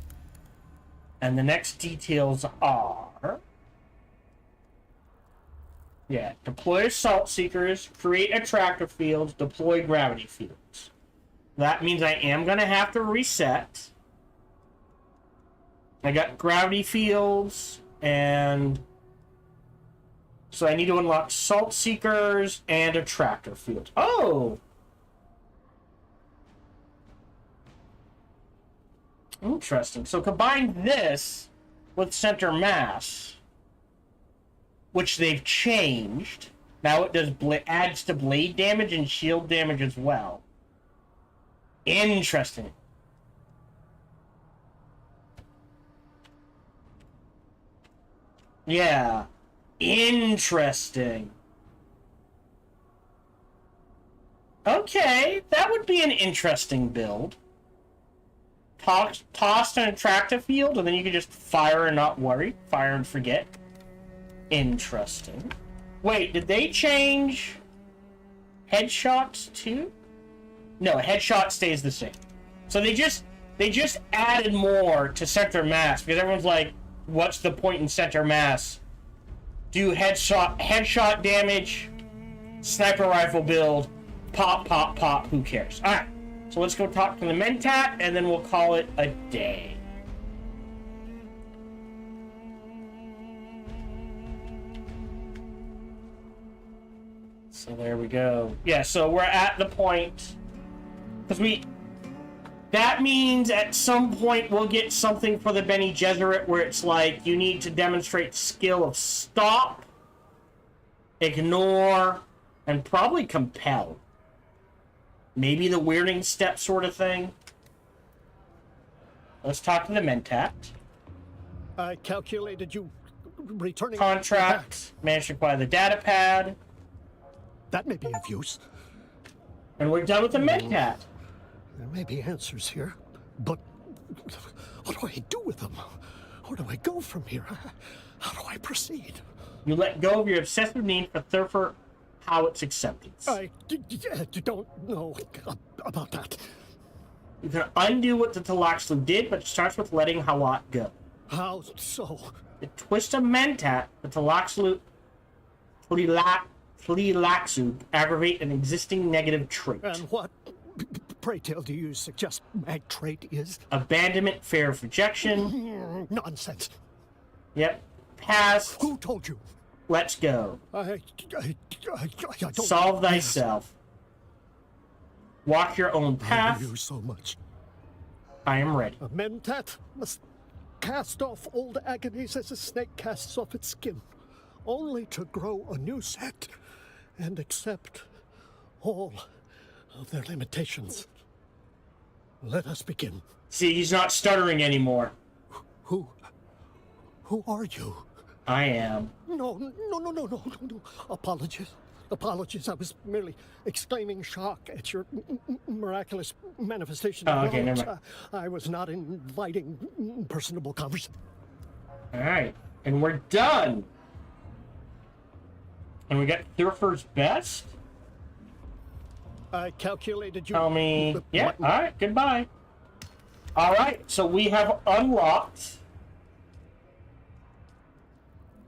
And the next details are... yeah, deploy assault seekers, create attractor fields, deploy gravity fields. That means I am going to have to reset. I got gravity fields, and... so I need to unlock assault seekers and attractor fields. Oh! Interesting. So combine this with center mass, which they've changed. Now it does adds to blade damage and shield damage as well. Interesting. Yeah. Interesting. Okay, that would be an interesting build. Toss an attractive field, and then you can just fire and not worry. Fire and forget. Interesting. Wait, did they change headshots too? No, headshot stays the same. So they just added more to center mass, because everyone's like, what's the point in center mass? Do headshot damage, sniper rifle build, pop, who cares? Alright. So let's go talk to the Mentat, and then we'll call it a day. So there we go. Yeah, so we're at the point... because that means at some point we'll get something for the Bene Gesserit where it's like, you need to demonstrate skill of stop, ignore, and probably compel. Maybe the weirding step sort of thing. Let's talk to the Mentat. I calculated you returning... Contract. Managed to acquire the data pad. That may be of use. And we're done with the Mentat. There may be answers here, but what do I do with them? Where do I go from here? How do I proceed? You let go of your obsessive need for Thurfer Howit's acceptance. I don't know about that. You can undo what the Tlaxlu did, but it starts with letting Hawat go. How so? The twist of Mentat, the Flealaxu aggravate an existing negative trait. And what, pray tell, do you suggest my trait is? Abandonment, fear of rejection. Nonsense. Yep. Pass. Who told you? Let's go. I don't... Solve thyself. Walk your own path. I love you so much. I am ready. A mentat must cast off old agonies as a snake casts off its skin, only to grow a new set and accept all of their limitations. Let us begin. See, he's not stuttering anymore. Who are you? I am. No. Apologies. I was merely exclaiming shock at your miraculous manifestation. Oh, okay, never mind. I was not inviting personable conversation. All right, and we're done. And we got Surfer's Best. I calculated you. Tell me. Yeah. All right. Goodbye. All right. So we have unlocked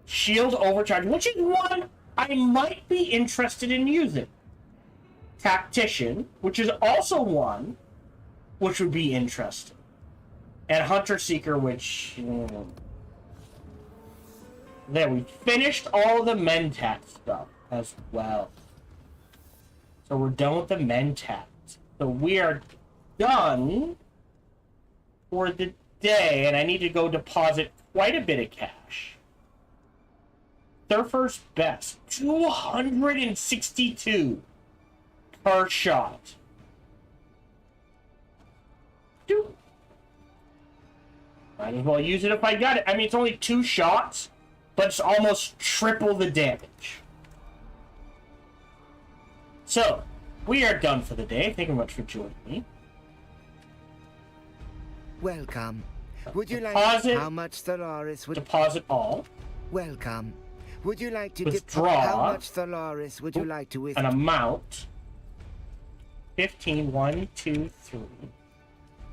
Shield Overcharge, which is one I might be interested in using. Tactician, which is also one which would be interesting. And Hunter Seeker, which... There, we finished all the Mentat stuff as well. So we're done with the Mentat. So we are done for the day, and I need to go deposit quite a bit of cash. Surfer's Best, 262 per shot. Dude. Might as well use it if I got it. I mean, it's only 2 shots, but it's almost triple the damage. So, we are done for the day. Thank you much for joining me. Welcome. Would you Deposit, like how much Thalaris would deposit all? Welcome. Would you like to Withdraw. How much Thalaris would you like to withdraw? An amount. 15, 1, 2, 3.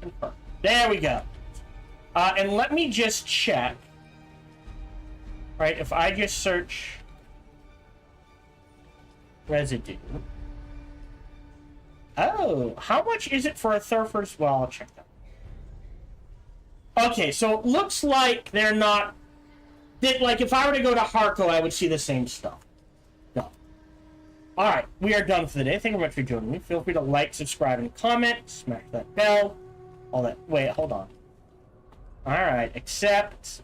Confirm. There we go. And let me just check. Right, if I just search residue. Oh, how much is it for a Surfer's? Well, I'll check that. Okay, so it looks like they're not... Like, if I were to go to Harco, I would see the same stuff. No. Alright, we are done for the day. Thank you very much for joining me. Feel free to like, subscribe, and comment. Smash that bell. All that... Wait, hold on. Alright, accept.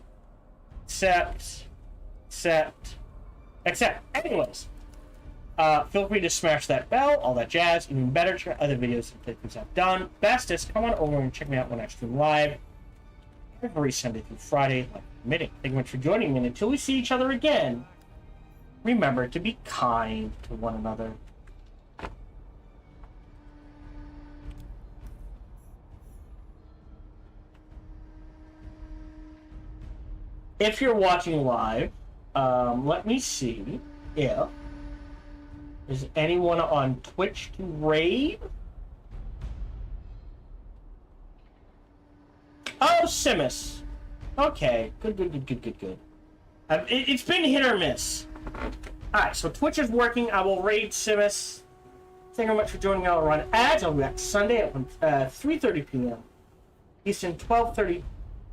Anyways. Feel free to smash that bell, all that jazz. Even better, check out other videos and things I've done. Bestest, come on over and check me out when I stream live. Every Sunday through Friday, like admitting. Thank you much for joining me, and until we see each other again, remember to be kind to one another. If you're watching live, let me see if there's anyone on Twitch to raid. Oh, Simus. Okay. Good. It's been hit or miss. Alright, so Twitch is working. I will raid Simus. Thank you very much for joining me. I'll run ads. I'll be back Sunday at 3:30 p.m. Eastern, 12:30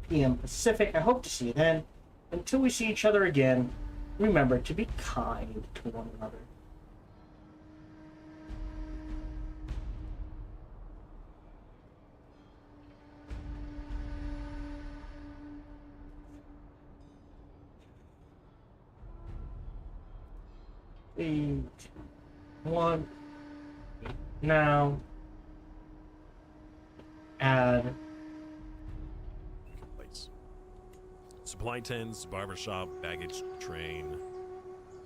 p.m. Pacific. I hope to see you then. Until we see each other again, remember to be kind to one another. Three, 2, 1. Now, add. Place. Supply tents, barbershop, baggage train.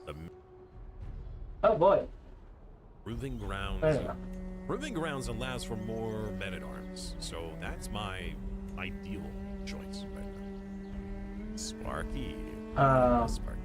The Oh boy. Proving grounds. Proving grounds allows for more men-at-arms, so that's my ideal choice right now. Sparky. Sparky.